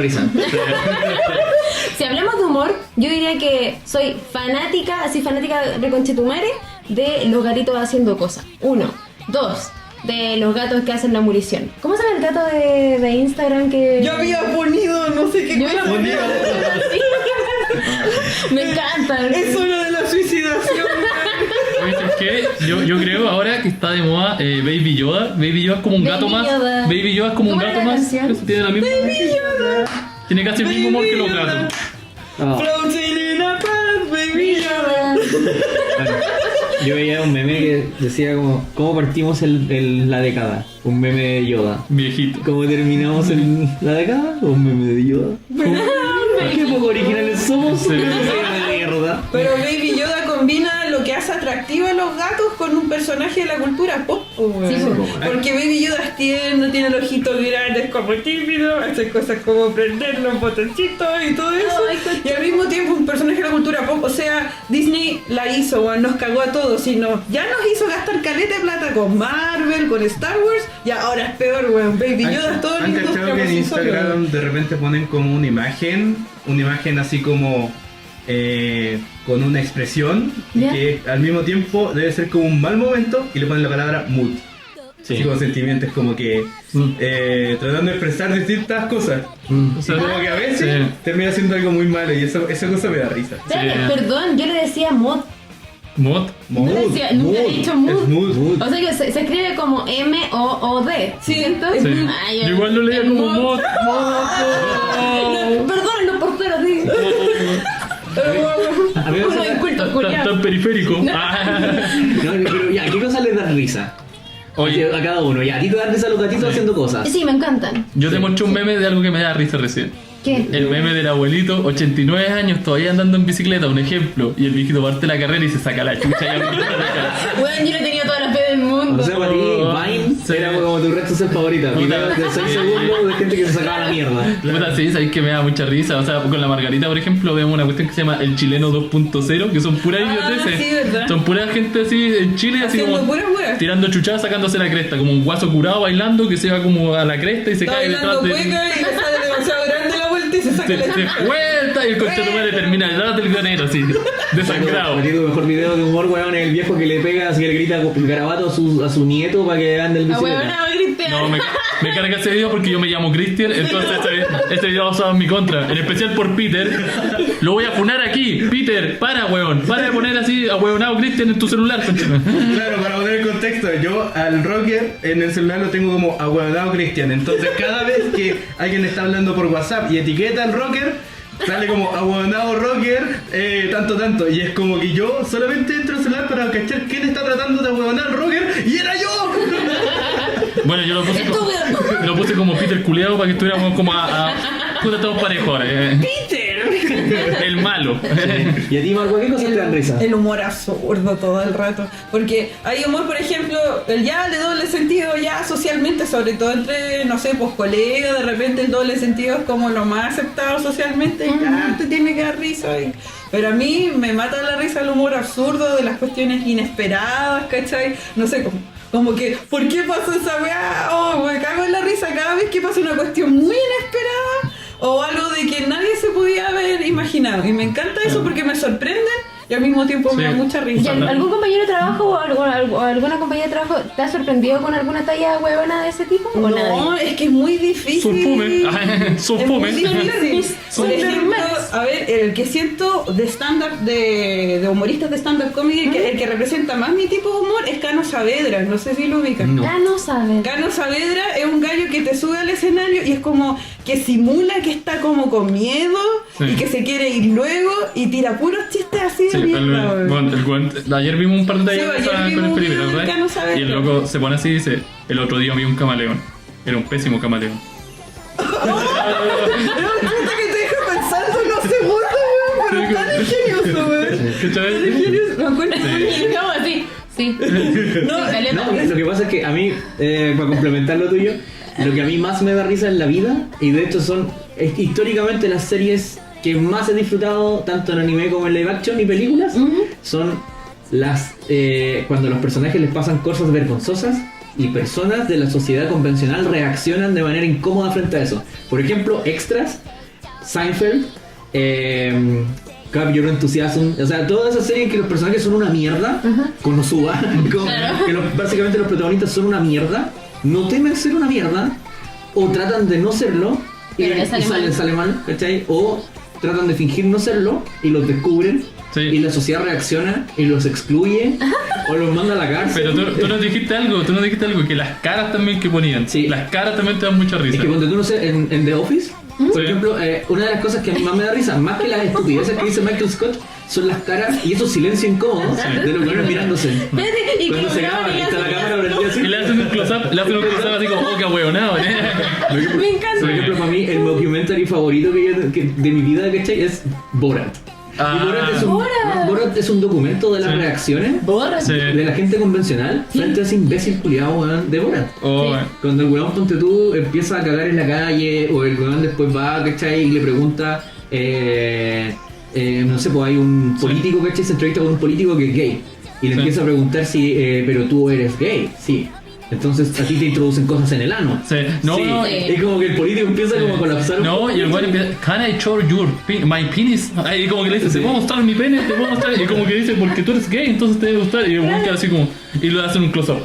risa. Si hablamos de humor, yo diría que soy fanática, así fanática de Conchetumare, de los gatitos haciendo cosas. 1, 2, de los gatos que hacen la murición. ¿Cómo se llama el gato de Instagram que...? Yo había ponido no sé qué Yo cosa. había ponido... Me encanta. Es hora de la suicidación. ¿Sabes qué? Yo creo ahora que está de moda Baby Yoda. Baby Yoda es como un Baby gato más. Yoda. Baby Yoda es como un ¿Cómo gato era la más. canción? Tiene la misma. Tiene casi el mismo humor que los gatos. No. Floating in a path, baby Yoda. Bueno, yo veía un meme que decía como ¿cómo partimos la década? Un meme de Yoda. Viejito. ¿Cómo terminamos la década? Un meme de Yoda. ¿Qué poco originales somos? Sí. De mierda. Pero Baby Yoda combina lo que hace atractivo a los gatos con un personaje de la cultura pop. Sí, Porque Baby Yoda es tierno, tiene el ojito grande, es como tímido, hace cosas como prender los botoncitos y todo eso. Ay, Y al mismo tiempo un personaje de la cultura pop. O sea, Disney la hizo, bueno, nos cagó a todos, sino ya nos hizo gastar caleta de plata con Marvel, con Star Wars, y ahora es peor, weón. Baby Yoda es todo ¿Han lindo. cachado que en Instagram de repente ponen como una imagen así como con una expresión ¿Ya? que al mismo tiempo debe ser como un mal momento y le ponen la palabra mood? Sí. Así como sentimientos como que tratando de expresar distintas cosas. O sea, Como que a veces sí. termina haciendo algo muy malo y esa cosa me da risa. Espérate, Sí. perdón, yo le decía mod. Mod. No le decía, nunca he dicho Es mood. mood. O sea que se escribe como M-O-O-D. Sí, ¿cierto? es Sí. Ay, Yo igual lo leía el como mod. No, perdón, los porteros, sí. A mí me Uno pasa- inculto, culiao. Tan periférico. Ah. No, pero ya, ¿qué cosas les dan risa? Oye, A cada uno, ya, a ti te dan risa los gatitos haciendo cosas. Sí, me encantan. yo te mostré un meme de algo que me da risa recién. ¿Qué? El meme del abuelito, 89 años, todavía andando en bicicleta, un ejemplo. Y el viejito parte la carrera y se saca la chucha y a mí me saca. Bueno, yo no tenía toda la fe del mundo. O sea, para ti, Vine Sí. era como tu red social favorita. Puta. Videos de 6 segundos de gente que se sacaba la mierda. Puta, sí, sabéis que me da mucha risa. O sea, con la Margarita, por ejemplo, vemos una cuestión que se llama el chileno 2.0, que son puras idioteces. sí, ¿verdad? Son pura gente así en Chile, así Haciendo como puras weas. tirando chuchadas, sacándose la cresta, como un guaso curado bailando que se va como a la cresta y se Está cae bailando detrás de. cueca y le sale demasiado grande la vuelta y se saca Se la chucha. vuelta y el coche de tu madre termina detrás del granero, así, desangrado. A ti tu mejor video de humor, weón, es el viejo que le pega, así que le grita garabato a su nieto para que ande el Ah, bueno, bicicleta. no, Cristian. No, me carga ese video porque yo me llamo Cristian, entonces este video va usado en mi contra, en especial por Peter. Lo voy a funar aquí. Peter, para, weón. Para de poner así a weonado Cristian en tu celular, conchito. Claro, para poner el contexto, yo al rocker en el celular lo tengo como aguardado Cristian. Entonces cada vez que alguien está hablando por WhatsApp y etiqueta al rocker, sale como aguardado rocker, tanto. Y es como que yo solamente entro al celular para cachar quién está tratando de aguardar al rocker y era yo. Bueno, yo lo puse como Peter culeado para que estuviéramos como puta, todos parejos ahora. El malo. Y a ti, Marco, ¿qué cosas te dan risa? El humor absurdo todo el rato. Porque hay humor, por ejemplo, el ya de doble sentido, ya socialmente, sobre todo entre, no sé, pues colegas, de repente el doble sentido es como lo más aceptado socialmente, y ya te tiene que dar risa. Pero a mí me mata la risa el humor absurdo de las cuestiones inesperadas, ¿cachai? No sé, como que, ¿por qué pasó esa weá? Oh, me cago en la risa cada vez que pasa una cuestión muy inesperada o algo de que nadie se podía haber imaginado. Y me encanta eso porque me sorprenden y al mismo tiempo me Sí. da mucha ¿Y risa. algún compañero de trabajo o alguna compañera de trabajo te ha sorprendido con alguna talla huevona de ese tipo? ¿O No, nadie? es que es muy difícil. Supume. Es Supume. muy difícil. Por ejemplo, Supermans. a ver, el que siento de stand-up, de humoristas de stand-up comedy, el que representa más mi tipo de humor es Cano Saavedra. No sé si lo ubican. No. Ya no sabes. Cano Saavedra es un gallo que te sube al escenario y es como que simula que está como con miedo Sí. y que se quiere ir luego y tira puros chistes así Sí, de mierda. weón. ayer vimos un par de Sí, talleres ayer con vimos el un Felipe, video del ¿verdad? Cano Saavedra. Y el loco se pone así y dice: el otro día vi un camaleón. Era un pésimo camaleón. Era un chiste que te deja pensando unos segundos, weón, pero es tan ingenioso, weón. ¿Cachai? Ingenioso, me acuerdo. ¿Cómo así? Sí. No, Caleta. No, lo que pasa es que a mí, para complementar lo tuyo, lo que a mí más me da risa en la vida, y de hecho es históricamente las series que más he disfrutado, tanto en anime como en live action y películas, son las cuando a los personajes les pasan cosas vergonzosas y personas de la sociedad convencional reaccionan de manera incómoda frente a eso. Por ejemplo, Extras, Seinfeld, Curb Your Enthusiasm, o sea, todas esas series en que los personajes son una mierda, con Konosuba, que básicamente los protagonistas son una mierda, no temen ser una mierda, o tratan de no serlo, Pero les sale mal. mal, ¿cachai? O tratan de fingir no serlo y los descubren. Sí. Y la sociedad reacciona y los excluye o los manda a la cárcel. Pero tú nos dijiste algo, que las caras también que ponían, Sí. las caras también te dan mucha risa. Es que cuando tú no sé, en The Office, por ejemplo, una de las cosas que a mí más me da risa, más que las estupideces que dice Michael Scott, son las caras y esos silencios incómodos de los buenos mirándose. Espérate, y Cuando que se graban graban y y está la hacen- cámara prendida así. Y le hacen un close-up, así como, oh, qué huevonao, Me Por encanta. ejemplo, para mí, el mockumentary favorito de mi vida, ¿cachai? Es Borat. Ah. Y Borat es un documento de las Sí. reacciones Borra. Sí. de la gente convencional frente a ese imbécil culiado, weón, de Borat. Oh, Cuando el weón, ponte tú, empieza a cagar en la calle, o el weón después va, ¿cachai? Y le pregunta, no sé, pues hay un político, ¿cachai? Se entrevista con un político que es gay. Y le Sí. empieza a preguntar si, pero tú eres gay, sí. Entonces a ti te introducen cosas en el ano. Sí. No, Sí. no, Es como que el político empieza como a colapsar. un no, poco, y el güey ¿cachai? empieza, can I show my penis? Y como que le dice, ¿te puedo mostrar mi pene? ¿Te puedo mostrar? Y como que dice, porque tú eres gay, entonces te debe gustar. Y el güey queda así como, y lo hacen un close-up.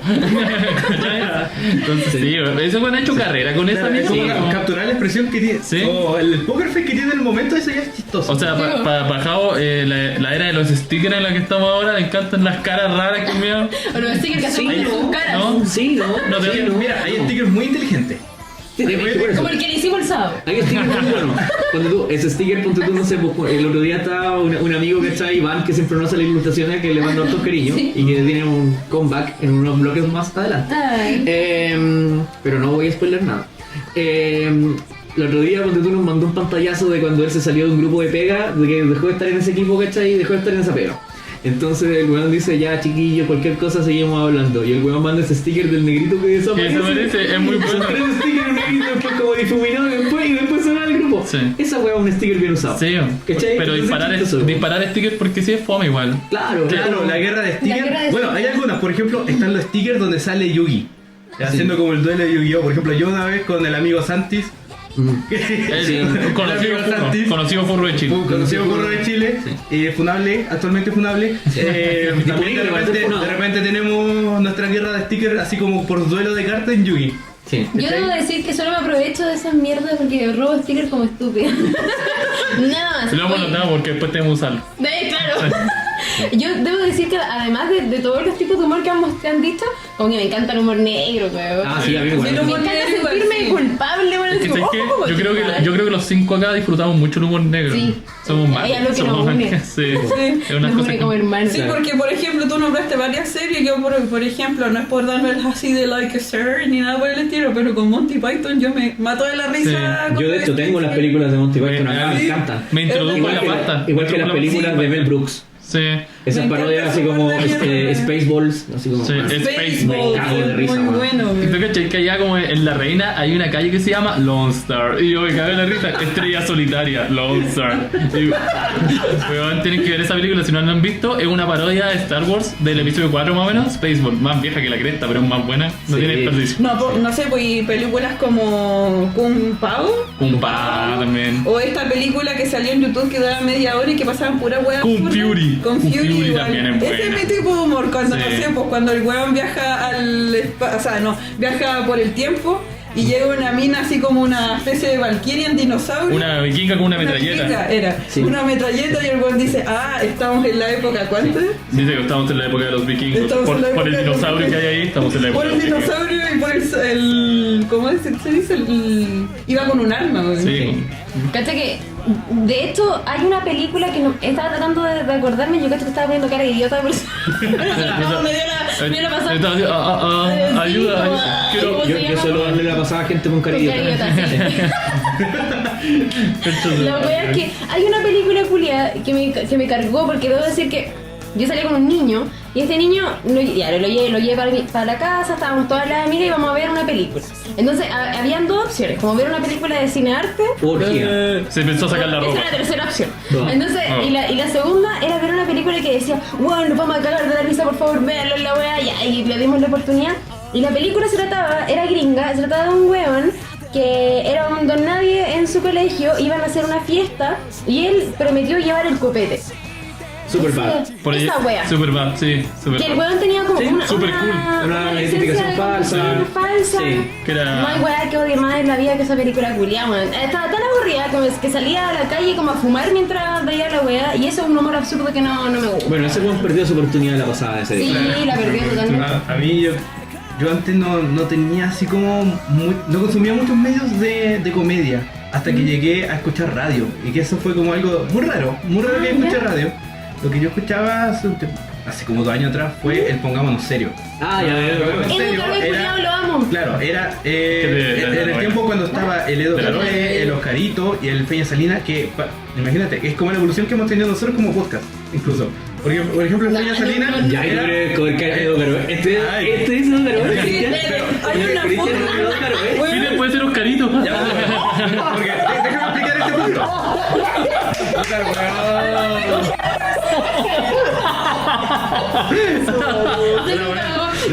Entonces, sí, ese güey ha hecho carrera con esa Claro, es misma. como capturar la expresión que tiene. Sí. O el poker face que tiene en el momento, eso ya es chistoso. O sea, para Jao, la era de los stickers en la que estamos ahora, le encantan las caras raras que me dan. O los stickers que hacemos Sí, en sus ¿no? caras. ¿No? Sí, ¿no? No te- Sí, ¿no? Mira, hay stickers muy inteligentes. Sí, por eso. Como el que le hicimos el sábado. Hay stickers muy buenos. Cuando tú, ese sticker, ponte tú, no sé, pues, el otro día estaba un amigo que está Iván, que siempre nos hace las ilustraciones, que le mando hartos cariños Sí. y que tiene un comeback en unos bloques más adelante. Ay. Pero no voy a spoiler nada. El otro día, ponte tú, nos mandó un pantallazo de cuando él se salió de un grupo de pega, de que dejó de estar en ese equipo, ¿cachai? Y dejó de estar en esa pega. Entonces el weón dice, ya chiquillo, cualquier cosa seguimos hablando. Y el weón manda ese sticker del negrito que desaparece. Que desaparece, es muy Son bueno. 3 stickers, un negrito después como difuminado y después se va al grupo. Sí. Esa weá es un sticker bien usado. Sí, ¿Cachai? pero Entonces, disparar stickers porque sí es fome igual. Claro, Claro, la guerra de stickers. guerra de Bueno, hay stickers. algunas, por ejemplo, están los stickers donde sale Yugi. Haciendo como el duelo de Yu-Gi-Oh! Por ejemplo, yo una vez con el amigo Santis. Conocido furro de Chile. Conocido furro de Chile, funable, actualmente funable. También de repente tenemos nuestra guerra de stickers así como por duelo de cartas en Yugi. Sí. Yo debo decir que solo me aprovecho de esas mierdas porque robo stickers como estúpida. Nada más. Lo hemos Oye, notado porque después tenemos que usarlo. Claro. Yo debo decir que además de todos los tipos de humor que han dicho, como que me encanta el humor negro, weón. Ah, sí, a mí igual. Sí, Me encanta sentirme culpable, weón. Es que, así ¿sabes como, qué? oh, yo creo que los 5 acá disfrutamos mucho el humor negro. Sí. Somos más. Hay algo que nos une. Sí. Sí. Es una nos cosa une como hermanos. Sí, porque por ejemplo tú nombraste varias series, yo por ejemplo, no es por darme así de like a sir ni nada por el estilo, pero con Monty Python yo me mato de la risa. Sí. con Yo de hecho este tengo las sticker. películas de Monty Python acá, me Sí. encantan. Me introdujo en Igual la que, pasta. igual que las películas de Mel Brooks. Sí. Esas Me parodias encanta así esa como parodia. Spaceballs, así como. Sí, Baseball, Me cago de risa, muy man. bueno. Y tú cachai que allá como en La Reina hay una calle que se llama Lone Star. Y yo me cago en la risa. Estrella solitaria, Lone Star. Y, weón, tienen que ver esa película si no la han visto. Es una parodia de Star Wars del episodio 4 más o menos. Spaceball, más vieja que la cresta, pero es más buena. No Sí. tiene desperdicio. No sé, pues y películas como Kung Pao Un pa también. o esta película que salió en YouTube que daba media hora y que pasaban pura hueá. Kung absurda. Fury. Kung Kung Fury, Fury igual. también es Ese es buena. mi tipo de humor cuando Sí. no sé, pues cuando el weón viaja o sea, no, viaja por el tiempo y llega una mina así como una especie de Valkyrian dinosaurio. Una vikinga con una metralleta. vikinga era Sí. una metralleta y el weón dice, estamos en la época, ¿cuánto? Dice que estamos en la época de los vikingos. Estamos en la Por el época de los dinosaurio que vikingos. hay ahí, estamos en la época Por de el los vikingos. dinosaurio y por el ¿cómo se dice? Iba con un arma, weón. Sí. Cacha que, de hecho, hay una película que estaba tratando de acordarme. Yo cacho que estaba poniendo cara de idiota, pero no, me dio la pasada. Estaba así, Sí, ayuda. como, Quiero- ¿cómo Yo, se yo llama? solo darle la pasada a gente con Con cariño. cara de idiota, sí. La wea es que hay una película culia que me cargó porque debo decir que yo salí con un niño y este niño lo llevé para la casa, estábamos todas las amigas y íbamos a ver una película. Entonces habían dos opciones, como ver una película de cinearte. Orgía. Se empezó a sacar la Esa ropa. era la tercera opción. Ah. Entonces, Ah. y la segunda era ver una película que decía, bueno, nos vamos a cagar de la risa, por favor, véanlo en la wea, y le dimos la oportunidad. Y la película era gringa, se trataba de un weón que era un don nadie en su colegio, iban a hacer una fiesta y él prometió llevar el copete. Super bad. Por ahí, Esa wea. super bad, sí, super Que el bad. weón tenía como una, super cool. Una licencia identificación de falsa. conducir falsa. Sí. Que era- No hay weá que odie más en la vida que esa película culiá, weón. Estaba tan aburrida como es que salía a la calle como a fumar mientras veía la weá y eso es un humor absurdo que no me gusta. Bueno, ese weón perdió su oportunidad la pasada ese Sí, día. la perdió totalmente. A mí yo antes no tenía así como no consumía muchos medios de comedia hasta que llegué a escuchar radio y que eso fue como algo muy raro que escuché radio. Lo que yo escuchaba hace como 2 años atrás fue el Pongámonos Serio. Ah, ya, En serio, el cabello era- culiao lo amo. Claro, era de en el la tiempo cuando estaba el Edo de la Caroe, novela. el Oscarito y el Peña Salinas, que imagínate, es como la evolución que hemos tenido nosotros como podcast, incluso. Porque, por ejemplo, el Peña Salinas Ya, yo era- creo que Edo Caro. Este es Edo Caro. Sí, Cristian. hay una Cristian foto. es Edo Caro, ¿eh? Bueno, Mire, puede ser Oscarito. Porque déjame explicar este punto. O sea, weón.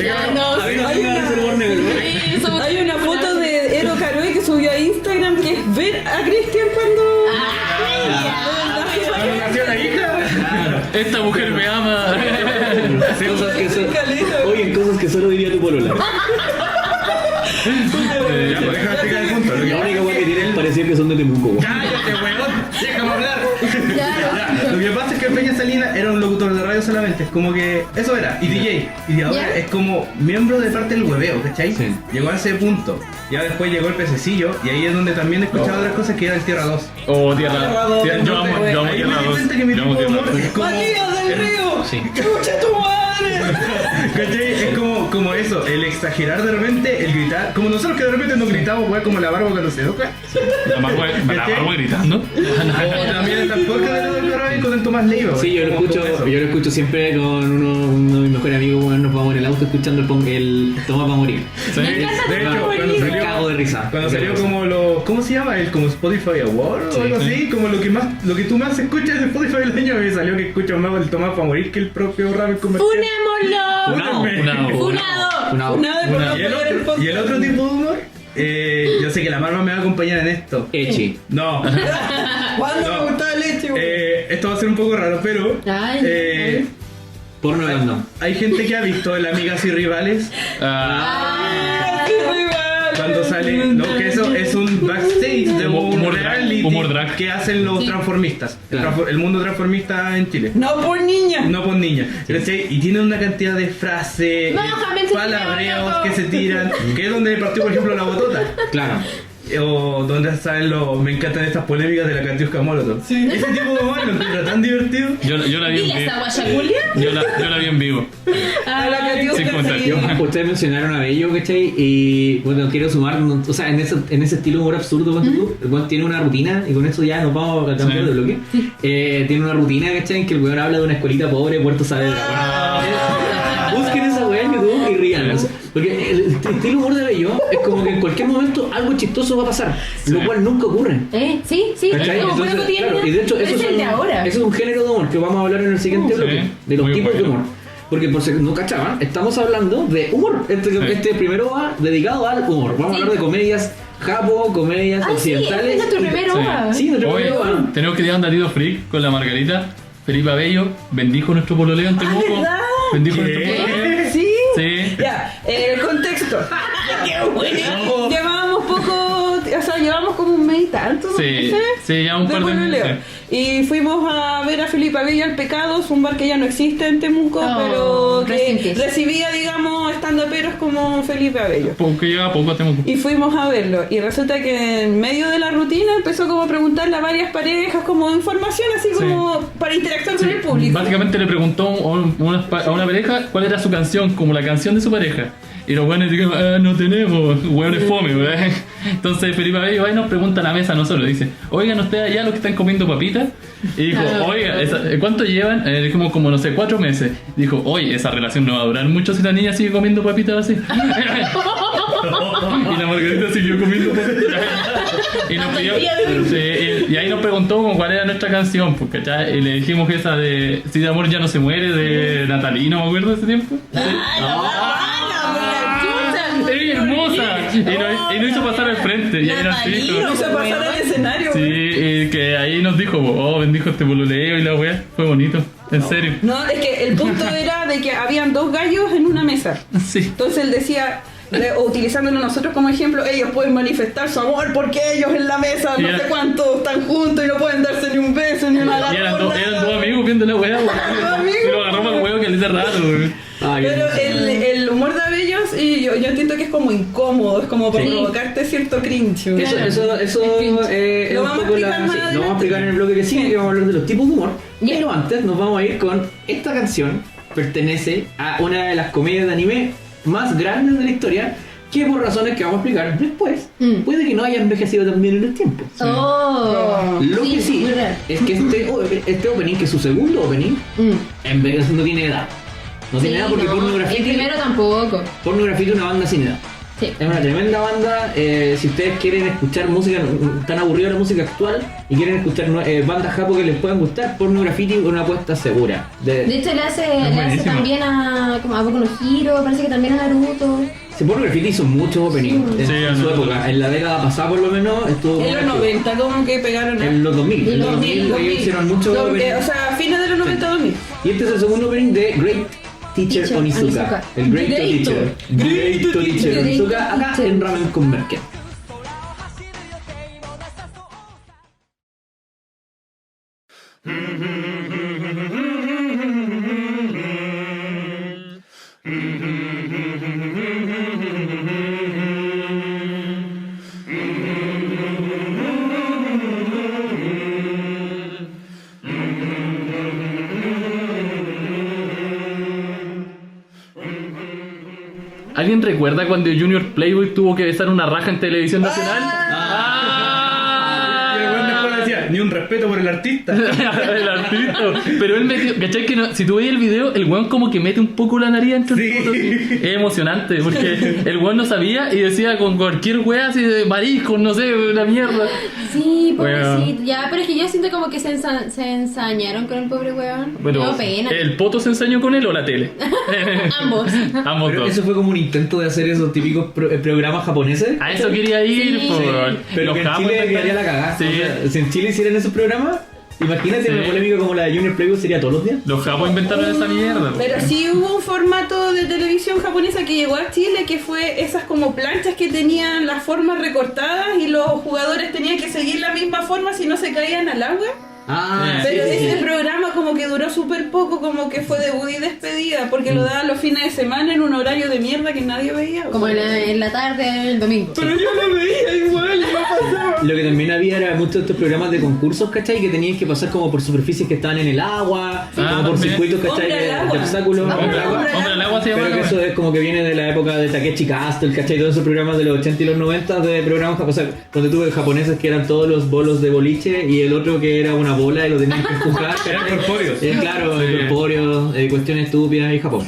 Ya, no, A ver, no tengas ese humor negro, ¿eh? sí, somos- hay una foto de Ero Caroe que subió a Instagram que es ver a Cristian cuando... Cuando nació la hija. Esta mujer me ama. Cosas que son. Caleta. Oye, cosas que solo diría tu polola. Ya, pues déjame explicar el punto. La única weá que tienen parecía que son de Temuco, weón. Cállate, weón. Déjame hablar. Ya. Ya, lo que pasa es que Peña Salinas era un locutor de radio solamente, es como que eso era, y DJ, y ahora Ya. es como miembro de parte del hueveo, ¿cachai? Sí. Llegó a ese punto, ya después llegó el pececillo, y ahí es donde también escuchaba otras cosas que era el Tierra 2. Oh, tierra. Yo amo Ahí Tierra me di 2. cuenta que mi Yo tipo amo de Tierra humor 2. es como... ¡Matías del Río! Sí. ¡Escucha tu madre! ¿Cachai? Es como eso, el exagerar de repente, el gritar, como nosotros que de repente nos gritamos, weón, como la barba cuando se enoja. La barba gritando. O también está el podcast de Eduardo Caroe con el Tomás Leiva, Sí, yo lo como escucho, eso. yo lo escucho siempre con uno de mis mejores amigos, weón, nos vamos en el auto escuchando el Tomás va a morir. Sí. Me encanta De hecho, tu cuando buenísimo. Me cago de risa. Cuando salió como ¿cómo se llama? El como Spotify Award Sí. o algo así, como lo que tú más escuchas de Spotify el año, me salió que escucho más el Tomás para morir que el propio rap comercial. ¡Funémoslo! Funado. ¡Funado! Nada de por no Y el, apoyar el otro, y el podcast. otro tipo de humor, yo sé que la Marma me va a acompañar en esto. Echi. No, ¿Cuándo No. me gustaba el leche, güey? esto va a ser un poco raro, pero Ay, Porno de no. hay gente que ha visto el Amigas y Rivales Ah, ¡Qué rival! cuando sale, no, que eso es un backstage de un Humor drag, reality humor drag. que hacen los transformistas, Claro. el mundo transformista en Chile. No por niña. No por niñas, ¿cachai? Y tienen una cantidad de frases, No, jamás se palabreos tira, que se tiran, que es donde partió, por ejemplo, la botota. Claro. O donde salen me encantan estas polémicas de la Katiuska Molotov. Ese tipo de humor lo encuentro tan divertido. yo la vi en ¿Dile vivo. esa guayaculia? Yo la vi en vivo. A la Katiuska Sin contar. sí. Ustedes mencionaron a Bello, ¿cachai? Y bueno, quiero sumar, o sea, en ese estilo de humor absurdo, ponte tú, el weón tiene una rutina, y con eso ya nos vamos a cambiar Sí. de bloque. Tiene una rutina, ¿cachai? En que el weón habla de una escuelita pobre de Puerto Saavedra. Busquen esa weá en YouTube y rían. O sea, porque el estilo de humor de Bello es como que en cualquier momento algo chistoso va a pasar, lo cual nunca ocurre. Sí, sí, ¿Cachai? es como Entonces, muy cotidiano. claro, y de hecho, Pero es el de ahora. eso es un género de humor que vamos a hablar en el siguiente Sí, bloque, de los muy tipos de bueno. humor. Porque por si no cachaban, estamos hablando de humor. Este primero va dedicado al humor. Vamos a Sí. hablar de comedias japo, comedias Ay, sí, occidentales. ese es tu primero. Sí. va. Sí, nuestro Oye, primero va. tenemos que llevar un datito freak con la Margarita. Felipe Abello bendijo nuestro pololeo en Temuco. ¿verdad? Bendijo ¿Qué? nuestro pololeo. Sí. Sí. Ya, el contexto. Llevábamos poco, o sea, llevamos como un mes y tanto. ¿no? Sí, sí, ya un de par de pololeo. meses. Y fuimos a ver a Felipe Abello al Pecados, un bar que ya no existe en Temuco, Oh, pero que rest in peace. recibía, digamos, estandoperos como Felipe Abello. Porque llega poco a Temuco. Y fuimos a verlo. Y resulta que en medio de la rutina empezó como a preguntarle a varias parejas como información así como para interactuar con el público. Básicamente le preguntó a una pareja cuál era su canción, como la canción de su pareja. Y los buenos dijeron, no tenemos, hueones fome, ¿verdad? Entonces Felipe Abello va y nos pregunta a la mesa a nosotros, dice, oigan ustedes allá los que están comiendo papitas. Y dijo, oiga, ¿cuánto llevan? Dijimos como no sé, 4 meses. Dijo, oye, esa relación no va a durar mucho si la niña sigue comiendo papitas así. Y la Margarita siguió comiendo papitas. Y nos pidió, sí, y ahí nos preguntó como cuál era nuestra canción, pues, ¿cachai? Y le dijimos que esa de Si de amor ya no se muere, de Natalí, no me acuerdo de ese tiempo. Sí. y no hizo pasar al frente. Y ahí nos dijo. No se pasar al escenario. Sí, y que ahí nos dijo, oh, bendijo este pololeo y la wea. Fue bonito, en serio. No, es que el punto era de que habían 2 gallos en una mesa. Sí. Entonces él decía, o utilizándolo nosotros como ejemplo, ellos pueden manifestar su amor porque ellos en la mesa Y no era- sé cuántos están juntos y no pueden darse ni un beso ni una Y eran latona. dos amigos viendo la wea, weón. amigos. Y lo agarró para el huevo que le hice rato, weón. Ah, qué Pero hermoso. el humor de Abellos, y yo entiendo que es como incómodo, es como por Sí. provocarte cierto cringe. Eso es Lo un vamos a poco explicar más sí, lo vamos a adelante. explicar en el bloque que sigue, que vamos a hablar de los tipos de humor. Ya. Pero antes nos vamos a ir con esta canción, pertenece a una de las comedias de anime más grandes de la historia, que por razones que vamos a explicar después, puede que no haya envejecido tan bien en el tiempo. Oh. Lo que sí muy real. es que este opening, que es su segundo opening, no tiene edad. No tiene Sí, edad porque no, Porno el Graffiti primero tampoco. es una banda sin edad. Sí. Es una tremenda banda. Si ustedes quieren escuchar música, tan aburrida la música actual y quieren escuchar bandas japo que les puedan gustar, Porno Graffiti es una apuesta segura. De hecho le hace buenísimo. también a Boku no Hero, parece que también a Naruto. Porno Graffiti hizo muchos openings Sí. en Sí, su Naruto. época. En la década pasada por lo menos estuvo En los como 90 como que pegaron en los 2000. En los 2000 ellos hicieron muchos openings. o sea, fines de los 90-2000. Y este es el segundo opening de Great Teacher Teacher Onizuka. Onizuka. El Great Teacher. Great Teacher Great Onizuka acá Teacher. en Ramen con Merkel. ¿Alguien recuerda cuando Junior Playboy tuvo que besar una raja en televisión nacional? Y el weón después decía, ni un respeto por el artista. El artista. Pero él metió, ¿cachai? Que no, si tú veis el video, el weón como que mete un poco la nariz entre Sí. el poto. Es emocionante, porque el weón no sabía y decía con cualquier wea así de marisco, no sé, una mierda. Sí, pobrecito. Bueno. Ya, pero es que yo siento como que se ensañaron con el pobre weón. Pero, Me dio pena. ¿el poto se ensañó con él o la tele? Ambos. Ambos Pero dos. eso fue como un intento de hacer esos típicos programas japoneses. A eso quería ir, Sí. por Pero los que en capos Chile inventaron- quedaría la cagada. Sí. O sea, si en Chile hicieran esos programas, imagínate Sí. una polémica como la de Junior Playboy sería todos los días. Los japos inventaron esa mierda. Pero sí hubo un formato de televisión japonesa que llegó a Chile que fue esas como planchas que tenían las formas recortadas y los jugadores tenían que seguir la misma forma si no se caían al agua. Ah, Pero sí, sí, ese sí. programa como que duró súper poco, como que fue debut y despedida, porque lo daban los fines de semana en un horario de mierda que nadie veía. Como en la tarde, el domingo. Pero yo lo veía igual, yo pasaba. Lo que también había era muchos de estos programas de concursos, ¿cachai? Que tenías que pasar como por superficies que estaban en el agua, como por también. circuitos, ¿cachai? Hombre al De agua. obstáculos. Hombre Hombre al agua. Hombre al agua se llama Pero que la eso wea. es como que viene de la época de Takeshi Castle, ¿cachai? Todos esos programas de los 80 y los 90 de programas, o sea, donde tuve japoneses que eran todos los bolos de boliche y el otro que era una bola y lo tenían que empujar. Eran corpóreos. Claro, Sí. corpóreos, cuestiones estúpidas y Japón.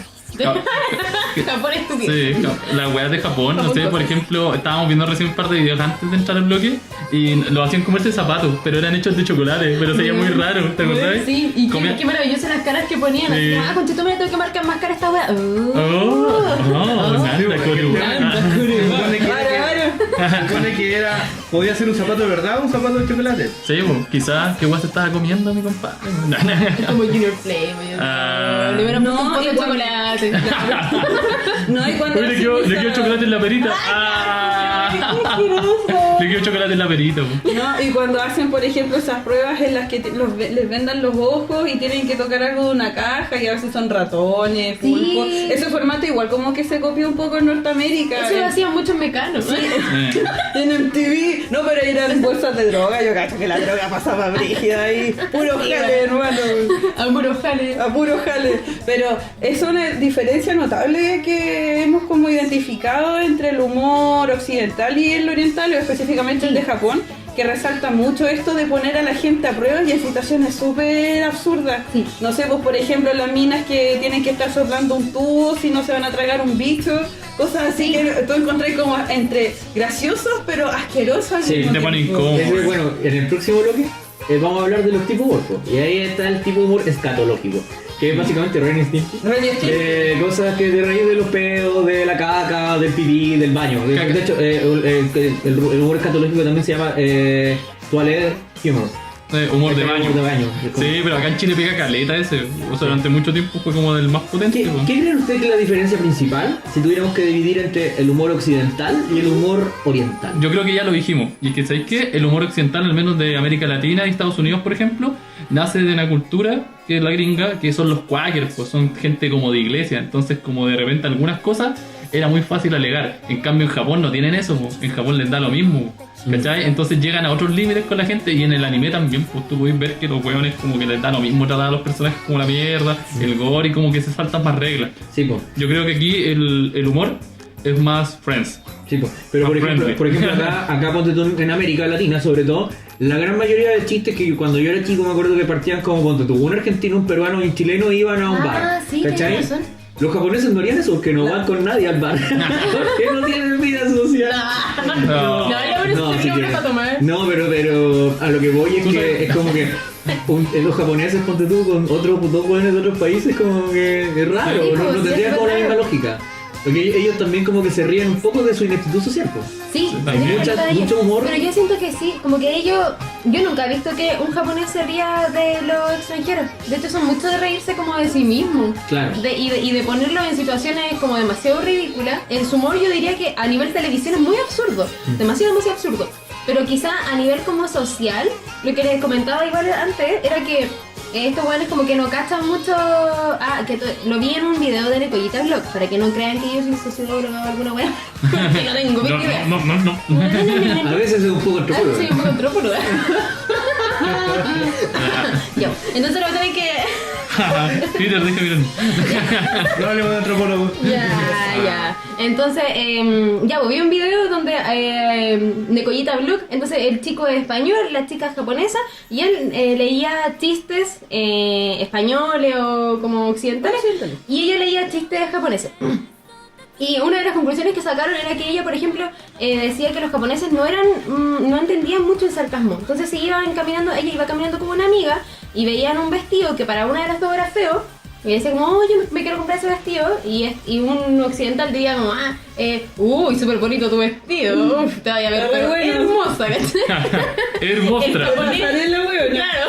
Japón estúpido. Sí, las weas de Japón, no sé, por ejemplo, estábamos viendo recién un par de videos antes de entrar al bloque y lo hacían comerse zapatos, pero eran hechos de chocolate, pero sería muy raro, ¿te acordás? Sí, y Comía- qué maravillosas las caras que ponían. Así Sí. como, conchito, me tengo que marcar más cara esta wea. Nada, coreografía. Ahora. Supone que era, podía ser un zapato de verdad o un zapato de chocolate. Sí, pues, quizás, ¿qué weas se estaba comiendo mi compadre? Como Junior Playboy. Ah. Le hubieran puesto No, un poco de igual- chocolate. No, y cuando Oye, le quedó chocolate en la perita. Le quedó chocolate en la perita. Po. No, y cuando hacen, por ejemplo, esas pruebas en las que les vendan los ojos y tienen que tocar algo de una caja y a veces son ratones, Sí. pulpos. Ese formato igual como que se copió un poco en Norteamérica. Eso lo hacían muchos mecanos. En MTV. No, pero eran bolsas de droga. Yo cacho que la droga pasaba brígida ahí. Puro jale, hermano. A puro jale. A puro jale. Pero es una diferencia notable que hemos como identificado entre el humor occidental y el oriental, o específicamente el de Japón, que resalta mucho esto de poner a la gente a prueba y en situaciones súper absurdas. Sí. No sé, pues por ejemplo las minas que tienen que estar soplando un tubo si no se van a tragar un bicho, cosas así que tú encontrás como entre graciosos pero asquerosos. al Sí, mismo te ponen tiempo. incómodo. Ese, bueno, en el próximo bloque vamos a hablar de los tipos de humor, po, y ahí está el tipo de humor escatológico, que es básicamente Ren y Stimpy. Ren y Stimpy. Cosas que te reís de los pedos, de la caca, del pipí, del baño. De Caca. hecho, el humor escatológico también se llama toilet humor. Humor de baño. Humor de baño. Es como- Sí, pero acá en Chile pega caleta ese. O sea, durante mucho tiempo fue como del más potente. ¿Qué, pues. ¿Qué creen ustedes que es la diferencia principal si tuviéramos que dividir entre el humor occidental y el humor oriental? Yo creo que ya lo dijimos. Y es que, ¿sabéis qué? El humor occidental, al menos de América Latina y Estados Unidos, por ejemplo, nace de una cultura que es la gringa, que son los quakers, pues son gente como de iglesia. Entonces, como de repente algunas cosas era muy fácil alegar. En cambio, en Japón no tienen eso, pues. En Japón les da lo mismo. ¿Cachai? Entonces llegan a otros límites con la gente y en el anime también, pues tú puedes ver que los hueones como que les da lo mismo tratar a los personajes como la mierda, el gore y como que se saltan más reglas. Sí, pues. Yo creo que aquí el humor es más Friends. Sí, po. Pero Más por ejemplo acá ponte tú en América Latina sobre todo, la gran mayoría de chistes que cuando yo era chico me acuerdo que partían como ponte tú, un argentino, un peruano y un chileno iban a un bar. Sí, ¿cachai? tienes razón. Los japoneses no harían eso, porque no van con nadie al bar. Porque no tienen vida social. No. No, yo por eso si tengo quieres. para tomar. No, pero a lo que voy es Tú que sabes. es como que los japoneses, ponte tú, con otros dos jóvenes de otros países, como que es raro, Sí, no pues, sí, tendría es como la raro. misma lógica. Porque ellos también como que se ríen un poco de su ineptitud social, pues. Sí, También. es verdad, Mucho humor. Pero yo siento que sí, como que ellos. Yo nunca he visto que un japonés se ría de los extranjeros. De hecho, son mucho de reírse como de sí mismo. Claro. Y de ponerlo en situaciones como demasiado ridículas. En su humor, yo diría que a nivel televisión es muy absurdo. Demasiado absurdo. Pero quizá a nivel como social, lo que les comentaba igual antes era que estos buenos como que no cachan mucho. Lo vi en un video de Necollita Vlog, para que no crean que yo soy socióloga o alguna wea. Porque no tengo No, idea. no. A veces es un poco antropólogo. Sí, un poco antropóloga. Ya, entonces lo voy a tener que. Peter, deja mirar. No hablemos de antropólogo. Ya. Entonces, ya, pues vi un video donde Necollita Blue, entonces el chico es español, la chica es japonesa, y él leía chistes españoles o como occidentales, y ella leía chistes japoneses. Y una de las conclusiones que sacaron era que ella, por ejemplo, decía que los japoneses no entendían mucho el sarcasmo. Entonces, si iban caminando, ella iba caminando con una amiga y veían un vestido que para una de las dos era feo, y decía como, oh, yo me quiero comprar ese vestido, y un occidental diría como, uy, súper bonito tu vestido, uf, te vaya a ver Está re pero bueno. hermosa, ¿cachai? Hermostra. El japonés- Pasarela, weón. Claro.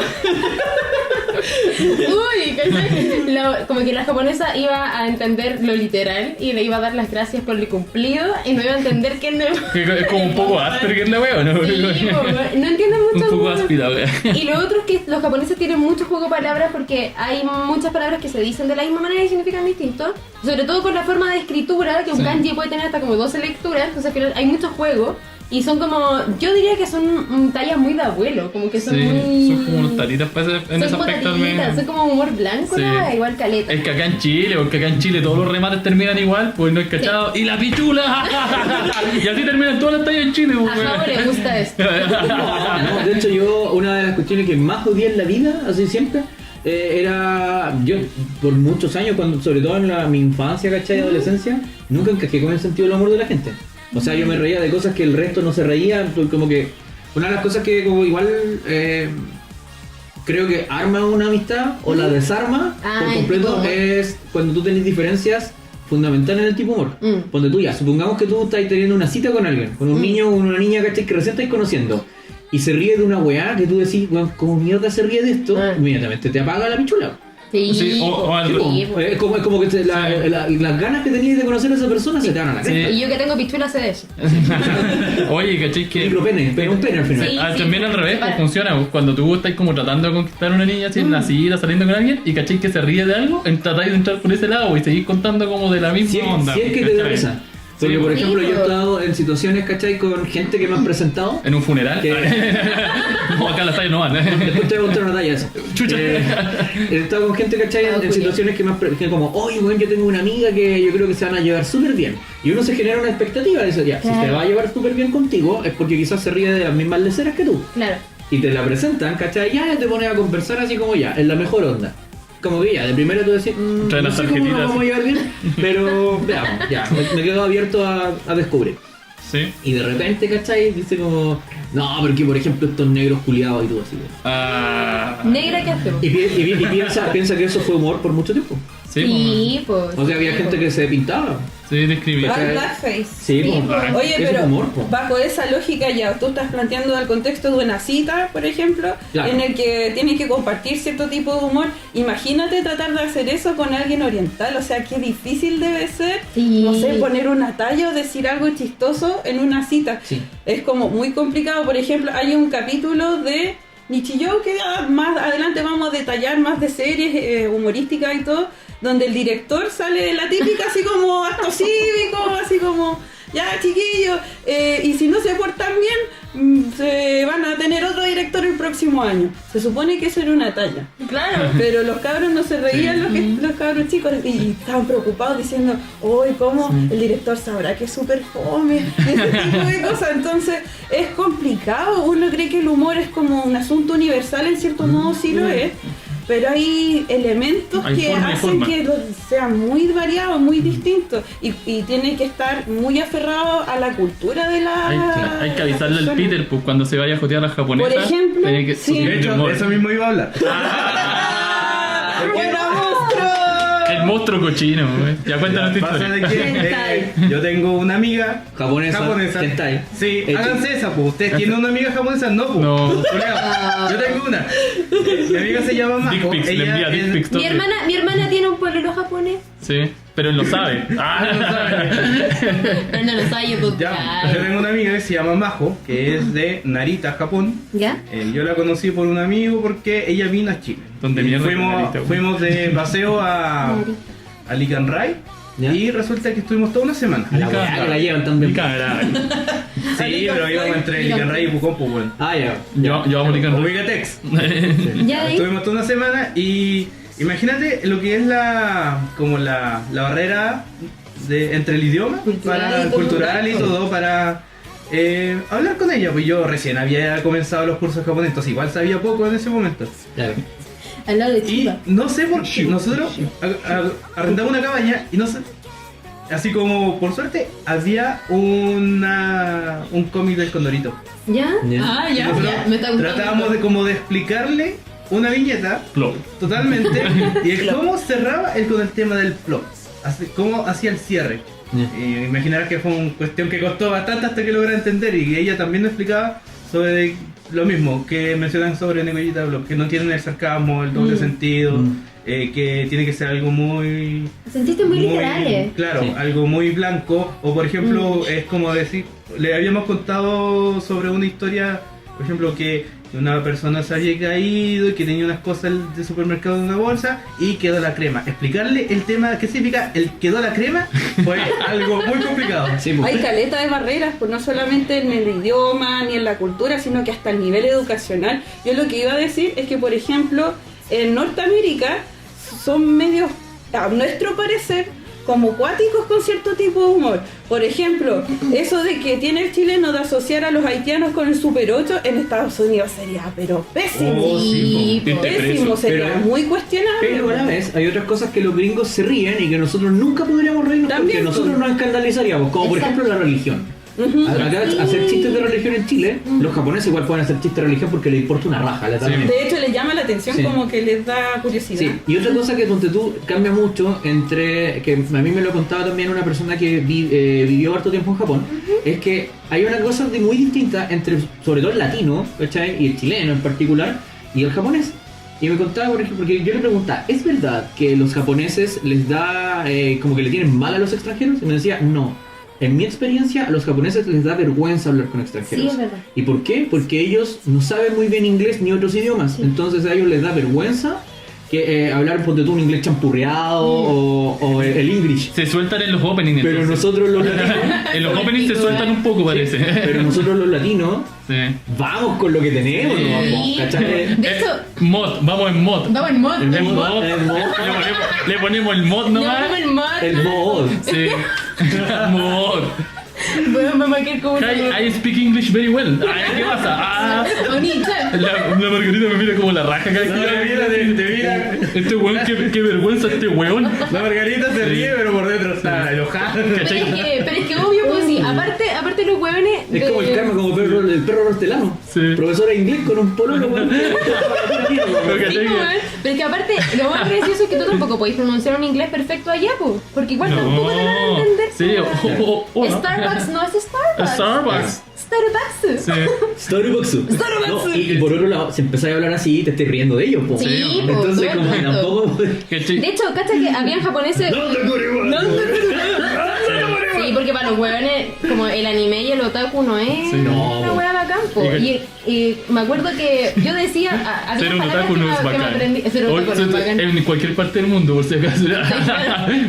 Uy, ¿cachai? Como que la japonesa iba a entender lo literal y le iba a dar las gracias por el cumplido y no iba a entender que no, Es como un poco Asperger la wea, ¿no? sí, no entienden Un mucho. poco áspida, wea. Y lo otro es que los japoneses tienen mucho juego de palabras porque hay muchas palabras que se dicen de la misma manera y significan distinto. Sobre todo por la forma de escritura, que un Sí. kanji puede tener hasta como 12 lecturas, entonces al final hay mucho juego. Y son como, yo diría que son tallas muy de abuelo, como que son Sí, muy... son como talitas en ese Son aspecto al talitas, menos. son como humor blanco, Sí. ¿no? Igual caleta. Es que acá en Chile, porque acá en Chile todos los remates terminan igual, pues no es cachado. ¡Y la pichula! Y así terminan todas las tallas en Chile, pues, A Javo le gusta esto. No, de hecho yo, una de las cuestiones que más odié en la vida, así siempre, era, yo por muchos años, sobre todo en mi infancia, ¿cachai? Y adolescencia, nunca encajé con el sentido del humor de la gente. O sea, yo me reía de cosas que el resto no se reía, como que una de las cosas que como igual creo que arma una amistad o la desarma por el completo tipo de humor. es cuando tú tenés diferencias fundamentales en el tipo de humor. Donde tú ya, supongamos que tú estás teniendo una cita con alguien, con un niño o una niña, ¿cachai? Que recién estáis conociendo. Y se ríe de una weá que tú decís, weón, ¿cómo mierda se ríe de esto? Inmediatamente te apaga la pichula. Sí, Sí, o al- Sí, po. sí, po. Es como que las ganas que tenías de conocer a esa persona se te van a la Sí. cresta. Y yo que tengo pichula sé de eso. Oye, ¿cachai? Que Micropene, pero un pene al final. Sí. también al revés, pues funciona. Pues, cuando tú estás como tratando de conquistar a una niña así en la cita, saliendo con alguien, y cachai que se ríe de algo, tratáis de entrar por ese lado y seguís contando como de la misma Si onda. es que te da ¿cachai? risa. Porque, Sí, por Sí, ejemplo, yo he po. estado en situaciones, ¿cachai? Con gente que me han presentado. En un funeral. Que- No, acá las tallas no van. Después te voy a contar una talla de eso. Chucha. He estado con gente, ¿cachai? En situaciones que que como, oye, weón, yo tengo una amiga que yo creo que se van a llevar súper bien. Y uno se genera una expectativa de eso, ya. Si Claro. se va a llevar súper bien contigo, es porque quizás se ríe de las mismas leceras que tú. Claro. Y te la presentan, ¿cachai? Ya te pones a conversar así como ya, en la mejor onda. Como que ya, de primero tú decís, Trae no las sé cómo nos tarjetitas. vamos a llevar bien, pero veamos, ya, me quedo abierto a descubrir. Sí. Y de repente, ¿cachai? Dice como, no, porque por ejemplo estos negros culiados y todo así. Negra que hacemos. Y piensa que eso fue humor por mucho tiempo. Sí, Sí, pues. O sea, había gente que se pintaba. sí, describir. Al blackface. Sí, Sí, pues. pues. Oye, Es pero humor, po. bajo esa lógica ya, tú estás planteando el contexto de una cita, por ejemplo, Claro. en el que tienes que compartir cierto tipo de humor. Imagínate tratar de hacer eso con alguien oriental, o sea, qué difícil debe ser, Sí. no sé, poner una talla o decir algo chistoso en una cita. Sí. Es como muy complicado. Por ejemplo, hay un capítulo de Nichijou que más adelante vamos a detallar más de series humorísticas y todo, donde el director sale la típica así como acto cívico, así como ya chiquillos, y si no se portan bien se van a tener otro director el próximo año. Se supone que eso era una talla, Claro. pero los cabros no se reían, los cabros chicos, y estaban preocupados diciendo, uy, ¿cómo el director sabrá que es súper fome? Y ese tipo de cosas. Entonces es complicado. Uno cree que el humor es como un asunto universal, en cierto modo sí lo es, pero hay elementos Hay que forma y hacen forma. que sean muy variados, muy distintos, y tiene que estar muy aferrado a la cultura de la Hay que avisarle al persona. Peter, pues cuando se vaya a jotear a la japonesa. Por ejemplo, tiene que sí. subir De el hecho, humor. eso mismo iba a hablar. ¡Buena monstruo! El monstruo cochino, güey. Ya cuéntanos tu Pasa historia. de que yo tengo una amiga Japonesa. Hentai. Sí, Echi. háganse esa, pues. ¿Ustedes tienen una amiga japonesa? No, pues. No. Yo tengo una. Mi amiga se llama Dick Mako. pics, le Ella envía dick es- pics todo. Mi hermana tiene un pololo japonés. Sí, pero él lo sabe. Pero no lo sabe YouTube. Ya, yo tengo una amiga que se llama Majo, que es de Narita, Japón. ¿Ya? Yo la conocí por un amigo porque ella vino a Chile. ¿Dónde Y mierda está Narita, güey? fuimos de paseo a Licanray ¿Ya? y resulta que estuvimos toda una semana. A la weá que la llevan también. Caray. Sí, pero íbamos entre Licanray y Pucón, pues bueno. Ah, ya. Yo amo Lican. Ubicatex. Ya ahí. Estuvimos toda una semana y imagínate lo que es como la barrera entre el idioma, cultural y todo, para hablar con ella. Pues yo recién había comenzado los cursos japoneses, entonces igual sabía poco en ese momento. Claro. Al lado de Y Chiba. no sé por qué, nosotros arrendamos una cabaña y no sé, así como por suerte había un cómic del Condorito. ¿Ya? Ya. Ah, Y ya, nosotros ya, me está gustando. tratábamos de explicarle una viñeta Plop. totalmente y el cómo cerraba él con el tema del plot, cómo hacía el cierre. Ya. Y imaginarás que fue una cuestión que costó bastante hasta que logré entender, y ella también nos explicaba sobre lo mismo que mencionan sobre Negollita Blog, que no tienen el sarcasmo, el doble sentido, que tiene que ser algo muy... Sentiste muy literales. Claro, Sí. algo muy blanco, o por ejemplo, es como decir, le habíamos contado sobre una historia, por ejemplo, que una persona se había caído y que tenía unas cosas de supermercado en una bolsa y quedó la crema. Explicarle el tema, ¿qué significa el quedó la crema? Fue algo muy complicado. Sí, pues. Hay caleta de barreras, pues no solamente en el idioma ni en la cultura, sino que hasta el nivel educacional. Yo lo que iba a decir es que, por ejemplo, en Norteamérica son medios, a nuestro parecer, como cuáticos con cierto tipo de humor. Por ejemplo, eso de que tiene el chileno de asociar a los haitianos con el Super 8 en Estados Unidos sería, pero pésimo. Oh, sí, Sí, po. Pésimo, sería Pero- muy cuestionable. Pero a la vez hay otras cosas que los gringos se ríen y que nosotros nunca podríamos reírnos También, porque nosotros pues. nos escandalizaríamos, como por Exacto. ejemplo la religión. Acá Sí. hacer chistes de religión en Chile, los japoneses igual pueden hacer chistes de religión porque les importa una raja, literalmente. De hecho, les llama la atención, Sí. como que les da curiosidad. Sí, y otra cosa que donde tú cambia mucho entre, que a mí me lo contaba también una persona que vivió harto tiempo en Japón, es que hay una cosa muy distinta entre, sobre todo el latino, ¿cachai? Y el chileno en particular, y el japonés. Y me contaba, por ejemplo, porque yo le preguntaba, ¿es verdad que los japoneses les da, como que le tienen mal a los extranjeros? Y me decía, no. En mi experiencia, a los japoneses les da vergüenza hablar con extranjeros. Sí, es verdad. ¿Y por qué? Porque ellos no saben muy bien inglés ni otros idiomas. Sí. Entonces a ellos les da vergüenza que hablar, ponte tú, un inglés champurreado o el English. Se sueltan en los openings. Pero entonces. nosotros los latinos, En los openings se sueltan un poco, parece. pero nosotros los latinos Sí. vamos con lo que tenemos, Sí. ¿no? ¿Cachai? De hecho, Mod, vamos en mod. vamos en mod. En En mod. mod. Le ponemos el mod No, nomás. vamos en mod. El mod. Sí. Mod. Bueno, mamá, que como Hi, I speak English very well. Ay, ¿qué pasa? Ah. Oni-chan. La Margarita me mira como la raja cada vez que La Margarita te mira. Este weón, qué vergüenza este weón. La Margarita se ríe, pero por dentro está enojada. Pero es que obvio, pues si aparte los huevones. Es como el karma, como el perro hortelano. Sí. Profesor de inglés con un pololo, weón. Sí, weón. Pero es que aparte, lo más gracioso es que tú tampoco podéis pronunciar un inglés perfecto allá, po. Porque igual tampoco te van a entender. Sí, po. o no. Starbucks no es Starbucks. Starbucks. Starbucks. Sí. Storybox. Starbucks. No, y por otro lado, si empezáis a hablar así, te estés riendo de ellos, po. Sí, po, Entonces, todo el como que rato. tampoco. De hecho, cacha que habían japoneses. Sí, porque para los huevones, como el anime y el otaku no es Sí, no. una hueá bacán, po. Y me acuerdo que yo decía, había Ser un palabras otaku que no me- es que me bacán. aprendí. Ser un otaku no es bacán. En cualquier parte del mundo, por si acaso.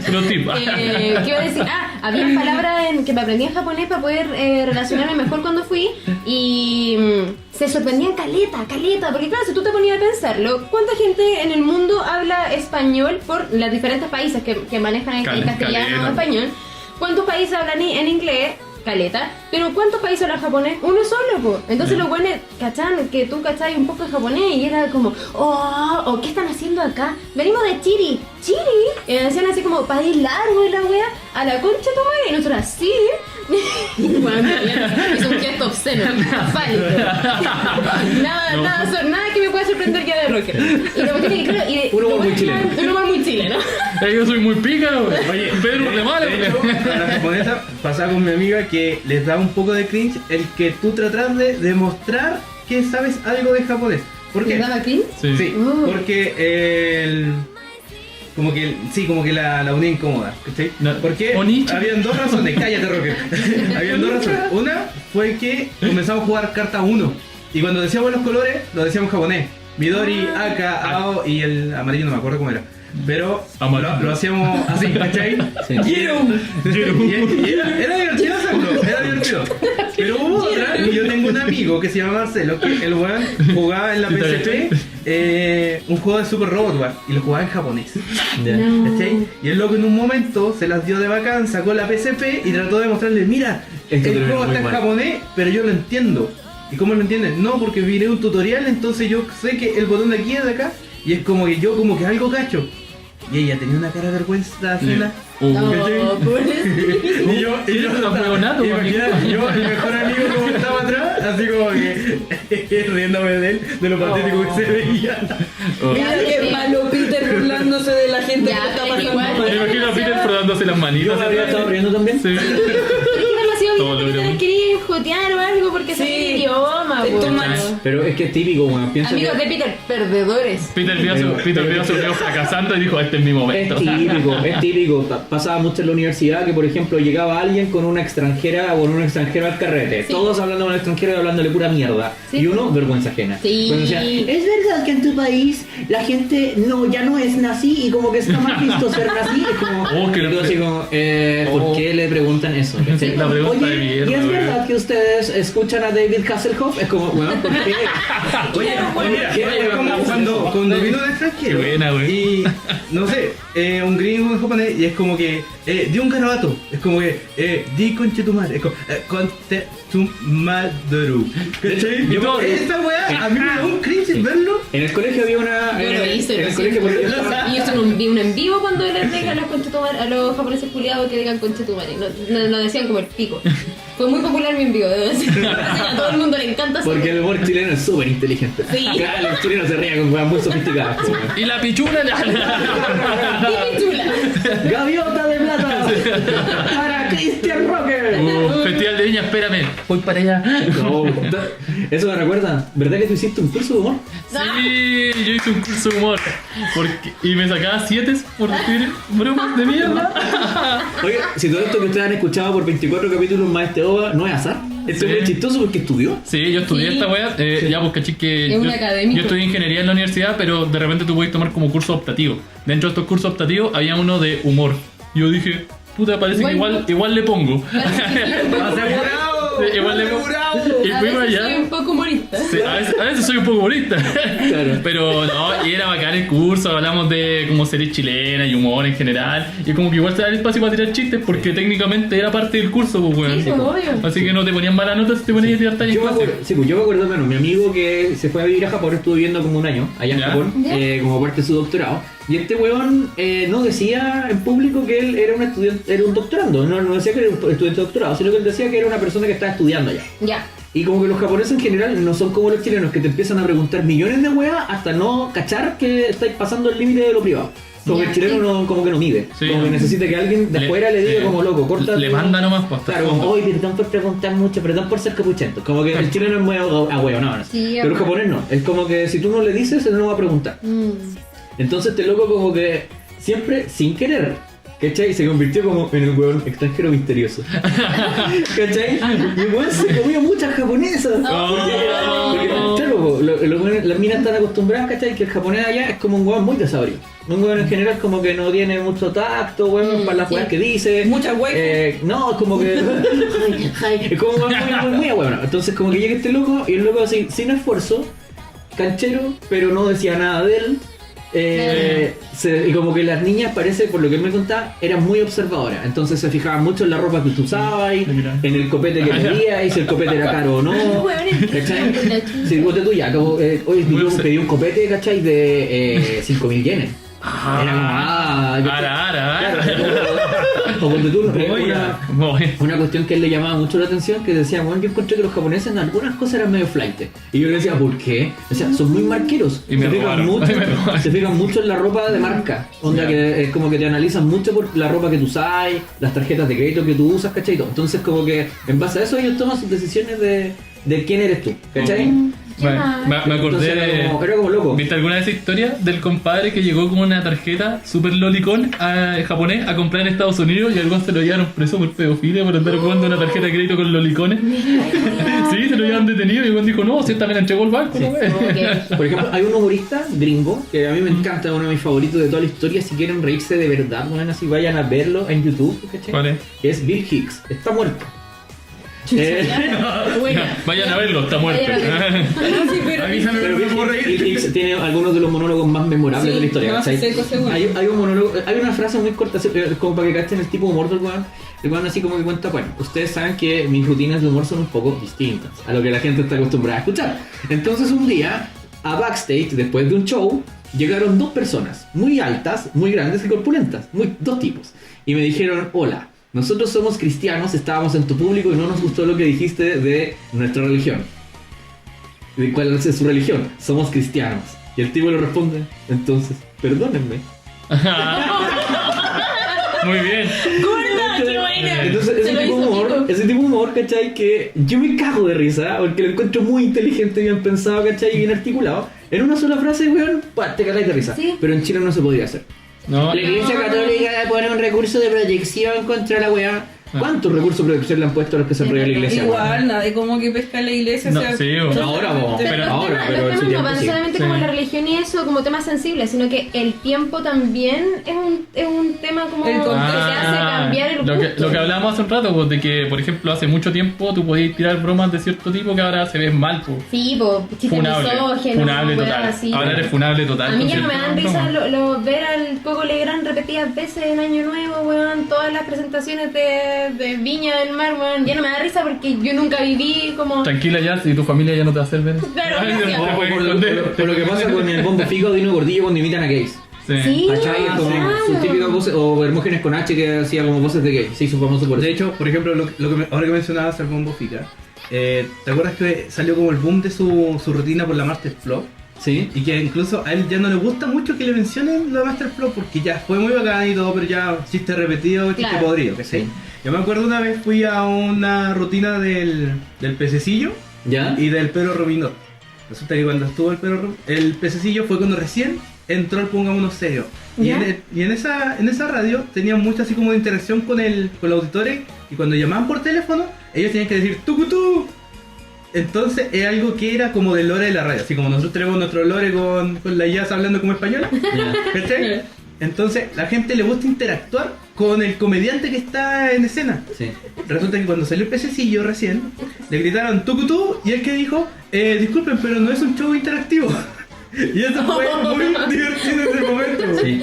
Pro tip. ¿Qué iba a decir? Había palabras que me aprendí en japonés para poder relacionarme mejor cuando fui y se sorprendían caleta, porque claro, si tú te ponías a pensarlo, ¿cuánta gente en el mundo habla español por los diferentes países que manejan el castellano Caleta. o español? ¿Cuántos países hablan en inglés? Caleta, pero ¿cuántos países hablan japonés? Uno solo, po. Entonces los buenos cachan que tú cachai un poco de japonés y era como, ¿qué están haciendo acá? Venimos de Chiri, y decían así como, país largo y la wea, a la concha tu madre, y nosotros así, bueno, hizo un gesto obsceno, fálico. Nada que me pueda sorprender ya de rocker. Y lo cuestión es que, claro, Uno más muy chileno. Uno más muy chileno. Yo soy muy pica, güey. Oye, Pedro de mala, de hecho, a la japonesa pasaba con mi amiga que les da un poco de cringe el que tú tratas de demostrar que sabes algo de japonés. ¿Por qué? ¿Le daba cringe? Sí. Sí, porque como que la unía incómoda, ¿cachai? No. Porque Onichi. habían dos razones, cállate Rocker. Habían dos razones. Una fue que comenzamos a jugar carta 1 y cuando decíamos los colores, lo decíamos japonés. Midori, Aka, Ao y el amarillo no me acuerdo cómo era. Pero lo hacíamos así, ¿cachai? Sí. Era divertido hacerlo, era divertido. Pero hubo otra, y yo tengo un amigo que se llama Marcelo, que el weón jugaba en la PSP un juego de Super Robot Wars, y lo jugaba en japonés. Ya. ¿Cachai? Y el loco en un momento se las dio de bacán, sacó la PSP y trató de mostrarle, mira, Esto el te juego viene está muy en mal. japonés, pero yo lo entiendo. ¿Y cómo lo entiendes? No, porque miré un tutorial, entonces yo sé que el botón de aquí es de acá, y es como que yo como que algo cacho. Y ella tenía una cara de vergüenza ajena. No, Y yo Los huevonatos, imagina, yo, el mejor amigo como estaba atrás, así como que riéndome de él, de lo patético que se veía. Mira qué malo Peter burlándose de la gente Ya, que está pero pasando igual. por Me imagino a Peter frotándose las manitas. Yo me había estado riendo también. Sí. Pero es que demasiado Todo bien lo que te grabó. querías jotear o algo porque Sí. es el idioma, Es po. too much. Pero es que es típico, weón. Piensa Amigos que de Peter, perdedores. Peter vio a su video fracasando y dijo, este es mi es momento. típico. Pasaba mucho en la universidad que, por ejemplo, llegaba alguien con una extranjera o con un extranjero al carrete. Sí. Todos hablando con un extranjero y hablándole pura mierda. Sí. Y uno, vergüenza ajena. Sí. Cuando decía, es verdad que en tu país la gente ya no es nazi y como que está mal visto ser nazi. Es como, Oh, que y tú lo- así como, ¿por qué le preguntan eso? ¿Cachai? La pregunta de Oye, mierda, ¿y es weón. verdad que ustedes escuchan a David Hasselhoff? Es como, bueno, ¿por qué? Oye, mira, es como cuando vino de extranjero. Qué buena, güey. Y no sé, un gringo en japonés y es como que di un garabato. Es como que di conche tu madre. Es como conte tu madru. ¿Cachai? Yo- Esta weá a mí me da un cringe verlo. En el colegio había una... Yo lo hice, en el lo colegio siento. porque yo estaba- Y yo hice un en vivo cuando les dejan a los conchetumare, a los japoneses culiados que digan conchetumare. Lo decían como el pico. Fue muy popular mi en vivo, debo decir. A todo el mundo le encanta hacerlo. Porque el humor chileno es súper inteligente. Sí. Claro, los chilenos se ríen con cosas muy sofisticadas. como, Y la pichula Dime chula. ¡Gaviota de plata! ¡Para Christian Rocker! Festival de Viña, espérame. Voy para allá. No, eso me recuerda. ¿Verdad que tú hiciste un curso de humor? Sí, yo hice un curso de humor. Y me sacaba 7 por decir bromas de mierda. Oye, si todo esto que ustedes han escuchado por 24 capítulos más este OVA no es azar. Esto Sí. es muy chistoso porque estudió. Sí, yo estudié Sí. esta wea. Ya, pues caché que. Es un yo, académico. yo estudié ingeniería en la universidad, pero de repente tú podías tomar como curso optativo. Dentro de estos cursos optativos había uno de humor. Yo dije, puta, parece que Bueno. igual le pongo. ¡Asegurado! Igual le- ¡Asegurado! Y fuimos allá. Soy un poco humorista. Sí, a veces soy un poco humorista. Claro. Pero no, y era bacán el curso, hablamos de como series chilenas y humor en general. Y como que igual se da el espacio para tirar chistes porque técnicamente era parte del curso, pues weón. Sí, pues, obvio. Así que no te ponían mala nota si te ponías a tirar tallas Yo me fácil. acuerdo, sí, pues yo me acuerdo, bueno, mi amigo que se fue a vivir a Japón estuvo viviendo como un año allá en Ya. Japón, Ya. como parte de su doctorado. Y este weón no decía en público que él era un estudiante, era un doctorando, no decía que era un estudiante de doctorado, sino que él decía que era una persona que estaba estudiando allá. Ya. Y como que los japoneses en general no son como los chilenos que te empiezan a preguntar millones de weas hasta no cachar que estáis pasando el límite de lo privado. Como que Ya, el chileno sí. no, como que no mide. Sí. Como que necesita que alguien de afuera le diga como loco, corta. Le manda nomás, pues. Claro, como, oye, perdón por preguntar mucho, perdón por ser capuchento. Como que el chileno es muy no. Sí, Pero el japonés no. Es como que si tú no le dices, él no va a preguntar. Entonces este loco como que siempre, sin querer, ¿cachai? Se convirtió como en el weón extranjero misterioso. ¿Cachai? Y el weón se comió muchas japonesas. Porque, claro, las minas están acostumbradas, ¿cachai? Que el japonés allá es como un weón muy desabrido. Un weón en general como que no tiene mucho tacto, weón, para las sí. weas que dice. Muchas weas. No, es como que... es como muy ahueonado. Entonces como que llega este loco y el loco así, sin esfuerzo, canchero, pero no decía nada de él. Y como que las niñas, parece, por lo que él me contaba, eran muy observadoras. Entonces se fijaban mucho en la ropa que tú usabas, en el copete que tenías, y si el copete era caro o no. ¿Cachai? Si el bote tuya, oye, yo pedí un copete, ¿cachai? De 5.000 yenes. Era como, o cuando tú una cuestión que él le llamaba mucho la atención, que decía, bueno, yo encontré que los japoneses en algunas cosas eran medio flight. Y yo le decía, ¿por qué? O sea, son muy marqueros. Y me robaron. Se fijan mucho en la ropa de marca. Onda que es como que te analizan mucho por la ropa que tú usas, las tarjetas de crédito que tú usas, ¿cachai? Entonces como que en base a eso ellos toman sus decisiones de quién eres tú, ¿cachai? ¿Qué más? Me acordé Entonces era como loco. ¿Viste alguna vez esa historia del compadre que llegó con una tarjeta super lolicón japonés a comprar en Estados Unidos y al weón se lo llevaron preso por pedofilia por andar jugando una tarjeta de crédito con lolicones? Sí, se lo llevan detenido y el weón dijo, no, si esta me la entregó el banco, ¿no? Por ejemplo, hay un humorista gringo que a mí me encanta, es uno de mis favoritos de toda la historia. Si quieren reírse de verdad, bueno, así vayan a verlo en YouTube, ¿cachai? ¿Cuál es? Que es Bill Hicks, está muerto. Bueno. Vayan a verlo, está muerto. Sí, pero Avísame Pero cuando puedo Bill reír. Hicks tiene algunos de los monólogos más memorables Sí, de la historia, más ¿cachai? seco, seguro. Hay un monólogo, hay una frase muy corta, como para que cachen el tipo de humor del weón. El weón así como que cuenta, bueno, ustedes saben que mis rutinas de humor son un poco distintas a lo que la gente está acostumbrada a escuchar. Entonces un día, a backstage, después de un show, llegaron dos personas, muy altas, muy grandes y corpulentas, dos tipos. Y me dijeron, hola, nosotros somos cristianos, estábamos en tu público y no nos gustó lo que dijiste de nuestra religión. ¿De cuál es su religión? Somos cristianos. Y el tipo le responde, entonces, perdónenme. Muy bien. ¡Gorda! ¡Qué buena! Entonces, Se lo hizo pico. ese tipo de humor, ¿cachai? Que yo me cago de risa, porque lo encuentro muy inteligente, bien pensado, ¿cachai? Y bien articulado. En una sola frase, weón, te cagáis de risa. Sí. Pero en Chile no se podría hacer. No, La Iglesia Católica pone un recurso de proyección contra la weá. ¿Cuántos recursos de proyección le han puesto a los que se ríe la iglesia? igual, nadie como que pesca la iglesia. No, o sea, sí, o sea, ahora vos. Pero ahora, Los pero en su temas no tiempo van sí. solamente Sí. como la religión y eso, como temas sensibles, sino que el tiempo también es un tema como El que contexto. te hace cambiar el gusto. lo que hablábamos hace un rato, pues, de que, por ejemplo, hace mucho tiempo tú podías tirar bromas de cierto tipo que ahora se ven mal, pues. Sí, po, chistes misógenos, Funable weas total. así. Ahora eres funable total. A mí con ya no me ciertas dan risa bromas. ver al Coco Legrand repetidas veces en Año Nuevo, weón, todas las presentaciones de Viña del Mar, weón, ya no me da risa porque yo nunca viví como... Tranquila ya, si tu familia ya no te va a hacer ver. Claro, Ay, gracias. no te O pueden por esconder. lo que pasa con el Bombo Fico, Dino Gordillo cuando imitan a gays. Sí, ¿Cachai? Es como claro. sus típicas voces, o Hermógenes con H que hacía como voces de gay. Se hizo famoso por eso. De hecho, por ejemplo, ahora que mencionabas al Bombo Fica, ¿te acuerdas que salió como el boom de su rutina por la Masterflow? Sí. Y que incluso a él ya no le gusta mucho que le mencionen la Masterflow porque ya fue muy bacán y todo, pero ya chiste repetido, chiste Claro. podrido, ¿cachai? Yo me acuerdo una vez fui a una rutina del pececillo ¿Ya? y del Pedro Robinot. Resulta que cuando estuvo el pececillo fue cuando recién entró el Pongámonos Serio. Y, ¿Ya? en esa radio tenían mucha así como de interacción con los auditores y cuando llamaban por teléfono ellos tenían que decir tucutú. Entonces es algo que era como del lore de la radio, así como nosotros tenemos nuestro lore con la Yas hablando como española. Ya. ¿Cachai? Entonces la gente le gusta interactuar con el comediante que está en escena. Sí. Resulta que cuando salió el pececillo recién, le gritaron tucutú y él que dijo, disculpen, pero no es un show interactivo. Y eso fue muy divertido en ese momento. Sí.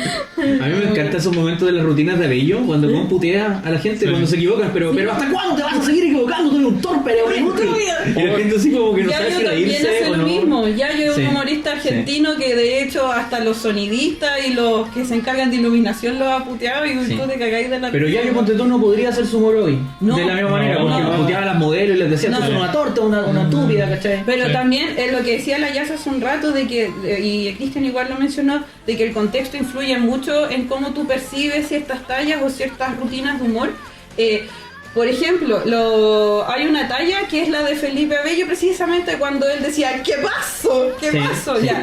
A mí me encantan esos momentos de las rutinas de Bello, cuando Gon putea a la gente cuando se equivocan, pero ¿hasta cuándo te vas a seguir equivocando? Tú eres un torpe, eres un inútil. Y la gente así como que no sabe Yayo si también reírse hace o lo no. mismo. Yayo es Sí. un humorista argentino que de hecho hasta los sonidistas y los que se encargan de iluminación lo ha puteado y Sí. tú te cagáis de la Pero risa. ya que Ponte tú no podría hacer su humor hoy. No. De la misma manera, porque No. puteaba a las modelos y les decía, tú No. sos una torta, una túpida, ¿cachai? Pero Sí. también es lo que decía la Yasa hace un rato, de que, y Cristian igual lo mencionó, de que el contexto influye mucho en cómo tú percibes ciertas tallas o ciertas rutinas de humor. Por ejemplo, hay una talla que es la de Felipe Abello, precisamente cuando él decía, ¿qué pasó? ¿Qué Sí. pasó? Ya.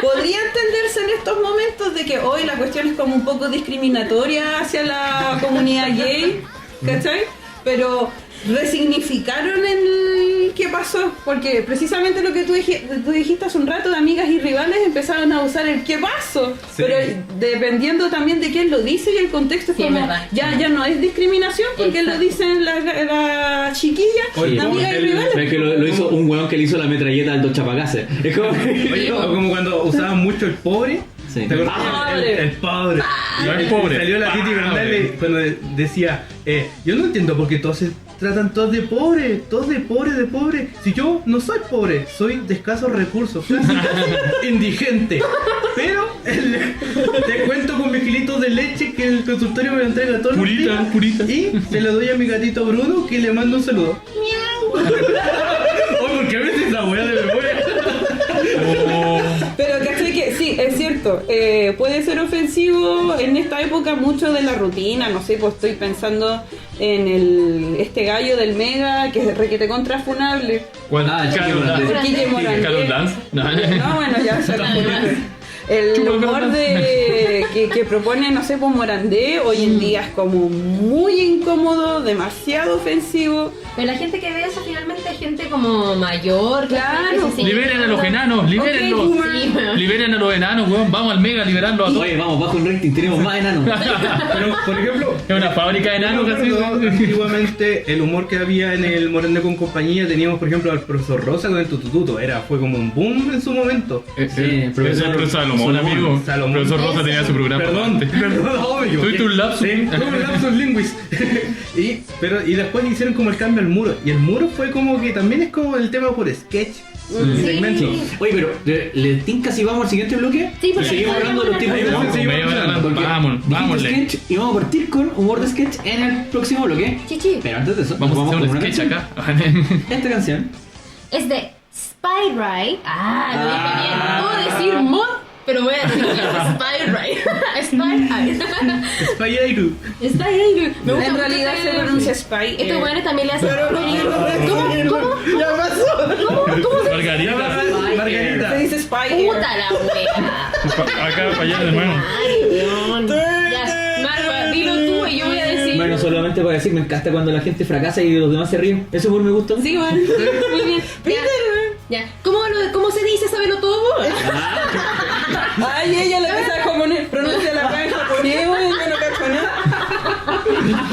Podría entenderse en estos momentos de que hoy la cuestión es como un poco discriminatoria hacia la comunidad gay, ¿cachai? Pero resignificaron el qué pasó, porque precisamente lo que tú dijiste hace un rato de amigas y rivales empezaron a usar el qué pasó, Sí. pero dependiendo también de quién lo dice y el contexto es Sí, como, verdad. ya no es discriminación porque lo Exacto. dicen la chiquilla, Oye, la amiga y el- rivales. Es que lo hizo un weón que le hizo la metralleta al Dos Chapacase. Es como... Oye, o como cuando usaban mucho el pobre. Sí. ¿Te acuerdas? Pobre. El pobre. No es Y pobre. salió la Titi Bernal cuando decía, yo no entiendo por qué todos se tratan todos de pobre, de pobre. Si yo no soy pobre, soy de escasos recursos, casi indigente. Pero te cuento con mis kilitos de leche que el consultorio me lo entrega todos los días. Purita. Y se lo doy a mi gatito Bruno que le mando un saludo. Oye, ¿por qué ves esa weá de memoria? Oh. Pero ¿cachai? Que sí, es cierto, puede ser ofensivo en esta época mucho de la rutina, no sé, pues estoy pensando en este gallo del Mega que es requete contrafunable. ¿Cuál? Ah, Carlos Chico Dance. Quique Morandé. Carlos Dance. No. No, bueno, ya se la el Chúpalo, humor Carlos. que propone, no sé, pues Morandé, hoy en día es como muy incómodo, demasiado ofensivo. Pero la gente que ve eso finalmente es gente como mayor. Claro. que se sigue Liberen a los enanos, libérenlos. Ok, Sí, weón. Liberen a los enanos, weón. Vamos al Mega a liberarlos a todos. Oye, vamos, bajo un rating, tenemos más enanos. Pero, por ejemplo, Es una fábrica de yo enanos me casi. acuerdo, antiguamente el humor que había en el Morandé con compañía, teníamos por ejemplo al profesor Rosa con el tutututo, fue como un boom en su momento. Sí, Es el profesor Salomón, Salomón, amigo. Salomón. Profesor Rosa tenía su programa. Perdón, antes. no, me equivoqué. Tuviste un lapsus. Sí, tuve un lapsus linguis. y después hicieron como el cambio al muro. Y el muro fue como que también es como el tema por sketch. Sí. Segmento. Oye, pero ¿le tinca si vamos al siguiente bloque? Sí, porque Y seguimos hablando de los tipos de Ahí humor. vamos, Media hora hablando. Porque Vámonos, dijiste vámonos. sketch y vamos a partir con humor de sketch en el próximo bloque. Chichi. Pero antes de eso, Vamos a hacer con un una sketch canción. acá. Esta canción Es de Spy Ride. Lo dije bien. Puedo decir mod, pero voy a decir Spy Ride. Spy Ride. Spyro. Spy Ride. Me gusta En mucho realidad este- se pronuncia Spy. Estos weones también le hacen. ¿Cómo? Ya pasó. ¿Cómo se Margarita. Margarita. Se dice Spy. puta la wea? Acá, para allá de nuevo. Ay, weón. Ya, Marva, dilo tú y yo voy a decir. Bueno, solamente para decir, me encanta cuando la gente fracasa y los demás se ríen. Eso por me gusta. Sí, weón. Muy bien. Ya. ¿Cómo se dice? ¿Sábelo todo? Ay, ella la empieza a japonés, pronuncia la wea en japonés, weón, yo no cacho nada.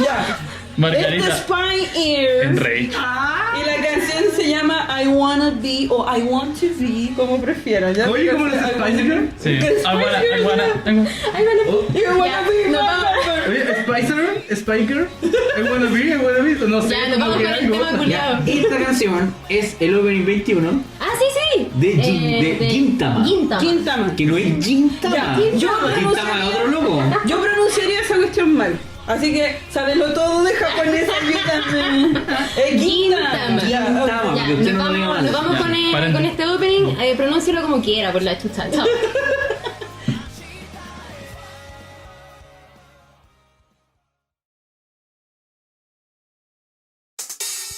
Ya. Margarita. Este Spy Ear. En Rage. Y la canción se llama I Wanna Be o I Want to Be, como prefieran. ¿Ya? Oye, ¿cómo lo hace I wanna Spice Girl? Sí. ¿Qué es Aguana, Spice Girl? aguana. Ay, bueno. You wanna Ya, be nos my vamos. lover. Oye, Spiker, I wanna be, no sé. Ya, nos como vamos que con el algo. tema Ya, culiado. esta canción es el Opening 21 Ah, sí. de Gintama. Gintama. Quintama. Que no es Gintama. Ya, Gintama. Gintama es otro loco. Yo pronunciaría esa cuestión mal. Así que, sábelo todo de japonés, ayúdame. Gintama. Ya, Gintama. Ya, porque usted no lo diga mal. nos vamos Ya, paren. con este opening. Pronúncialo como quiera, por la chucha. Chao.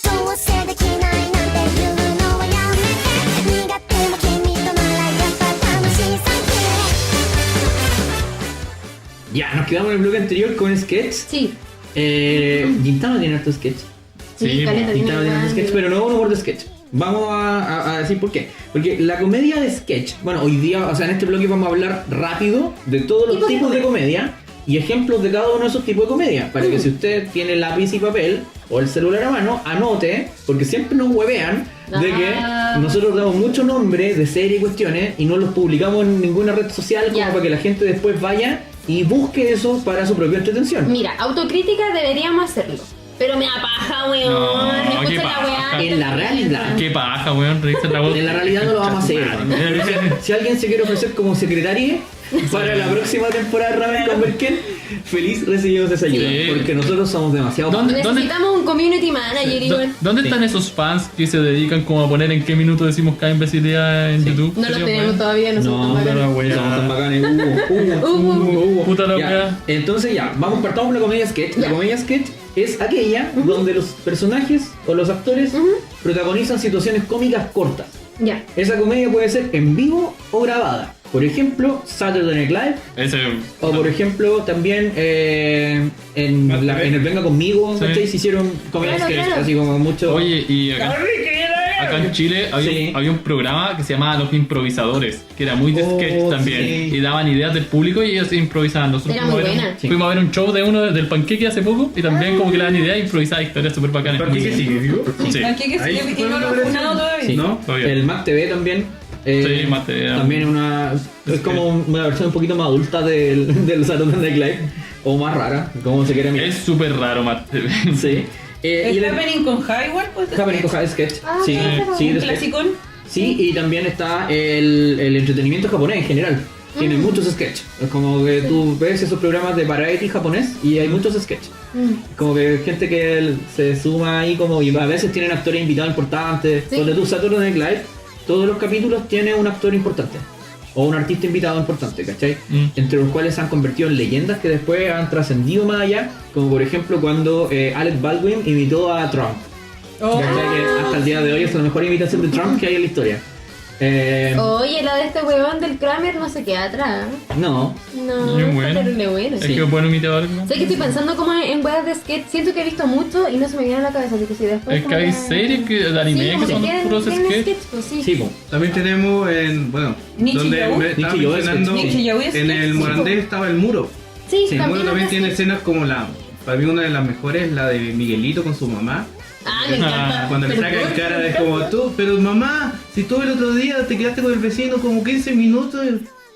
どうせできないなんて言うのはやめて苦手も君とならやっぱ楽しいさ Ya, nos quedamos en el bloque anterior con sketch. Sí. Gintama tiene harto sketch. Sí, caleta, Gintama tiene harto grande. sketch, pero no un humor de sketch. Vamos a decir por qué. Porque la comedia de sketch, bueno, hoy día, o sea, en este bloque vamos a hablar rápido de todos los Tipos de tipos de comedia, y ejemplos de cada uno de esos tipos de comedia, para que si usted tiene lápiz y papel o el celular a mano, anote, porque siempre nos huevean de que nosotros damos mucho nombre de series y cuestiones y no los publicamos en ninguna red social como Ya. para que la gente después vaya y busque eso para su propia entretención. Mira, autocrítica deberíamos hacerlo. Pero me apaja, weón. No, Me escucho qué la paja. weá. En la realidad. Qué paja, weón, reírse la voz. En la realidad no lo vamos a hacer. Si alguien se quiere ofrecer como secretaria para la próxima temporada de Ramen con Berken, feliz recibimos esa ayuda. Sí. Porque nosotros somos demasiado ¿Dónde- Necesitamos un community manager igual. ¿Dónde están esos fans que se dedican como a poner en qué minuto decimos cada imbecilidad en YouTube? No lo Sería, tenemos weón. todavía, no somos No, tan bacanes. no, weón. somos tan bacanes. Hugo. Puta la Ya, weá. entonces ya, partamos con la comedia sketch. La Ya. comedia sketch es aquella donde los personajes o los actores protagonizan situaciones cómicas cortas. Ya. Esa comedia puede ser en vivo o grabada. Por ejemplo, Saturday Night Live. Ese. O por ejemplo, también en el Venga Conmigo, Sí. ¿cachai? Se hicieron comedias Claro, sketch, claro. así como mucho. Oye, y acá en Chile Sí. había un programa que se llamaba Los Improvisadores, que era muy de Oh, sketch también. sí. Y daban ideas del público y ellos improvisaban. Nosotros Era fuimos, muy a ver, buena. Sí. fuimos a ver un show de uno del Panqueque hace poco y también como que le dan ideas e improvisaban historias súper bacanas. ¿Por qué que sigue vivo? Sí. Aquí que Ahí sí, y fue no lo una he funado todavía. Sí. ¿No? Todavía. El Mac TV también. Sí, Mac TV. También es como una versión un poquito más adulta del Saturday Night Live. O más rara, como se quiera mirar. Es súper raro, Matt. Sí. Y El el Happening con High igual, pues. Happening con High Sketch. Ah, Sí, claro. sí, Un de sketch. clasicón. Sí, y también está el entretenimiento japonés en general. Tiene muchos sketches. Es como que tú ves esos programas de variety japonés y hay muchos sketches. Como que gente que se suma ahí como y a veces tienen actores invitados importantes. Sí. Donde tú Saturday Night Live, todos los capítulos tienen un actor importante. O un artista invitado importante, ¿cachai? Entre los cuales se han convertido en leyendas que después han trascendido más allá. Como por ejemplo cuando Alec Baldwin imitó a Trump. Oh. ¿Cachai? Que hasta el día de hoy es la mejor imitación de Trump que hay en la historia. Oye, la de este weón del Kramer no se queda atrás. No. No, Muy está bueno. terrible bueno. Es que buen imitador. ¿no? Sé que estoy pensando como en weas de sketch. Siento que he visto mucho y no se me viene a la cabeza. Así que si después. Es que como hay que- series de anime Sí, como que son tienen puros sketch. pues sí. Sí, po. También tenemos Nichi donde Yahoo. me estaba Nichi Yahoo mencionando, es sketch. Nichi Yahoo es en el sketch, sí, Morandé estaba el muro. Sí, Sí, El muro también es tiene sketch. escenas como para mí una de las mejores, la de Miguelito con su mamá. Ah, me encanta. Cuando le Pero saca en por- cara de como tú, pero mamá, si tú el otro día te quedaste con el vecino como 15 minutos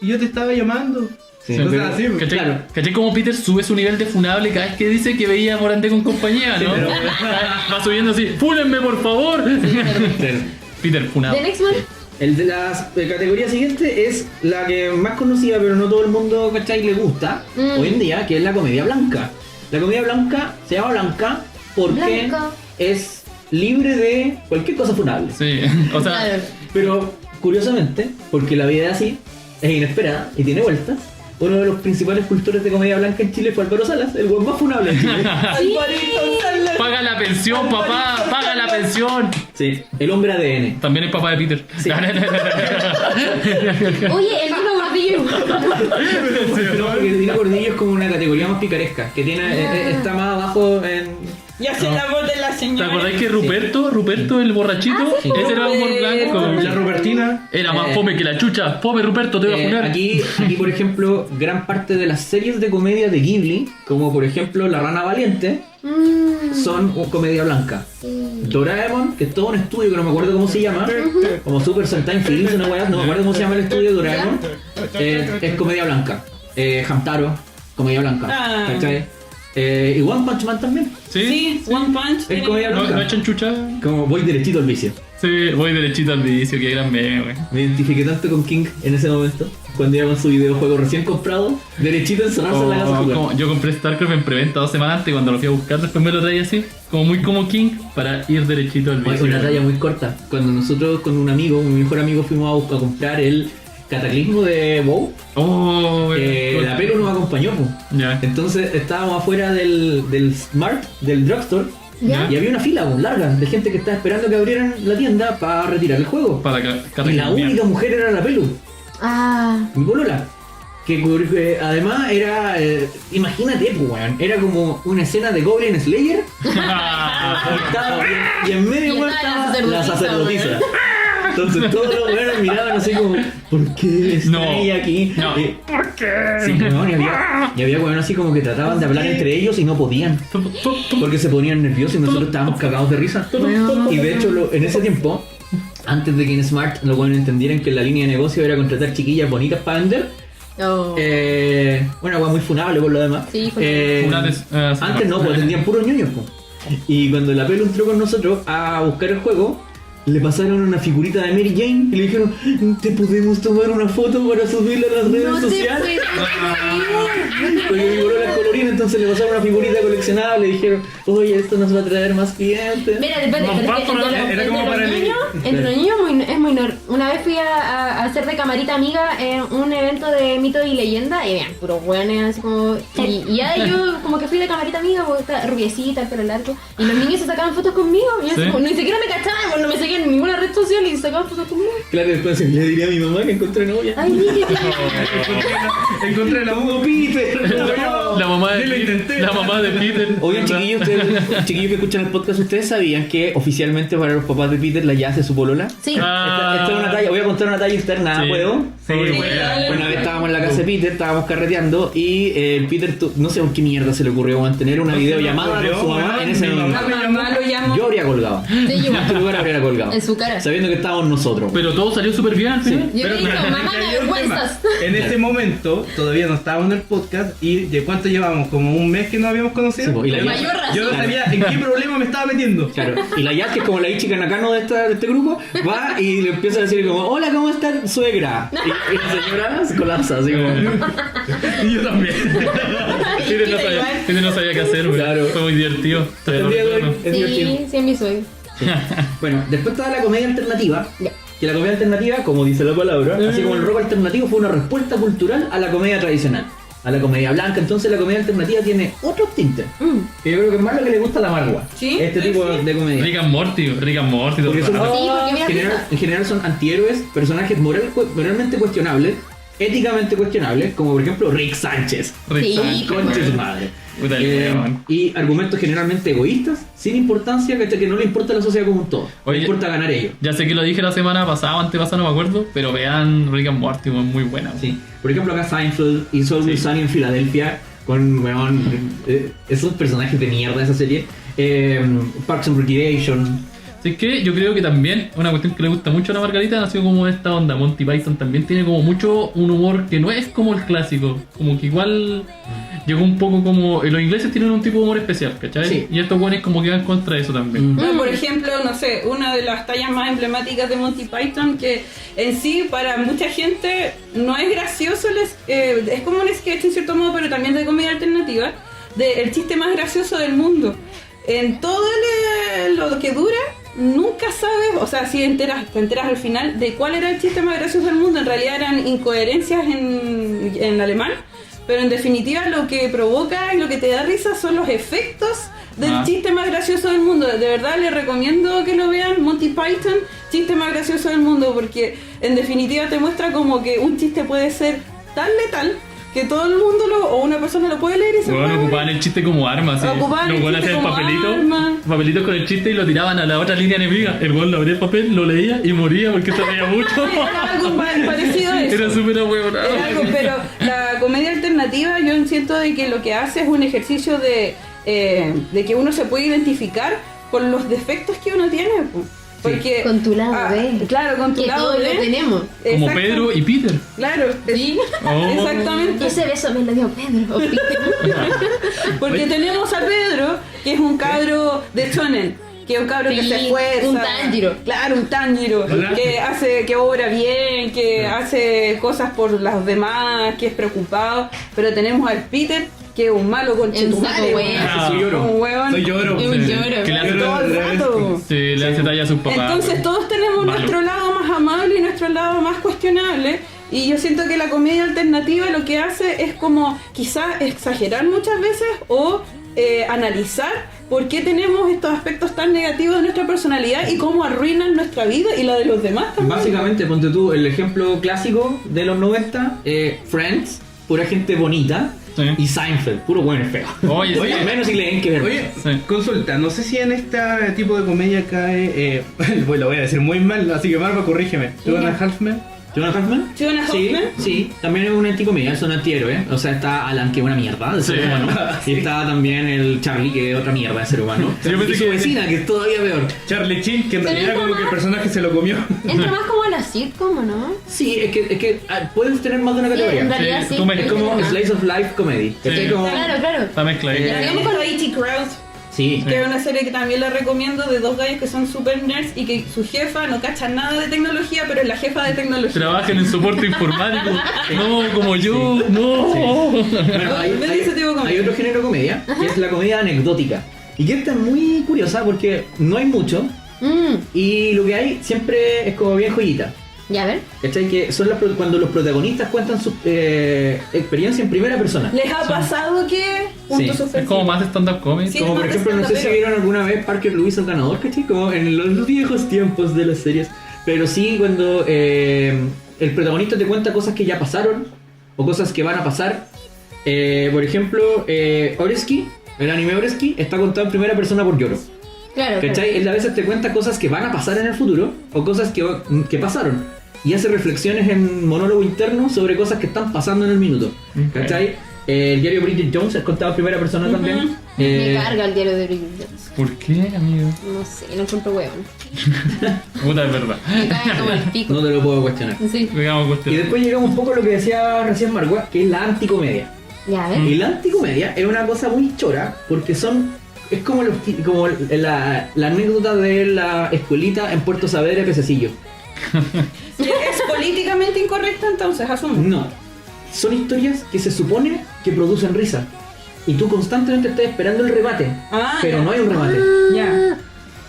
y yo te estaba llamando. Sí, Cosas pero- así, ¿Cachai? Claro. ¿Cachai cómo Peter sube su nivel de funable cada vez que dice que veía a Morandé con compañía, no? pero- Va subiendo así, ¡fúnenme por favor! Peter, funado. The Next One. El de la categoría siguiente es la que más conocida, pero no todo el mundo, ¿cachai? Le gusta hoy en día, que es la comedia blanca. La comedia blanca se llama blanca porque Blanca. es libre de cualquier cosa funable. Sí, o sea, Claro. Pero, curiosamente, porque la vida es así, es inesperada y tiene vueltas, uno de los principales cultores de comedia blanca en Chile fue Álvaro Salas, el buen más funable en Chile. Alvarito Salas. paga la pensión, papá, paga la pensión. Sí, el hombre ADN. También es papá de Peter. Sí. Oye, el Dino Gordillo. No, porque Dino Gordillo es como una categoría más picaresca, que tiene está más abajo en... Ya se la voz de la ¿Te señora. acordáis que Ruperto, el borrachito? sí, Ese era humor blanco. La Rupertina. Era más fome que la chucha. Fome, Ruperto, te voy a funar. aquí, por ejemplo, gran parte de las series de comedia de Ghibli, como por ejemplo La Rana Valiente, son comedia blanca. Doraemon, que es todo un estudio que no me acuerdo cómo se llama, como Super Sentai Films, una weá, no me acuerdo cómo se llama el estudio de Doraemon, es comedia blanca. Hamtaro, comedia blanca. Ah. ¿Cachai? Y One Punch Man también, ¿Sí? Sí, One Punch. es comedia ¿No, blanca. ¿No echan chucha? Como voy derechito al vicio. Sí, voy derechito al vicio, qué gran meme, güey. Me identifiqué tanto con King en ese momento, cuando iba con su videojuego recién comprado, derechito encerrarse en la casa a jugar. Yo compré StarCraft en preventa 2 semanas antes y cuando lo fui a buscar después me lo traía así, como muy como King, para ir derechito al Oye, vicio. una talla muy corta. Cuando nosotros con un amigo, mi mejor amigo, fuimos a comprar el Cataclismo de WoW, Oh, la Pelo nos acompañó. Po. Ya. Entonces estábamos afuera del Smart, del drugstore, ¿Ya? y había una fila larga de gente que estaba esperando que abrieran la tienda para retirar el juego. Para Y la única mujer era la Pelu, Ah. mi polola. Que además era, imagínate, pues, weón, era como una escena de Goblin Slayer. Y en medio Y weón, estaba estaba la la sacerdotisa, sacerdotisa. Entonces todos los weones miraban así como, ¿por qué está No. ella aquí? No. ¿Por qué? Sí, weón, y había weones así como que trataban de hablar entre ellos y no podían. Porque se ponían nerviosos y nosotros estábamos cagados de risa. Y de hecho, en ese tiempo, antes de que en Smart los buenos entendieran que la línea de negocio era contratar chiquillas bonitas para vender, Oh. bueno, algo muy funable por lo demás. Sí, funable. Antes no, pues atendían puros ñoños. Pues. Y cuando la Pelu entró con nosotros a buscar el juego, le pasaron una figurita de Mary Jane y le dijeron, ¿te podemos tomar una foto para subirla a las redes No te sociales? puedo Porque mi bolola es colorina, entonces le pasaron una figurita coleccionable y dijeron, oye, esto nos va a traer más clientes. Mira, depende, No, pero es que era como para el- entre los niños es muy Una vez fui a hacer de camarita amiga en un evento de mito y leyenda y vean, puros hueones así como... Y ya yo como que fui de camarita amiga, porque estaba rubiecita, el pelo largo, y los niños se sacaban fotos conmigo, y yo ¿Sí? así como, ni siquiera me cachaban, pues no me seguían en ninguna red social y se sacaban fotos conmigo. Claro, después le diría a mi mamá que encontré novia. Ay, mire, Encontré la ¡Oh, Peter! La mamá de Yo lo Peter. intenté. La mamá de Peter. Oigan, chiquillos, chiquillos que escuchan el podcast, ¿ustedes sabían que oficialmente para los papás de Peter la ya hace su polola? sí. Esta es una talla, voy a contar una talla externa, Sí. ¿puedo? Sí, Una vez estábamos en la casa de Peter, estábamos carreteando y Peter, no sé por qué mierda se le ocurrió mantener una videollamada con su mamá en ese Mi momento. mamá La mamá lo llama. Yo habría colgado. Sí, yo- En tu lugar habría colgado. En su cara. Sabiendo que estábamos nosotros. Pero todo salió súper bien al final. Yo le digo, mamá, me avergüenzas. En ese momento todavía no estábamos en el podcast y ¿de cuánto llevamos? Como un mes que nos habíamos conocido. Sí, po, y la- Yo no- Mayor razón. yo no sabía en qué problema me estaba metiendo. Claro, y la Yas, que es como la Ichica Nakano de este grupo, va y le empieza a decir como, hola, ¿cómo está suegra? Y la señora se colapsa, así como... Y yo también. Peter no sabía qué hacer, güey. Claro. Fue muy divertido. Todavía El día de hoy no- es divertido. Sí, sí, es mi sueño. Bueno, después está la comedia alternativa. Ya. Que la comedia alternativa, como dice la palabra, así como el rock alternativo fue una respuesta cultural a la comedia tradicional, a la comedia blanca. Entonces la comedia alternativa tiene otro tinte. Que yo creo que es más lo que le gusta a la Margua. Sí, Este tipo sí. de comedia. Rick and Morty, todo Porque el son, rato. Sí, porque mira, en general son antihéroes, personajes moralmente cuestionables, éticamente cuestionables, como por ejemplo Rick Sánchez. Rick Sí, Sánchez, Concha de su güey. madre. Puta el weón. Y argumentos generalmente egoístas, sin importancia, que no le importa a la sociedad como un todo. Oye, le importa ganar ellos. Ya sé que lo dije la semana pasada o antepasada, no me acuerdo, pero vean Rick and Morty, güey, muy buena. güey. Sí. Por ejemplo, acá Seinfeld y Soul Sí. Sunny en Filadelfia, con weón, esos personajes de mierda de esa serie. Parks and Recreation. Así que yo creo que también una cuestión que le gusta mucho a la Margarita ha sido como esta onda. Monty Python también tiene como mucho un humor que no es como el clásico. Como que igual llegó un poco como... Los ingleses tienen un tipo de humor especial, ¿cachai? Sí. Y estos buenos como que van contra eso también. No, por ejemplo, no sé, una de las tallas más emblemáticas de Monty Python que en sí para mucha gente no es gracioso, es como un sketch en cierto modo, pero también de comedia alternativa, el chiste más gracioso del mundo. En todo lo que dura, nunca sabes, o sea, si te enteras al final de cuál era el chiste más gracioso del mundo. En realidad eran incoherencias en alemán, pero en definitiva lo que provoca y lo que te da risa son los efectos del chiste más gracioso del mundo. De verdad les recomiendo que lo vean, Monty Python, chiste más gracioso del mundo, porque en definitiva te muestra como que un chiste puede ser tan letal que todo el mundo o una persona lo puede leer y se Bueno, puede ocupaban el chiste como arma, ¿sí? Ocupaban el Los buenos chiste hacían como arma. papelitos con el chiste y lo tiraban a la otra línea enemiga. El gol lo abría el papel, lo leía y moría porque se reía mucho. Era algo parecido a eso. Era súper ahueonado. Era algo, pero la comedia alternativa yo siento de que lo que hace es un ejercicio de que uno se puede identificar con los defectos que uno tiene. Po. Porque, Con tu lado B. Claro, con tu Que lado todos B. lo tenemos. Como Exacto. Pedro y Peter. Claro, Sí. Oh. exactamente. Ese beso me lo dio Pedro. o Peter. Porque tenemos a Pedro, que es un cabro de shonen, que es un cabro que Sí, se esfuerza. un Tanjiro. Claro, un Tanjiro. ¿Verdad? Que obra bien, que hace cosas por los demás, que es preocupado. Pero tenemos al Peter, que es un malo con Un saco, güey. Soy lloro. Un huevón. Soy lloro. Es un Sí. lloro. Que le hace, Lloro. Todo el rato. sí, le hace talla a sus papás. Entonces todos tenemos Malo. nuestro lado más amable y nuestro lado más cuestionable. Y yo siento que la comedia alternativa lo que hace es como quizás exagerar muchas veces o analizar por qué tenemos estos aspectos tan negativos de nuestra personalidad y cómo arruinan nuestra vida y la de los demás también. Básicamente, ponte tú el ejemplo clásico de los 90, Friends, pura gente bonita. y Seinfeld, puro bueno feo. Oye, sí. Oye, menos si leen que ver. Oye, Sí. consulta, no sé si en este tipo de comedia cae. Lo voy a decir muy mal, así que Marva, corrígeme. ¿Tú van a Halfman? ¿Jonathan Huffman? Jonah Sí, Hoffman. sí, también es un anticomedia, es un antihéroe. O sea, está Alan, que es una mierda de ser Sí. humano. Y está también el Charlie, que es otra mierda de ser humano. Sí, yo pensé y su que- vecina, que es todavía peor. Charlie Chin, que en Pero realidad es como que el más- personaje se lo comió. Entra más como a la sitcom, ¿o no? Sí, es que puedes tener más de una Sí, categoría. en realidad Sí, sí. tú me- Es como Slice of Life Comedy. Sí. Es como, Claro, claro. Esta mezcla ahí. Ya. Digamos con E.T. Crowd, sí, que es una serie que también la recomiendo de dos gallos que son super nerds y que su jefa no cacha nada de tecnología, pero es la jefa de tecnología. Trabajan en soporte informático. No, como yo. No. Bueno, ¿Ves ese tipo de comedia? hay otro género de comedia, que es la comedia anecdótica. Y que esta es muy curiosa porque no hay mucho y lo que hay siempre es como bien joyita. Ya, a ver. ¿Cachai? Que son cuando los protagonistas cuentan su experiencia en primera persona. ¿Les ha pasado que puntos Sí. Es como más stand-up comedy. Sí. Como por más ejemplo, no sé si stand-upero. vieron alguna vez Parker Lewis el ganador, ¿cachai? Como en los viejos tiempos de las series. Pero sí cuando el protagonista te cuenta cosas que ya pasaron o cosas que van a pasar. Por ejemplo, Oreski, el anime Oreski, está contado en primera persona por Yoro. Claro. ¿Cachai? Él a veces te cuenta cosas que van a pasar en el futuro o cosas que pasaron. Y hace reflexiones en monólogo interno sobre cosas que están pasando en el minuto. Ok. ¿Cachai? El diario Bridget Jones es contado en primera persona también. Me carga el diario de Bridget Jones. ¿Por qué, amigo? No sé, lo encuentro hueón. Puta, es verdad. Me cae como el pico. No te lo puedo cuestionar. Sí. Digamos Y cuestión. después llegamos un poco a lo que decía recién Margua, que es la anticomedia. Ya, a ver. Y la anticomedia es una cosa muy chora porque es como, como la anécdota de la escuelita en Puerto Saavedra, Pececillo. Que es políticamente incorrecta, entonces asumo. No, son historias que se supone que producen risa. Y tú constantemente estás esperando el remate, Ah, pero ya. no hay un remate. Ya.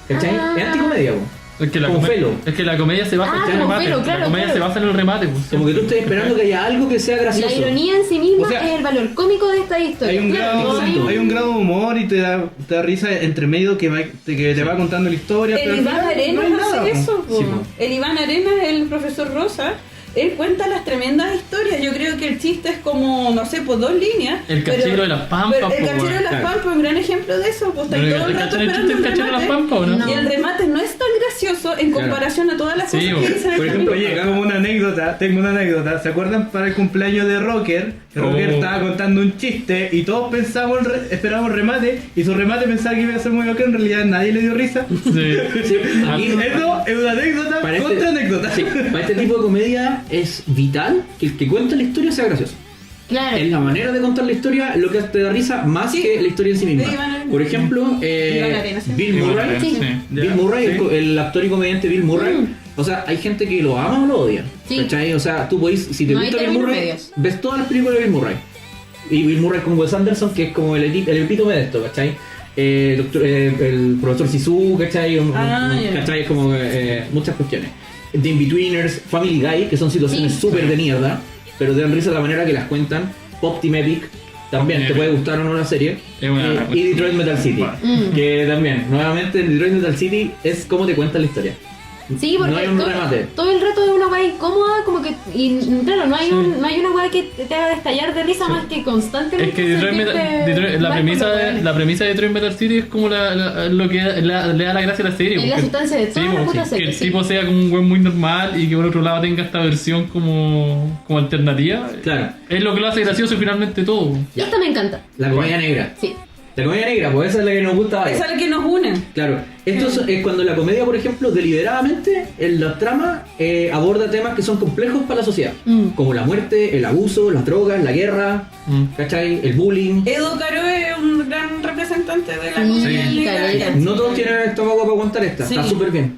¿Cachai? Es anticomedia, po. Es que, como Felo. es que la comedia se basa Ah, en el como remate. Felo, claro, la comedia claro. se basa en el remate. Pues. Como que tú estás esperando que haya algo que sea La gracioso. ironía en sí misma O sea, es el valor cómico de esta historia. Hay un, Claro, grado, no hay un- hay un grado de humor y te da risa entre medio que te va contando la historia. pero El al Iván final Arenas no hay nada, hace po. eso, po. Sí, po. El Iván Arenas, el profesor Rosa, él cuenta las tremendas historias. Yo creo que el chiste es como, no sé, pues 2 líneas. El cachero de las pampas, pero el po, cachero de weón. las Claro. pampas es un gran ejemplo de eso. Pues está ahí todo el rato ¿Cachan el esperando chiste del el cachero de las remate. pampas o no? No. Y el remate no es tan gracioso en Claro. comparación a todas las Sí, cosas po. que dicen en Por el ejemplo, capítulo. Oye, como una anécdota, tengo una anécdota. ¿Se acuerdan para el cumpleaños de Rocker? Que Rocker Oh. estaba contando un chiste y todos pensamos, esperábamos remate y su remate pensaba que iba a ser muy bacán, en realidad nadie le dio risa. Sí. Sí, aquí- Eso es una anécdota Para contra anécdota. sí, para este tipo de comedia es vital que el que cuenta la historia sea gracioso. Claro. Es la manera de contar la historia lo que te da risa más Sí. que la historia en sí misma. De Iván Arenas. Por ejemplo, Iván Arenas, sí. Bill Murray. Sí. Bill Murray, el actor y comediante Bill Murray. O sea, hay gente que lo ama o lo odia. Sí. ¿Cachai? O sea, tú podés, si te No hay gusta Bill términos Murray, medios. ves todas las películas de Bill Murray. Y Bill Murray con Wes Anderson, que es como el epítome de esto, ¿cachai? El profesor Sisu, ¿cachai? Ya. ¿Cachai? Como muchas cuestiones. The Inbetweeners, Family Guy, que son situaciones Sí. súper de mierda, pero te dan risa la manera que las cuentan. Pop Team Epic, también Team te Epic. puede gustar o no la serie. Es buena. Y Detroit Metal City, que también, nuevamente, en Detroit Metal City es como te cuentan la historia. Sí, porque no hay un remate. todo el rato es una weá incómoda, como que. Y claro, no hay una weá que te haga estallar de risa más que constantemente. Es que Detroit sentirte la, mal premisa por los de, weones. la premisa de Detroit Metal City es como lo que le da la gracia a la serie. Es la porque- sustancia de toda la po, puta que serie, el sí. tipo sea como un buen muy normal y que por otro lado tenga esta versión como alternativa. Claro, Es lo que lo hace gracioso finalmente todo. ya. Esta me encanta. La comedia negra. Sí. La comedia negra, pues esa es la que nos gusta. Es algo que nos une. Claro, esto es cuando la comedia, por ejemplo, deliberadamente en las tramas aborda temas que son complejos para la sociedad, como la muerte, el abuso, las drogas, la guerra, ¿cachai? El bullying. Edo Caro es un gran representante de la Sí, comedia negra. caleta. No todos tienen el estómago para aguantar esta, Sí. está súper bien.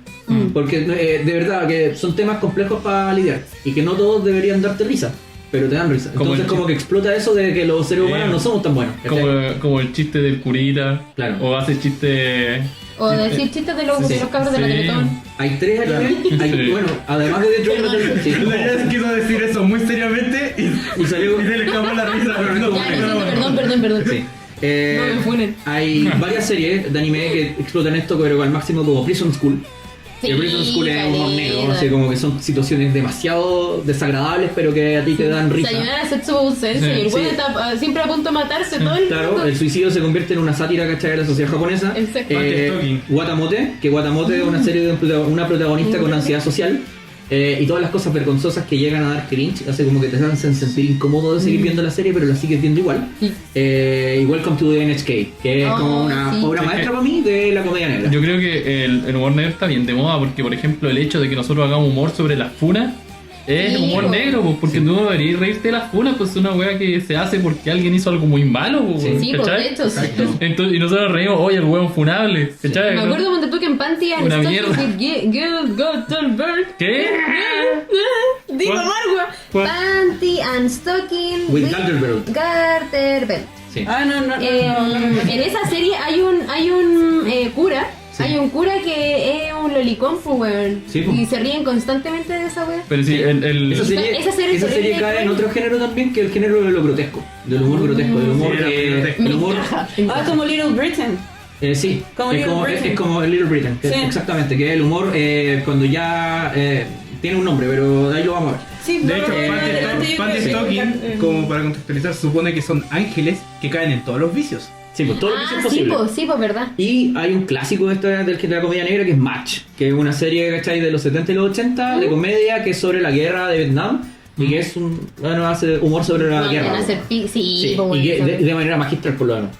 Porque de verdad que son temas complejos para lidiar y que no todos deberían darte risa, pero te dan risa. Como Entonces el como que explota eso de que los seres humanos no somos tan buenos. ¿cachai? Como el chiste del curita. Claro. O hace chiste. O decir chistes de los cabros de la Sí. Teletón. Hay 3 animes, hay, Sí. bueno, además de Detroit Metal City, Ella quiso decir eso muy seriamente y salió y se le escapó la risa. Pero no, Ya, lo siento, perdón. Sí. No me funen. Hay varias series de anime que explotan esto, pero al máximo, como Prison School, Sí, el Prison School es humor negro, caleta. así como que son situaciones demasiado desagradables, pero que a ti te dan O risa. sea, ayudar a Setsubo Sensei, Sí. el güey Sí. está siempre a punto de matarse todo el Claro, mundo. el suicidio se convierte en una sátira, ¿cachai? De la sociedad japonesa. Exacto. Watamote, que Watamote es una serie de una protagonista con ansiedad social. Y todas las cosas vergonzosas que llegan a dar cringe, hace como que te hacen sentir incómodo de seguir viendo la serie, pero la sigues viendo igual. Sí. Y Welcome to the NHK, que es Oh, como una sí. obra Sí, maestra que- para mí de la comedia negra. Yo creo que el humor negro está bien de moda porque, por ejemplo, el hecho de que nosotros hagamos humor sobre las funas es Sí, humor po. negro, pues, porque tú no deberías reírte de las funas, pues es una wea que se hace porque alguien hizo algo muy malo, pues, Sí. Sí, pues ¿cachai? de hecho, sí. Entonces, y nosotros nos reímos, oye, el hueón funable, ¿cachai? Me ¿No? acuerdo cuando tú que en Panty and Una Stocking mierda. with Girl Got Bird. ¿Qué? Digo ¿Cuál? Margua. ¿Cuál? Panty and Stocking With Garterbelt. Garterbelt. Sí. Ah, no. En esa serie hay un cura. Sí. Hay un cura que es un lolicón, pues, weón. Sí, pues. Y se ríen constantemente de esa weón. Pero sí, Esa serie, esa serie se ve cae en de- otro género también, que el género de lo grotesco, del humor grotesco, del humor, Sí, era grotesco. el humor, Ah, como Little Britain. sí, Como es Little como, Britain. es como Little Britain, que Sí. exactamente, que es el humor cuando ya tiene un nombre, pero ahí lo vamos a ver. Sí, De hecho, yo Panty creo que- Stocking, como para contextualizar, supone que son ángeles que caen en todos los vicios. Sí, pues todo lo que sea Ah, sí, posible. pues, verdad. Y hay un clásico de la comedia negra que es Match, que es una serie, ¿cachai? De los 70 y los 80 de comedia que es sobre la guerra de Vietnam y que es hace humor sobre la No, guerra. van a hacer sí, Sí, pues, y que bueno, de manera magistral por lo demás.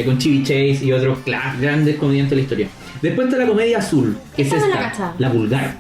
Con Chevy Chase y otros grandes comediantes de la historia. Después está la comedia azul, que es Esa no la esta, cachaba. la vulgar.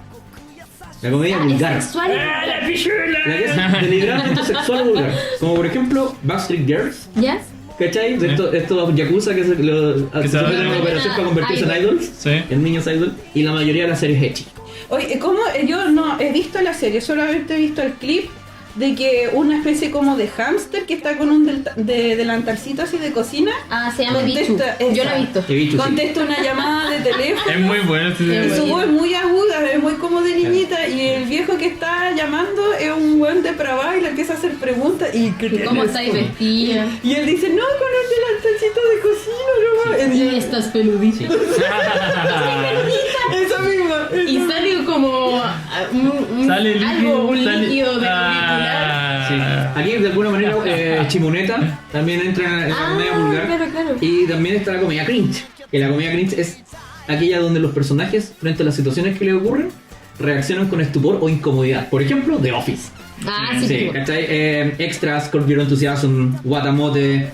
La comedia Ah, vulgar. es sexual. La que es deliberadamente sexual o vulgar. Como por ejemplo Backstreet Girls, ¿Ya? ¿cachai? De estos yakuza que se someten a una operación para convertirse en idols, Sí. en niños idols, y la mayoría de las series ecchi. Oye, ¿cómo? Yo no he visto la serie, solamente he visto el clip de que una especie como de hámster que está con un delantalcito así de cocina. Ah, se llama Bichu. Yo la he visto. Que bicho, sí. Contesta una llamada de teléfono. Es muy bueno este Y su voz es muy aguda, es muy como de niñita. Y el viejo que está llamando es un buen depravado y le empieza a hacer preguntas. ¿Y qué ¿Cómo tienes estáis tú? vestida? Y él dice, no, con un delantalcito de cocina, no. Y estás peludita. Esa misma. Y sale como Sale líquido, un sale- líquido de Ah. Sí. Aquí de alguna manera Chimoneta también entra en la comedia vulgar. claro. Y también está la comedia cringe. Que la comedia cringe es aquella donde los personajes, frente a las situaciones que les ocurren, reaccionan con estupor o incomodidad. Por ejemplo, The Office. Ah, sí, Sí, tipo. ¿cachai? Extras, Curb Your Enthusiasm, Watamote,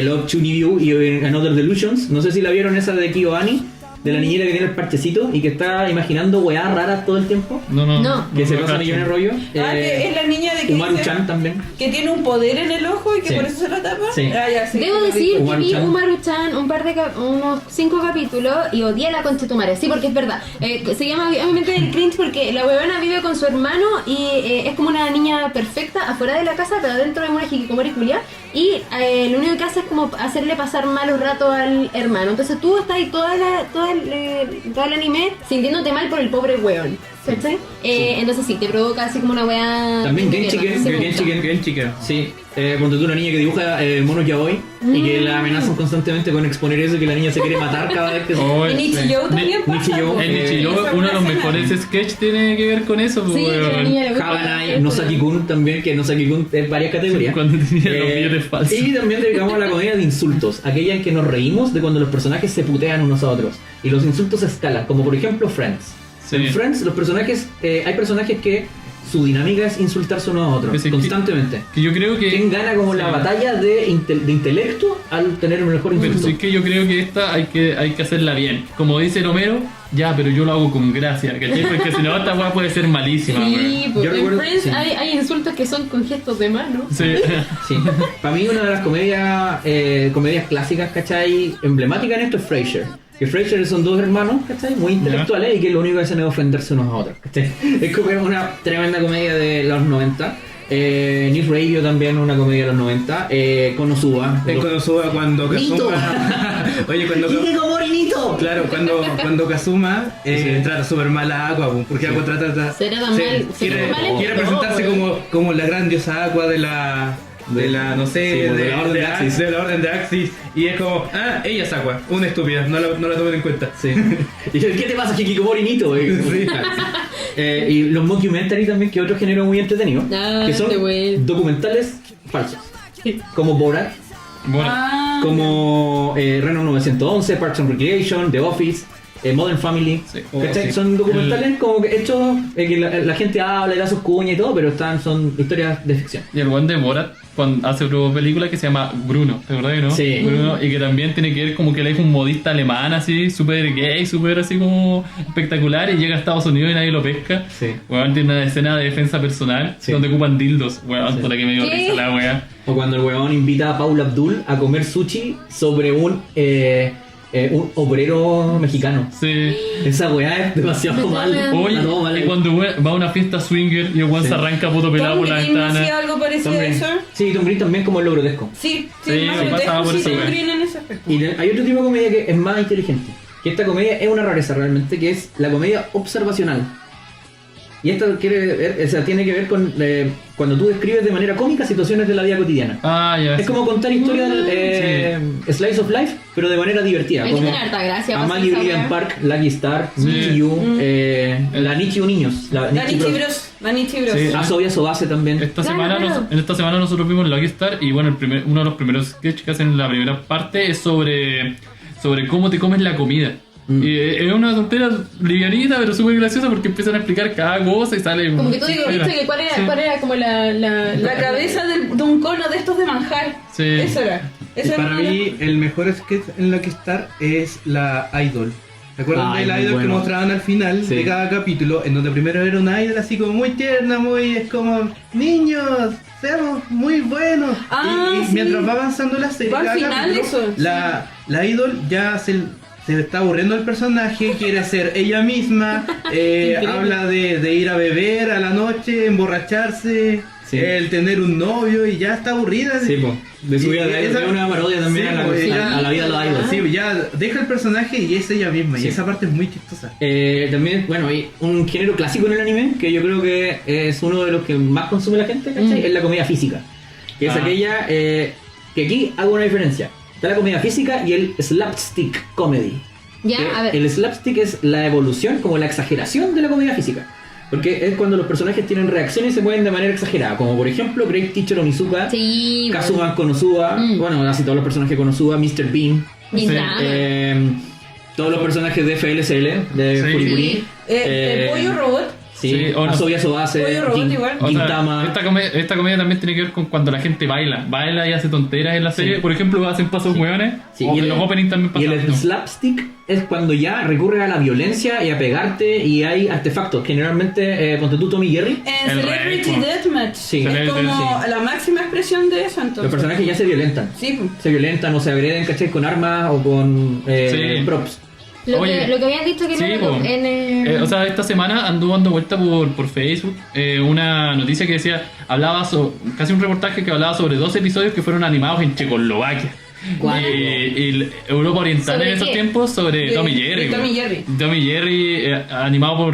Love Chunibyu y Another Delusions. No sé si la vieron esa de KyoAni, de la niñera que tiene el parchecito y que está imaginando weá raras todo el tiempo. No. Que se pasa millones de rollo. Que es la niña de que dice Umaru-chan también. que tiene un poder en el ojo y que Sí. por eso se lo tapa. Sí. Ah, ya, sí. Debo decir que vi Umaru-chan. Umaru-chan un par de unos 5 capítulos y odié a la Conchetumare. Sí, porque es verdad. Se llama obviamente el cringe porque la huevona vive con su hermano y es como una niña perfecta afuera de la casa, pero adentro es una hikikomori culia. Y lo único que hace es como hacerle pasar malos ratos al hermano. Entonces tú estás ahí todo el anime sintiéndote mal por el pobre weón. ¿Cachai? Entonces sí, te provoca así como una wea. También de Genchi mierda. Sí, me gusta. Bien chica. Sí, ponte tú una niña que dibuja monos yaoi y que la amenazan constantemente con exponer eso y que la niña se quiere matar cada vez que Oh, Y Nichijou también pasa. Nichijou. En Nichijou, Esa uno de los escena. mejores sketches tiene que ver con eso, pues, Sí, que la weón. niña le gusta. Habanai, Nosaki-kun también, que Nosaki-kun es varias categorías. Cuando tenía los billetes falsos. Y también dedicamos a la comedia de insultos, aquella en que nos reímos de cuando los personajes se putean unos a otros. Y los insultos escalan, como por ejemplo Friends. Sí. En Friends, los personajes, hay personajes que su dinámica es insultarse unos a otros, Que sí, constantemente. Que yo creo que... ¿Quién gana como la Sí. batalla de intelecto al tener el mejor Pero insulto? sí que yo creo que esta hay que hacerla bien. Como dice el Homero, ya, pero yo lo hago con gracia, ¿cachai? Porque si no, esta weá puede ser malísima, weón. Sí, pues Yo en recuerdo- Friends sí. hay insultos que son con gestos de mano. Sí. Sí. Para mí una de las comedias clásicas, ¿cachai? Emblemáticas en esto es Frasier. Que Frasier son dos hermanos, ¿cachai? Muy intelectuales y que lo único que hacen es ofenderse unos a otros, ¿cachai? Es como una tremenda comedia de los 90. News Radio también, una comedia de los 90. Konosuba. En Konosuba cuando Nito. Kazuma. Oye, cuando Morinito! Claro, cuando Kazuma trata súper mal a Aqua, porque Aqua Será tan mal- quiere, será mal en quiere todo, presentarse weón. como la gran diosa Aqua de de la, no sé, Sí, de la orden de Axis. de la orden de Axis. Y es como, ella es Aqua, una estúpida, no la tomen en cuenta. Sí. Y yo, ¿qué te pasa, Hikikomori Nito? Sí. Y los mockumentary también, que es otro género muy entretenido, Ah, que son qué bueno. documentales falsos, como Borat, Bueno, como Reno 911, Parks and Recreation, The Office, Modern Family. Sí. ¿Cachai? Sí. Son documentales como que hechos que la gente habla y da sus cuñas y todo, pero son historias de ficción. y el buen de Borat cuando hace otra película que se llama Bruno, ¿te acordás, no? Sí. Bruno, y que también tiene que ver como que él es un modista alemán así, súper gay, súper así como espectacular y llega a Estados Unidos y nadie lo pesca. Sí. Weón, tiene una escena de defensa personal Sí. donde ocupan dildos. Weón, Sí. por la que me dio ¿Qué? risa la wea. O cuando el huevón invita a Paula Abdul a comer sushi sobre un obrero mexicano. Sí. Esa weá es demasiado mal. Oye, No, vale. y cuando va a una fiesta swinger y el weón Sí. se arranca puto pelado Tom por la Green ventana. hacía algo parecido Tom a Green. eso. Sí, Tom Green también como el lo grotesco. Sí, Sí, más me pasaba grotesco, por sí, eso, Tom güey. Green en ese aspecto. Y hay otro tipo de comedia que es más inteligente. Que esta comedia es una rareza realmente, que es la comedia observacional. Y esto tiene que ver con cuando tú describes de manera cómica situaciones de la vida cotidiana. Ah, ya. Es como contar historias slice of life, pero de manera divertida. Hay que Como tener harta gracia para Amalie hacer esa Brilliant wea. Park, Lucky Star, Sí. Nichiyu, la Nichiyu Niños, la La Nichi Nichi Bros. Bros. La Nichi Bros. Sí. Asobia Sobase también. Esta Claro, semana claro. en esta semana nosotros vimos Lucky Star y bueno, uno de los primeros sketches que hacen en la primera parte es sobre cómo te comes la comida. Y es una tontera livianita pero súper graciosa porque empiezan a explicar cada cosa y sale... Como que tú digo, viste que cuál era como La cabeza de un cono de estos de manjar. Sí. Eso era. Y Eso para era mí, el mejor sketch en Lucky Star es la Idol. ¿Se acuerdan Ay, de la muy Idol que bueno. mostraban al final Sí. de cada capítulo? En donde primero era una Idol así como muy tierna, es como, niños, seamos muy buenos. Ah, y sí. mientras va avanzando la serie, Va al cada final capítulo, eso, la Idol ya se está aburriendo el personaje, quiere ser ella misma, habla de ir a beber a la noche, emborracharse, Sí. el tener un novio y ya está aburrida. Sí, po. De su vida Y de esa- es una parodia también Sí, a, pues, a la vida de los idols. Sí, ya deja el personaje y es ella misma. Sí. Y esa parte es muy chistosa. También, bueno, hay un género clásico en el anime que yo creo que es uno de los que más consume la gente, ¿cachai? Es la comedia física. Que es aquella que aquí hago una diferencia. Está la comedia física y el slapstick comedy. Ya, Que a ver. El slapstick es la evolución, como la exageración de la comedia física. Porque es cuando los personajes tienen reacciones y se mueven de manera exagerada. Como por ejemplo Great Teacher Onizuka, Sí, Kazuma Konosuba, bueno, casi todos los personajes de Konosuba, Mr. Bean, Gintama. todos los personajes de FLSL, de Sí. Furikuri. Sí. El pollo robot. Sí, Sí, o no. Asobia Sobase, Pollo robot igual. O sea, Gintama. esta comedia también tiene que ver con cuando la gente baila y hace tonteras en la serie. Por ejemplo, hacen pasos hueones. Sí, O y en el- los openings también Y pasan. el slapstick es cuando ya recurre a la violencia y a pegarte y hay artefactos. Generalmente, ponte tú Tommy Jerry. En El Celebrity rey, po. Deathmatch. Sí. Es Celebrity, como sí. la máxima expresión de eso Los entonces. personajes ya se violentan. Sí, pues. Se violentan o se agreden, ¿cachai? Con armas o con Sí. props. Oye, Lo que habían dicho que sí, no po. O sea, esta semana anduvo dando vuelta por Facebook una noticia que decía, casi un reportaje que hablaba sobre 2 episodios que fueron animados en Checoslovaquia. Guau. Y Europa Oriental ¿Sobre en esos qué? tiempos sobre De- Tommy de Jerry. Tom y güey. Jerry. Tommy Jerry, animado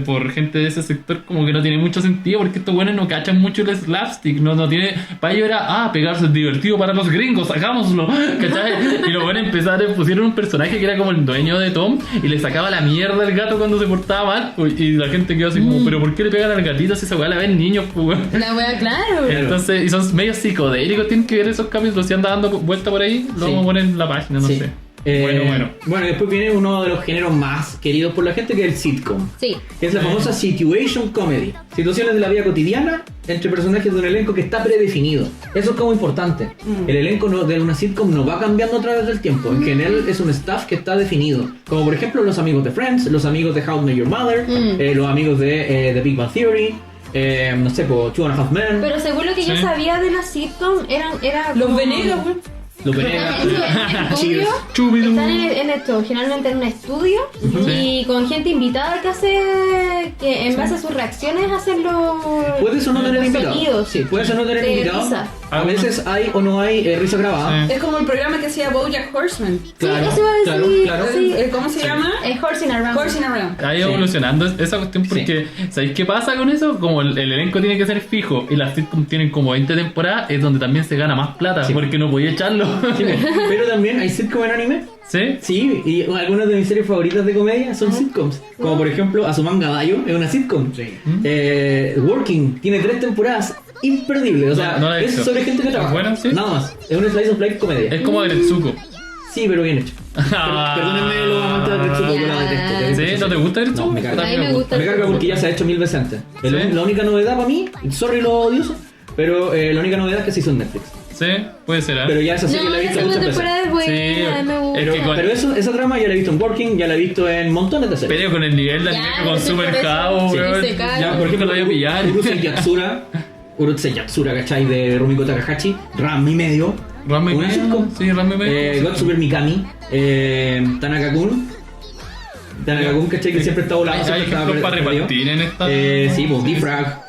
por gente de ese sector, como que no tiene mucho sentido porque estos buenos no cachan mucho el slapstick. No tiene. Para ellos era, pegarse es divertido para los gringos, hagámoslo. ¿Cachai? Y los buenos pusieron un personaje que era como el dueño de Tom y le sacaba la mierda al gato cuando se portaba mal. Y la gente quedó así como, ¿pero por qué le pegan al gatito si esa weá la ven niños, pues, weón? La wea, claro. Entonces, y son medios psicodélicos, tienen que ver esos capítulos, si anda dando vuelta por ahí, lo Sí. vamos a poner en la página, no Sí. sé. Bueno, y después viene uno de los géneros más queridos por la gente, que es el sitcom. Sí. Que es la famosa situation comedy. Situaciones de la vida cotidiana entre personajes de un elenco que está predefinido. Eso es como importante. El elenco de una sitcom no va cambiando a través del tiempo. En general es un staff que está definido. Como por ejemplo los amigos de Friends, los amigos de How I Met Your Mother, los amigos de The Big Bang Theory, no sé, por Two and a Half Men, Pero según lo que yo Sí. sabía de la sitcom, era Los como- Venegas, güey. los Están Venegas, en estudio, Cheers. Chubidú. están en esto, generalmente en un estudio y con gente invitada que en base a sus reacciones hacen los Puedes o no tener los invitados. sonidos Sí, puedes o no tener de invitados. risa. A veces hay o no hay risa grabada. Sí. Es como el programa que hacía BoJack Horseman. Claro, eso iba a decir. claro. Sí. ¿Cómo se llama? Horsing Around. Horsing Around. Ha ido Sí. evolucionando esa cuestión porque, ¿sabéis qué pasa con eso? Como el elenco tiene que ser fijo y las sitcoms tienen como 20 temporadas, es donde también se gana más plata Sí. porque no podía echarlo. Sí, pero también hay sitcom en anime. ¿Sí? Sí, y algunas de mis series favoritas de comedia son sitcoms. Como por ejemplo, Azumanga Daioh es una sitcom. Working tiene 3 temporadas imperdibles. O sea, No la he es visto. sobre gente que trabaja. Bueno, sí. Nada más. Es un slice of life comedia. Es como Gretsuko. Sí, pero bien hecho. Perdónenme los amantes de Gretsuko, yo la detesto. ¿Sí? ¿No te gusta Gretsuko? No, me carga. A mí me gusta. Me carga porque ya se ha hecho 1000 veces antes. ¿Sí? La única novedad para mí, sorry lo odioso, pero la única novedad es que se hizo en Netflix. Sí, puede ser. ¿eh? Pero ya esa serie No, la he la visto segunda muchas veces. temporada es buena, Sí, a mí me gusta. es que con- Pero esa trama ya la he visto en Working, ya la he visto en montones de series. Pero con el nivel de Ya, anime con pero sí, Super por eso. House, Sí, weón. se cae. Ya, por ejemplo, lo voy a pillar. Urusei Yatsura, ¿cachai? De Rumiko Takahashi, Ram y medio. Ranma y Una medio. sitcom. Sí, Ranma y medio. God Super Mikami, Tanaka-kun, ¿cachai? Que siempre está volando. Hay siempre está ejemplos para perdido. repartir en esta. Sí, pues Defrag,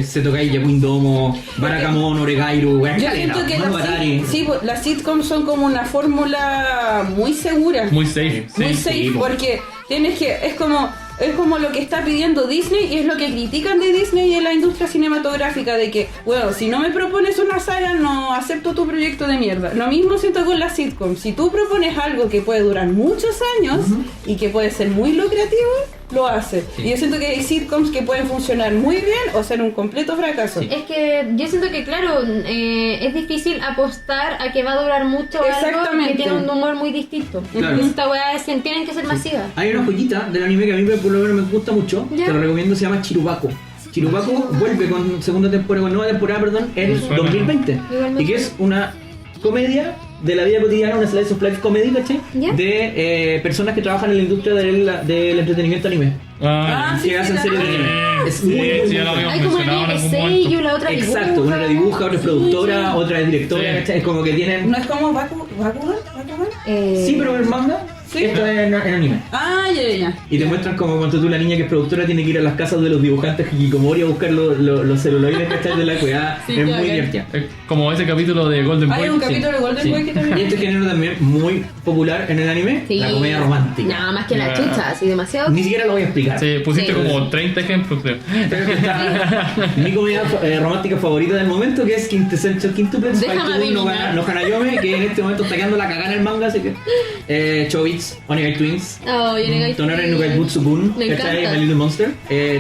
Setokai Yakuin Domo, Barakamon, Oregairu, weón, Yo caleta, siento que Mano Batari. las sitcoms son como una fórmula muy segura. Muy safe. Muy Sí. safe, sí, po. porque tienes que es como lo que está pidiendo Disney y es lo que critican de Disney en la industria cinematográfica de que, bueno, si no me propones una saga no acepto tu proyecto de mierda. Lo mismo siento con las sitcoms. Si tú propones algo que puede durar muchos años y que puede ser muy lucrativo, lo hace. Sí. Y yo siento que hay sitcoms que pueden funcionar muy bien o ser un completo fracaso. Es que yo siento que, claro, es difícil apostar a que va a durar mucho algo que Exactamente. tiene un humor muy distinto. Claro. Esta weá tienen que ser masivas. Hay una joyita del anime que a mí por lo menos me gusta mucho, Ya. te lo recomiendo, se llama Chirubako. Chirubako vuelve con nueva temporada, en Me suena. 2020. Igual me Y que es una comedia de la vida cotidiana, una slice of life comedy, ¿cachai? Ya. De personas que trabajan en la industria del entretenimiento anime. Ah, Que hacen la- series de anime. Es sí, muy, muy sí, ya lo buena. habíamos Hay como mencionado una en que algún es momento. sello, la otra dibuja. Exacto, una la dibuja, otra es productora, Sí. otra es directora, Sí. ¿cachai? Es como que tienen... ¿No es como Bakugan? Sí, pero en manga, Sí. esto es en anime. Ah, ya. Y te muestran como cuando tú, la niña que es productora, tiene que ir a las casas de los dibujantes Hikikomori a buscar los celuloides, ¿cachai? De la cueva. Sí, es qué muy bacán. divertida. Como ese capítulo de Golden Hay Boy. un capítulo de Golden Sí. Boy que también. Y este género también muy popular en el anime, Sí. la comedia romántica. Nada más que la Ya. chucha, así demasiado. Ni siquiera lo voy a explicar. Sí, pusiste Sí. como 30 ejemplos, creo. Pero que está mi comedia romántica favorita del momento, que es Quintessential Quintuplets, Déjame Fight to Win no adivinar. Hanayome, que en este momento está quedando la cagada en el manga, así que Chobits, Onegai Twins, Oh, Tonara no Gaibutsu-kun, Me ¿cachai? encanta. My Little Monster,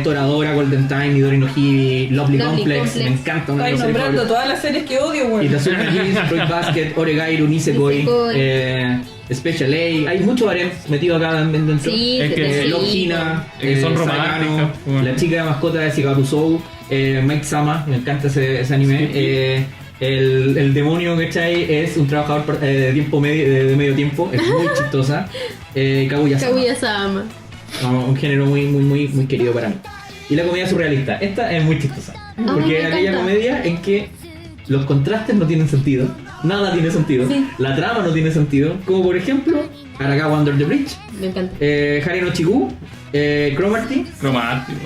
Toradora, Golden Time, Midori no Hibi, Lovely Lovely Complex, Complex. me encanta, una de Estáis mis series nombrando favoritas. todas las series que odio, güey. Y Tazuma Kiss, Fruit Basket, Oregairu, Nisekoi, Nisekoi. Special A, hay mucho harem metido acá dentro. Sí, Es que sí. Love Hina, Es que son románticas, bueno. la chica de mascota de Shigaru Sou, Mike Sama, me encanta ese anime. El demonio, ¿cachai? Es un trabajador de tiempo de medio tiempo, es muy chistosa. Kaguya-sama, Kaguya-sama. no, un género muy querido para mí. Y la comedia surrealista, esta es muy chistosa. Porque me es aquella encanta. comedia en que los contrastes no tienen sentido, nada tiene sentido, Sí. la trama no tiene sentido, como por ejemplo Arakawa Under the Bridge, Me encanta. Hare no Chigu, Cromarty Romántico.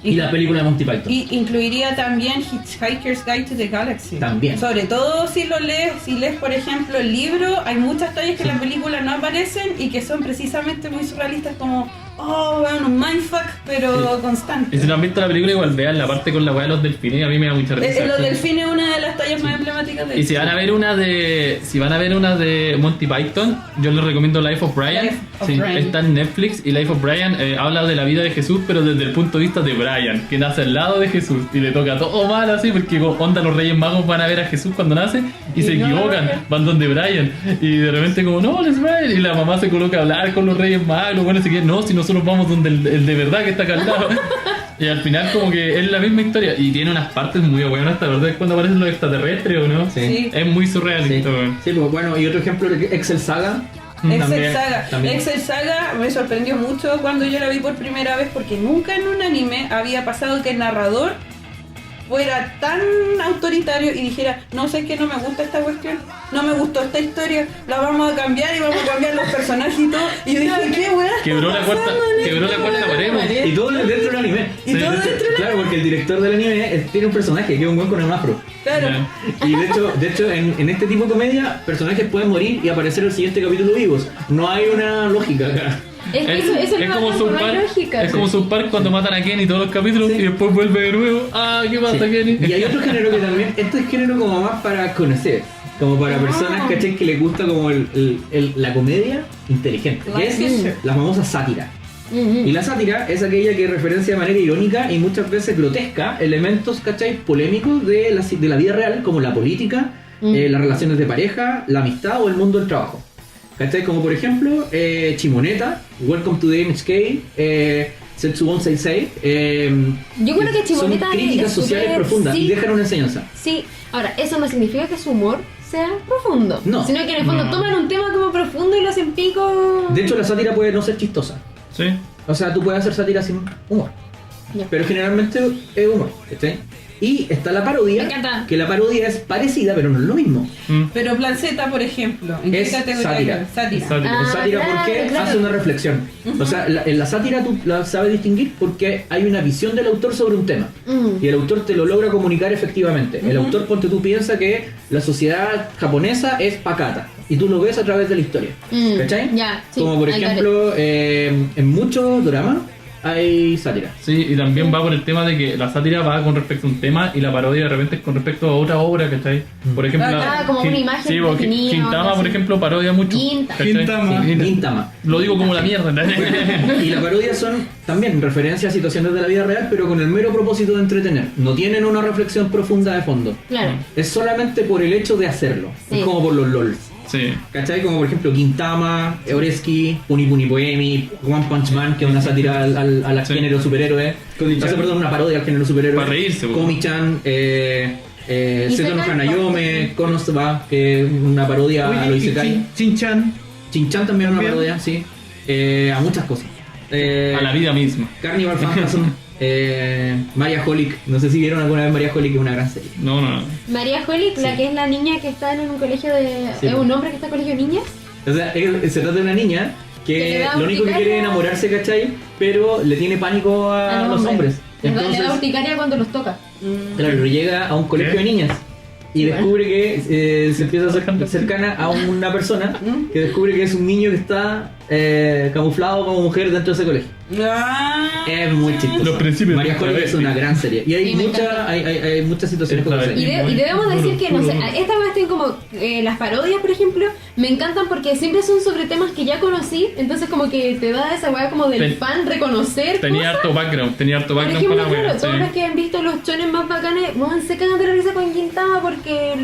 y la película de Monty Python. Y incluiría también Hitchhiker's Guide to the Galaxy. También. Sobre todo si lees por ejemplo el libro, hay muchas tallas que en la película no aparecen y que son precisamente muy surrealistas como, bueno, un mindfuck, pero constante. Y si no han visto la película, igual vean la parte con la weá de los delfines, y a mí me da mucha risa. Los delfines es una de las tallas más emblemáticas de Y si van a ver una de Monty Python, yo les recomiendo Life of Brian. Life of Sí, Brian. está en Netflix y Life of Brian habla de la vida de Jesús, pero desde el punto de vista de Brian, que nace al lado de Jesús y le toca todo mal así, porque onda los Reyes Magos van a ver a Jesús cuando nace y se no, equivocan, no. van donde Brian y de repente como no, es Brian, y la mamá se coloca a hablar con los Reyes Magos, bueno, así que no, si nosotros vamos donde el de verdad que está acá al lado. Y al final como que es la misma historia y tiene unas partes muy buenas, ¿verdad? Es cuando aparecen los extraterrestres, ¿o no? Sí. Es muy Sí, surrealista, weón. sí, pues bueno, y otro ejemplo, Excel Saga. Excel Saga. también. Excel Saga me sorprendió mucho cuando yo la vi por primera vez porque nunca en un anime había pasado que el narrador fuera tan autoritario y dijera, no sé que no me gusta esta cuestión, no me gustó esta historia, la vamos a cambiar y vamos a cambiar los personajes y todo. Y yo dije, ¿qué weá? Quebró la cuarta pared, pues. Y todo dentro del anime. Y todo dentro del Claro, porque el director del anime tiene un personaje que es un buen con el afro. Claro. Ya. Y de hecho en este tipo de comedia, personajes pueden morir y aparecer en el siguiente capítulo vivos. No hay una lógica acá. Es que eso Es no como es South Park, lógica. es como South Park cuando matan a Kenny todos los capítulos Sí. y después vuelve de nuevo. Ah, ¿qué pasa, Sí. Kenny? Y hay otro género que también, este es género como más para conocer, como para personas, ¿cachai? Que les gusta como la comedia inteligente, que es la famosa sátira. Y la sátira es aquella que referencia de manera irónica y muchas veces grotesca elementos, ¿cachai? Polémicos de la vida real, como la política, las relaciones de pareja, la amistad o el mundo del trabajo. ¿Cachai? Como por ejemplo, Chimoneta, Welcome to the MHK, Setsubon Seisei. Yo creo que Chimoneta son críticas es sociales súper- profundas y sí. dejan una enseñanza. Sí, ahora, eso no significa que su humor sea profundo. No. Sino que en el fondo toman un tema como profundo y lo hacen pico. De hecho, la sátira puede no ser chistosa. Sí. O sea, tú puedes hacer sátira sin humor. Ya. Pero generalmente es humor. ¿Cachai? Y está la parodia. Me encanta. Que la parodia es parecida, pero no es lo mismo. Pero Plan Z, por ejemplo, ¿en qué Es categoría? sátira. Sátira. Sátira. Ah, Es sátira porque claro, claro. hace una reflexión. O sea, en la sátira tú la sabes distinguir porque hay una visión del autor sobre un tema. Y el autor te lo logra comunicar efectivamente. El autor, ponte tú, piensa que la sociedad japonesa es pacata. Y tú lo ves a través de la historia. ¿Cachai? Ya, sí, Como por I got it. ejemplo, en muchos dramas hay sátira. Sí, y también va por el tema de que la sátira va con respecto a un tema y la parodia de repente es con respecto a otra obra, ¿cachai? Por ejemplo, como una imagen sí, porque definida o Gintama, algo por así. ejemplo, parodia mucho. ¿cachai? Gintama. Sí, Gintama. Lo digo como la mierda. Y las parodias son también referencias a situaciones de la vida real, pero con el mero propósito de entretener. No tienen una reflexión profunda de fondo. Claro. Es solamente por el hecho de hacerlo. Sí. Es como por los LOLs. Sí. ¿Cachai? Como por ejemplo Gintama, Eureski, Puni Puni Poemi, One Punch Man, que es una sátira al Sí. género superhéroe. Komi-chan. O sea, perdón, una parodia al género superhéroe. Para reírse, po. Komi-chan, Seto no Isekai. Hanayome, Konosuba, que es una parodia a lo Isekai. Chin-chan. Chin-chan también es una También. parodia, sí. A muchas cosas. A la vida misma. Carnival Phantasm, Maria Holic. No sé si vieron alguna vez Maria Holic, es una gran serie. No, no, no. María Holic, la que es la niña que está en un colegio de. Sí. ¿Es un hombre que está en colegio de niñas? O sea, se trata de una niña Que le que da lo único que urticaria. quiere es enamorarse, ¿cachai? Pero le tiene pánico a los hombres. Le da Entonces, urticaria cuando los toca. claro, llega a un colegio ¿Qué? de niñas y descubre que se empieza a ser cercana a una persona que descubre que es un niño que está camuflado como mujer dentro de ese colegio. Ah, Es muy chistoso. Los principios María de Holic es una gran serie. Y hay, Sí, me encanta. hay muchas situaciones Sí, como está esa. bien. Y debemos Duro, decir que, no sé, duro. esta cuestión como las parodias, por ejemplo, me encantan porque siempre son sobre temas que ya conocí, entonces como que te da esa weá como del Ten- fan reconocer Tenía cosas. harto background, tenía harto Por background ejemplo, para la claro, wea. todos los Sí. que han visto los chones más bacanes, weón, se cagan de la risa con Gintama porque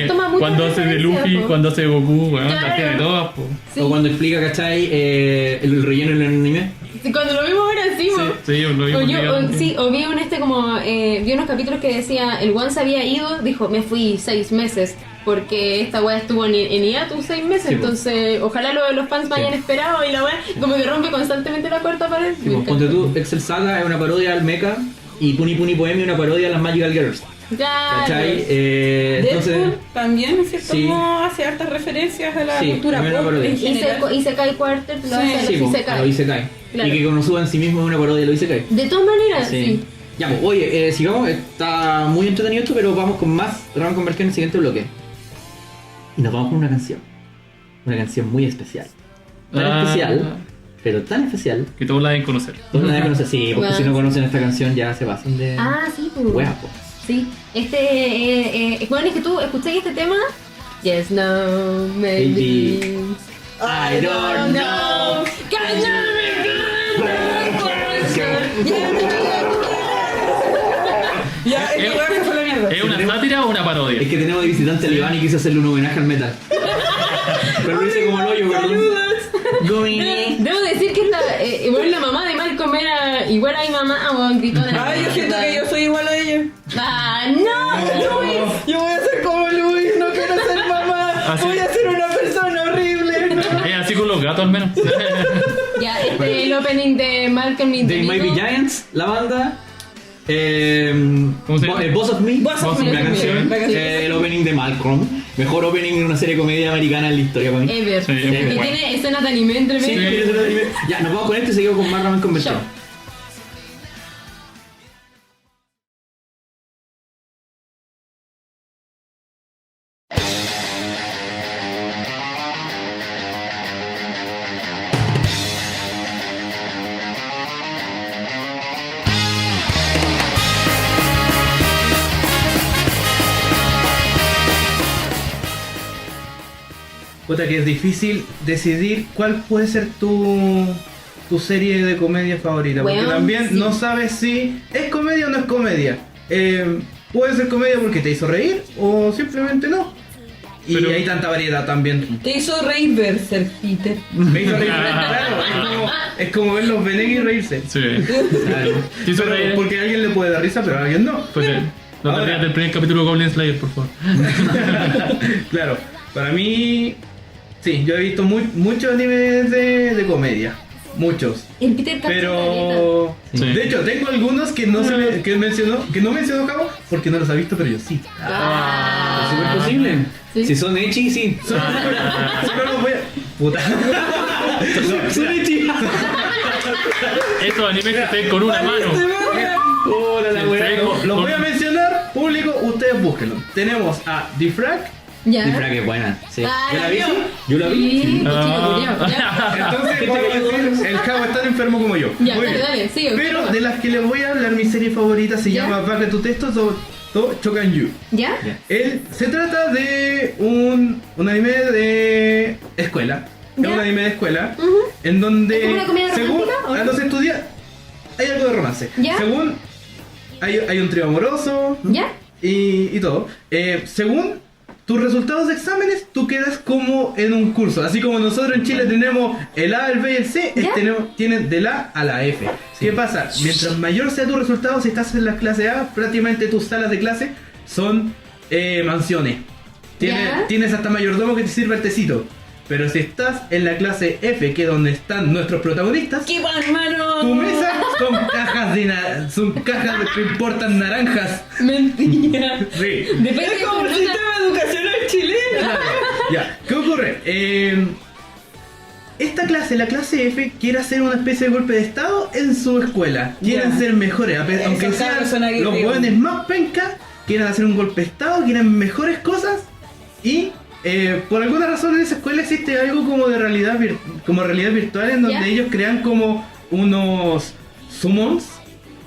toma mucho Cuando hace de Luffy, cuando hace de Goku, weón, Claro. las tiene todas, po. Sí. O cuando explica, ¿cachai? El relleno en el anime. Sí, cuando lo vimos ahora sí, mo. Sí, lo O, vimos. o vi vi unos capítulos que decía, el One se había ido, dijo, me fui 6 meses, porque esta weá estuvo en hiatus 6 meses, Sí, entonces ojalá los fans me hayan esperado y la weá como que rompe constantemente la cuarta pared. Sí, pues, ponte tú, Excel Saga es una parodia al mecha y Puni Puni Poemi es una parodia a las Magical Girls. Claro. ¿Cachai? Deadpool Entonces, también, en cierto Sí. modo, hace hartas referencias a la Sí, cultura también una pop parodia. en general. Y se cae Quarter, lo Sí. hace sí, y pues, se a cae. lo Isekai. Claro. Y que Konosuba en sí mismo es una parodia de lo Isekai. De todas maneras, sí. Ya, pues, oye, sigamos, está muy entretenido esto, pero vamos con más, vamos a convertir en el siguiente bloque. Y nos vamos con una canción muy especial. Tan especial, pero tan especial, Que todos la deben conocer. todos la deben conocer. Sí, porque Wow. si no conocen esta canción ya se pasan de Ah, sí, pues. hueá, pues. Sí, bueno, es que tú escuché este tema. Yes, no, maybe. Maybe. I don't know. Can you Ya, es que weá, se fue la mierda. ¿Es una sátira o una parodia? Es que tenemos de visitante al Iván y quiso hacerle un homenaje al metal. Pero lo hice como el hoyo, perdón. Debo decir que igual la mamá de Malcolm era igual a mi mamá, weón, gritona. Ay, yo siento que yo soy igual a ella. Ah, no, Luis. Yo voy a ser como Luis, no quiero ser mamá. ¿Ah, sí? Voy a ser una persona horrible. ¿no? Es así con los gatos al menos. Ya, el opening de Malcolm y They Might Be Giants, la banda. ¿Cómo se llama? Boss of Me, Boss of Me, la canción, la canción. el opening de Malcolm, mejor opening en una serie de comedia americana en la historia para mí. Ever. Sí, Y es muy bueno. tiene escenas de anime entre Sí, medio. ya, nos vamos con esto y seguimos con más Ramen Convención. Chao. Puta que es difícil decidir cuál puede ser tu serie de comedia favorita. Porque Weón, también sí. no sabes si es comedia o no es comedia. Puede ser comedia porque te hizo reír o simplemente no. Y Pero- hay tanta variedad también. Te hizo reír Berserk, Peter. Me hizo reír, claro, es como ver los Benegui y reírse. Sí. ¿Te hizo Pero reír? porque a alguien le puede dar risa, pero a alguien no. Pues, no te Ahora- rías del primer capítulo de Goblin Slayer, por favor. Claro, para mí, sí, yo he visto muchos animes de comedia. Muchos. El Peter Capsule Pero Sí. de hecho tengo algunos que no que no mencionó Cabo porque no los ha visto, pero yo sí. Ah. Es súper posible. Sí. Si son Echi, sí. Solo los voy a. Puta. Son Echi. Estos animes que se ven con una mano. Hola la Sí, wea. sí. Los voy a mencionar, público, ustedes búsquenlo. Tenemos a Diffrag. Ya. Disfra que es buena. Sí. Ah, ¿Yo la vi? vio. Sí. Yo la vi. Sí, Sí. qué chico culiao, ya. Entonces, vamos a decir, el Cabo es tan enfermo como yo. Ya, Muy dale, bien. dale, sigue. Pero de las que les voy a hablar, mi serie favorita se ¿Ya? llama Back to Testo to Chokanyu. ¿Ya? Se trata de un anime de escuela. Es ¿Ya? un anime de escuela en donde ¿Es como una comedia según romántica, o a no? los estudiantes hay algo de romance. ¿Ya? Según hay un trío amoroso ¿Ya? y todo. Según tus resultados de exámenes, tú quedas como en un curso. Así como nosotros en Chile tenemos el A, el B y el C, ¿Ya? tienen del A a la F. ¿Qué pasa? Mientras mayor sea tu resultado, si estás en la clase A, prácticamente tus salas de clase son mansiones. ¿Ya? Tienes hasta mayordomo que te sirve el tecito. Pero si estás en la clase F, que es donde están nuestros protagonistas, ¡Qué buen mano! tu mesa son cajas que importan naranjas. Mentira. Sí. Depende Es de como tu el nota. sistema educacional chileno. Claro. Ya, ¿qué ocurre? Esta clase, la clase F, quiere hacer una especie de golpe de estado en su escuela. Quieren Ya. ser mejores, aunque Esos cabros son sean los aguerridos. jóvenes más pencas, quieren hacer un golpe de estado, quieren mejores cosas y por alguna razón en esa escuela existe algo como de realidad virtual en donde ¿Ya? ellos crean como unos summons.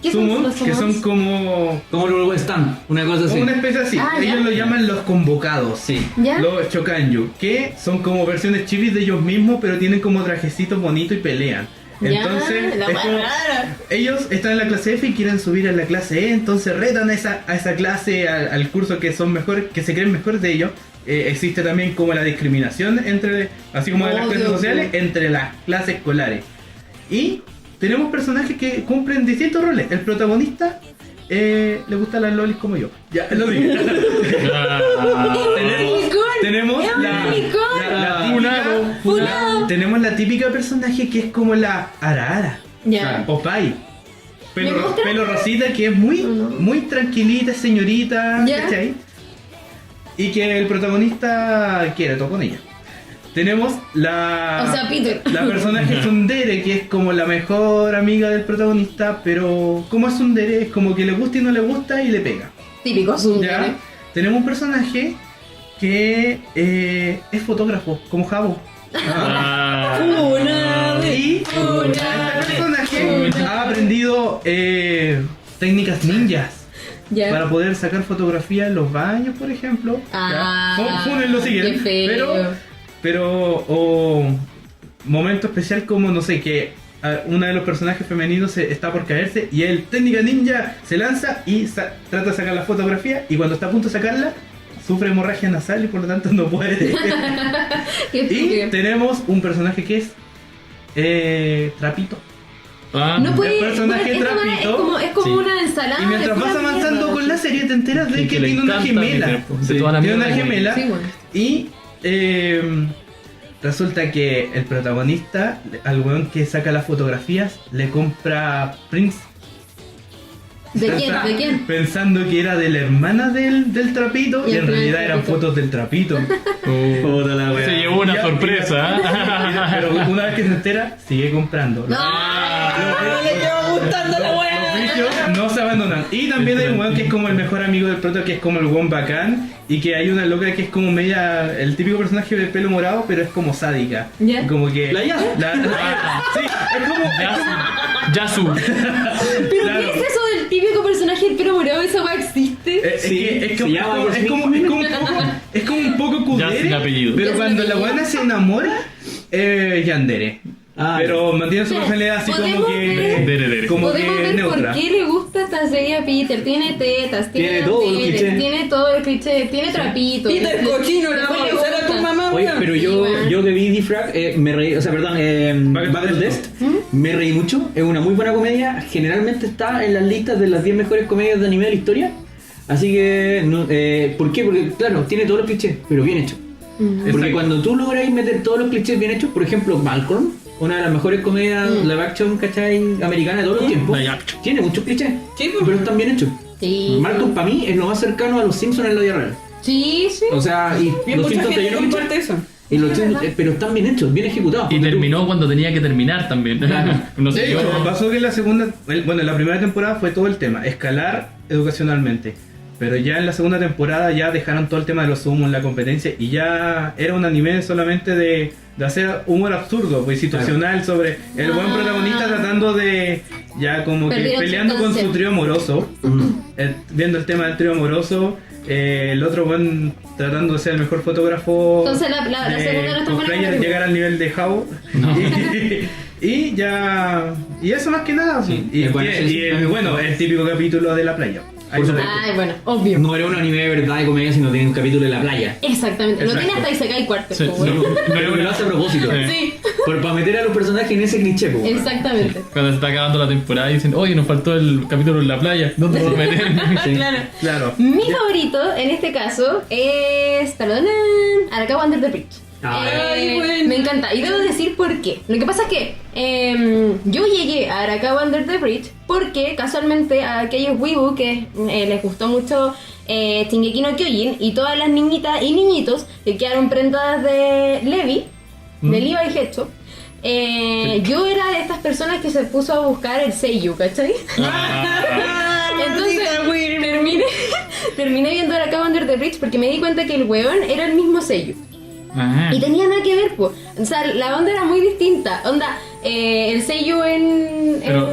¿Qué son los que son summons? como Como el stand, una cosa así. una especie así. Ah, Ellos ya. lo llaman los convocados. Sí. ¿Ya? Los Chokanyu, que son como versiones chivis de ellos mismos, pero tienen como trajecitos bonitos y pelean. Ya, Entonces, la es más como- rara. ellos están en la clase F y quieren subir a la clase E, entonces retan a esa clase, al curso que son mejores, que se creen mejores de ellos. Existe también como la discriminación entre, así como de las Oh, clases Dios sociales, mío. entre las clases escolares. Y tenemos personajes que cumplen distintos roles. El protagonista le gustan las lolis como yo. Ya, lo dije. Tenemos ¡Es un la maricón! típica, Funado. tenemos la típica personaje que es como la Arara Ya. o Pai. ¿Me Pelo, gusta? pelo rosita, que es muy, No. muy tranquilita, señorita, Ya. ¿cachai? Y que el protagonista quiere todo con ella. Tenemos la O sea, Peter. la personaje Tsundere, que es como la mejor amiga del protagonista, pero como es Tsundere, es como que le gusta y no le gusta y le pega. Típico Zoom. ¿Ya? Tenemos un personaje que es fotógrafo, como Jabo. Y este personaje ha aprendido técnicas ninjas Ya. para poder sacar fotografía en los baños, por ejemplo. Ah, Fúnenlo si quieren. qué feo. Pero momento especial como, no sé, que uno de los personajes femeninos está por caerse y él, técnica ninja, se lanza y trata de sacar la fotografía y cuando está a punto de sacarla, sufre hemorragia nasal y por lo tanto no puede. Qué Y estúpido. tenemos un personaje que es Trapito. No puede. el personaje es como, Trapito, es como sí. una ensalada. Y mientras de vas pura avanzando mierda. con la serie te enteras de que le tiene una encanta gemela. Peter, pues, de Sí, toda la tiene una mierda, gemela. Sí, bueno. Y resulta que el protagonista, al weón que saca las fotografías, le compra prints ¿De quién? ¿De quién? Pensando que era de la hermana del trapito Y y al en final realidad eran trapito. fotos del trapito. Puta la wea. Se llevó una Ya, sorpresa. Pero una vez que se entera, sigue comprando. No. No le quedó gustando la Los weá. vicios no se abandonan. Y también hay un weón que es como el mejor amigo del prota, que es como el weón bacán. Y que hay una loca que es como media. El típico personaje del pelo morado, pero es como sádica. ¿Ya? Como que. La Yasu. Sí, es como. Yasu. ¿Pero Claro. qué es eso del típico personaje del pelo morado? ¿Esa weá existe? Sí, es se llama es como un poco Ya sin Kudere, apellido. pero Ya sin cuando la apellido. buena se enamora, Yandere. Ah, Pero mantiene su Espera, personalidad así como ¿podemos que. ver? Dere. Como Podemos que ver neutra. por qué le gusta esta serie a Peter. Tiene tetas, Tiene todo el andenes, cliché. tiene todo el cliché, tiene trapitos. Peter cochino, le Después vamos a le avisar a tu gusta. mamá, Oye, weón. pero Sí, weón. yo que vi Defrag, me reí, o sea, perdón, Bucket Test, me reí mucho, es una muy buena comedia, generalmente está en las listas de las 10 mejores comedias de anime de la historia, así que, no, ¿por qué? Porque, claro, tiene todos los clichés, pero bien hecho. Porque Exacto. cuando tú logras meter todos los clichés bien hechos, por ejemplo, Malcolm, una de las mejores comedias live action, ¿cachai? Americana de todos los tiempos, Live action. tiene muchos clichés, Sí, pues. pero están bien hechos. Sí. Malcolm para mí es lo más cercano a los Simpsons en la vida real. Sí, sí. O sea, y Y los mucha Simpsons te gente llenan comparte eso. y los Simpsons, pero están bien hechos, bien ejecutados. Y porque tú- terminó cuando tenía que terminar también. Claro. No sé De yo. hecho, pasó que en la segunda, bueno, en la primera temporada fue todo el tema, escalar educacionalmente. Pero ya en la segunda temporada ya dejaron todo el tema de los humos en la competencia y ya era un anime solamente de hacer humor absurdo, pues situacional sobre el buen protagonista tratando de ya como que Perdieron peleando con sustancia. su trío amoroso, viendo el tema del trío amoroso. El otro buen tratando de ser el mejor fotógrafo. Entonces la de segunda no está buena cosplayer, como la llegar al nivel de How. Y ya. Y eso más que nada. Sí, y es bueno, bueno, el típico capítulo de la playa. Ahí Por se supuesto. Ay, bueno, obvio. No era un anime de verdad de comedia, sino tiene un capítulo de la playa. Exactamente. Lo Exacto. tiene hasta Isekai Quarter. Sí, po, weón. Pero que lo hace a propósito. Sí, Para meter a los personajes en ese cliché, po. exactamente. Cuando se está acabando la temporada y dicen, oye, nos faltó el capítulo en la playa. ¿Dónde lo meter? Sí. Claro. Claro. Mi favorito en este caso es Arakawa Under the Bridge. Ay, bueno. Me encanta y debo decir por qué. Lo que pasa es que yo llegué a Arakawa Under the Bridge porque casualmente a aquellos wibu que les gustó mucho Shingeki no Kyojin y todas las niñitas y niñitos que quedaron prendadas de Levi, de Levi Hecho. Yo era de estas personas que se puso a buscar el Seiyu, ¿cachai? Entonces terminé viendo Arakawa Under the Bridge porque me di cuenta que el weón era el mismo Seiyu. Ah. Y tenía nada que ver, pues. O sea, la onda era muy distinta. Onda, el Seiyu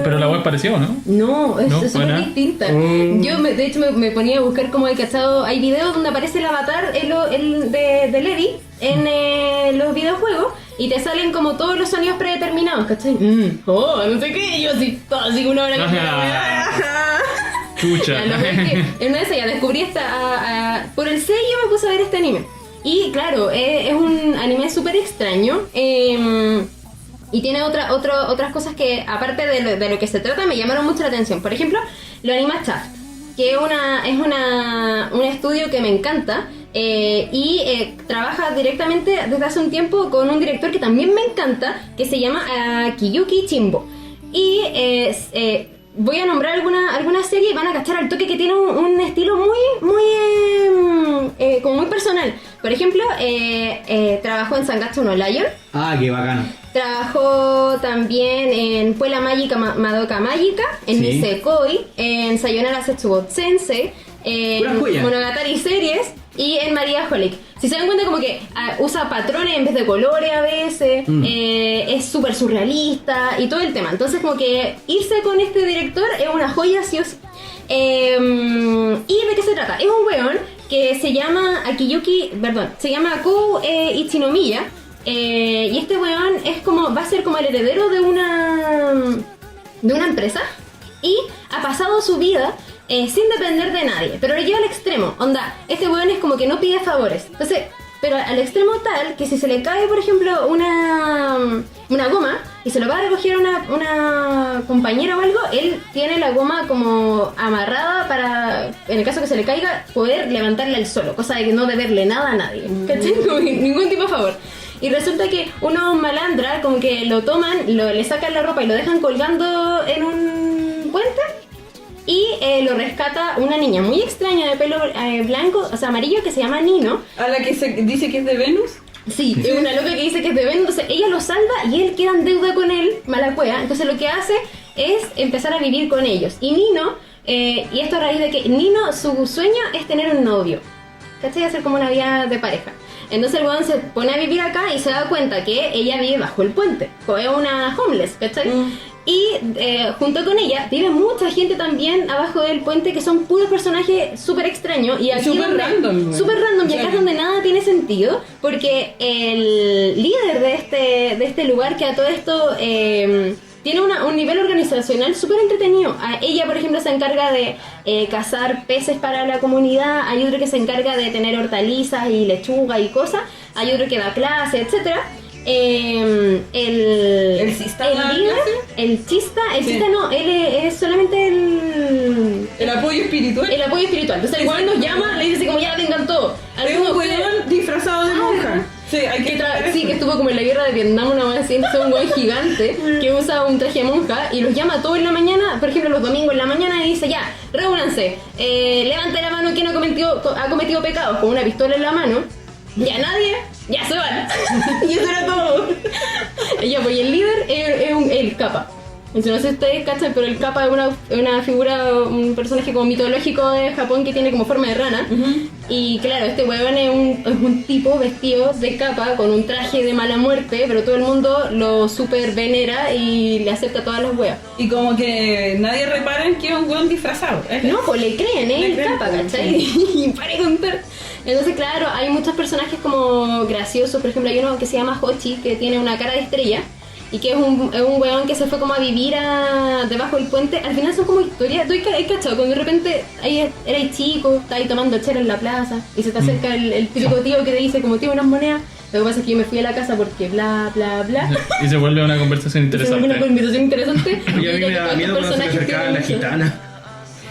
Pero la web pareció, ¿no? No, es No, súper buena. distinta. Mm. Yo, de hecho, me ponía a buscar como he cachado. Hay videos donde aparece el avatar de Levi en los videojuegos y te salen como todos los sonidos predeterminados, ¿cachai? No sé qué. Y yo así una hora que Chucha. Ya, lo peor es que en una de esas ya descubrí por el sello me puse a ver este anime. Y claro, es un anime súper extraño. Y tiene otras cosas que, aparte de lo que se trata, me llamaron mucho la atención. Por ejemplo, lo anima Shaft, que es un estudio que me encanta. Y trabaja directamente desde hace un tiempo con un director que también me encanta, que se llama Kiyuki Chimbo. Y voy a nombrar alguna serie y van a cachar al toque que tiene un estilo como muy personal. Por ejemplo, trabajó en Sangatsu no Lion. Ah, qué bacano. Trabajó también en Puella Mágica Madoka Mágica, en Sí. Nisekoi, en Sayonara Setsubot Sensei, en Pura joya. Monogatari Series y en Maria Holic. Si se dan cuenta, como que usa patrones en vez de colores a veces, es súper surrealista y todo el tema. Entonces, como que irse con este director es una joya, sí o sí. ¿Y de qué se trata? Es un weón que se llama se llama Kou Ichinomiya. Y este weón va a ser como el heredero de una empresa y ha pasado su vida sin depender de nadie, pero lo lleva al extremo. Onda, este weón es como que no pide favores. Entonces, pero al extremo tal que si se le cae, por ejemplo, una goma y se lo va a recoger una compañera o algo, él tiene la goma como amarrada para, en el caso que se le caiga, poder levantarla él solo, cosa de que no deberle nada a nadie. ¿Cachai? Como que ningún tipo de favor. Y resulta que unos malandras como que lo toman, le sacan la ropa y lo dejan colgando en un puente. y lo rescata una niña muy extraña de pelo blanco, o sea, amarillo, que se llama Nino. A la que se dice que es de Venus. Sí, es una loca que dice que es de Venus, entonces ella lo salva y él queda en deuda con él, mala cueva. Entonces lo que hace es empezar a vivir con ellos. Y Nino, y esto a raíz de que Nino, su sueño es tener un novio, ¿cachai? Hacer como una vida de pareja. Entonces el weón se pone a vivir acá y se da cuenta que ella vive bajo el puente, es una homeless, ¿cachai? Y junto con ella vive mucha gente también abajo del puente que son puros personajes súper extraños y aquí Súper random, güey. súper random, y acá Sí. es donde nada tiene sentido porque el líder de este lugar, que a todo esto tiene un nivel organizacional súper entretenido. Ella, por ejemplo, se encarga de cazar peces para la comunidad, hay otro que se encarga de tener hortalizas y lechuga y cosas, hay otro que da clase, etcétera. El cista da líder, clase? el chista Sí. no, él es solamente El apoyo espiritual. el apoyo espiritual. Entonces el weón nos llama, le dice así como ya vengan todos. Es Algunos un weón disfrazado de monja. Sí, hay que sí, que estuvo como en la guerra de Vietnam, una vez así, entonces un weón gigante que usa un traje de monja y los llama a todos en la mañana, por ejemplo los domingos en la mañana, y dice ya, reúnanse, levante la mano quien ha cometido pecados, con una pistola en la mano, ya nadie, ya se van. Y eso era todo. Ella, pues, y el líder es el Kappa. Entonces, no sé si ustedes cachan, pero el Kappa es una figura, un personaje como mitológico de Japón que tiene como forma de rana. Y claro, este huevón es un tipo vestido de capa con un traje de mala muerte, pero todo el mundo lo super venera y le acepta todas las huevas. Y como que nadie repara en que es un weón disfrazado. No, pues le creen, Le el creen, capa, pues, ¿cachai? Y para de contar. Entonces, claro, hay muchos personajes como graciosos. Por ejemplo, hay uno que se llama Hochi, que tiene una cara de estrella. Y que es un weón que se fue como a vivir debajo del puente. Al final son como historias. ¿Tú has cachado? Cuando de repente erais chico, estáis tomando chela en la plaza y se te acerca el típico tío que te dice como tío unas monedas. Lo que pasa es que yo me fui a la casa porque bla, bla, bla. Y se vuelve una conversación Se me fue una interesante. conversación interesante. Y a mí me daba miedo cuando se me acercaba la gitana.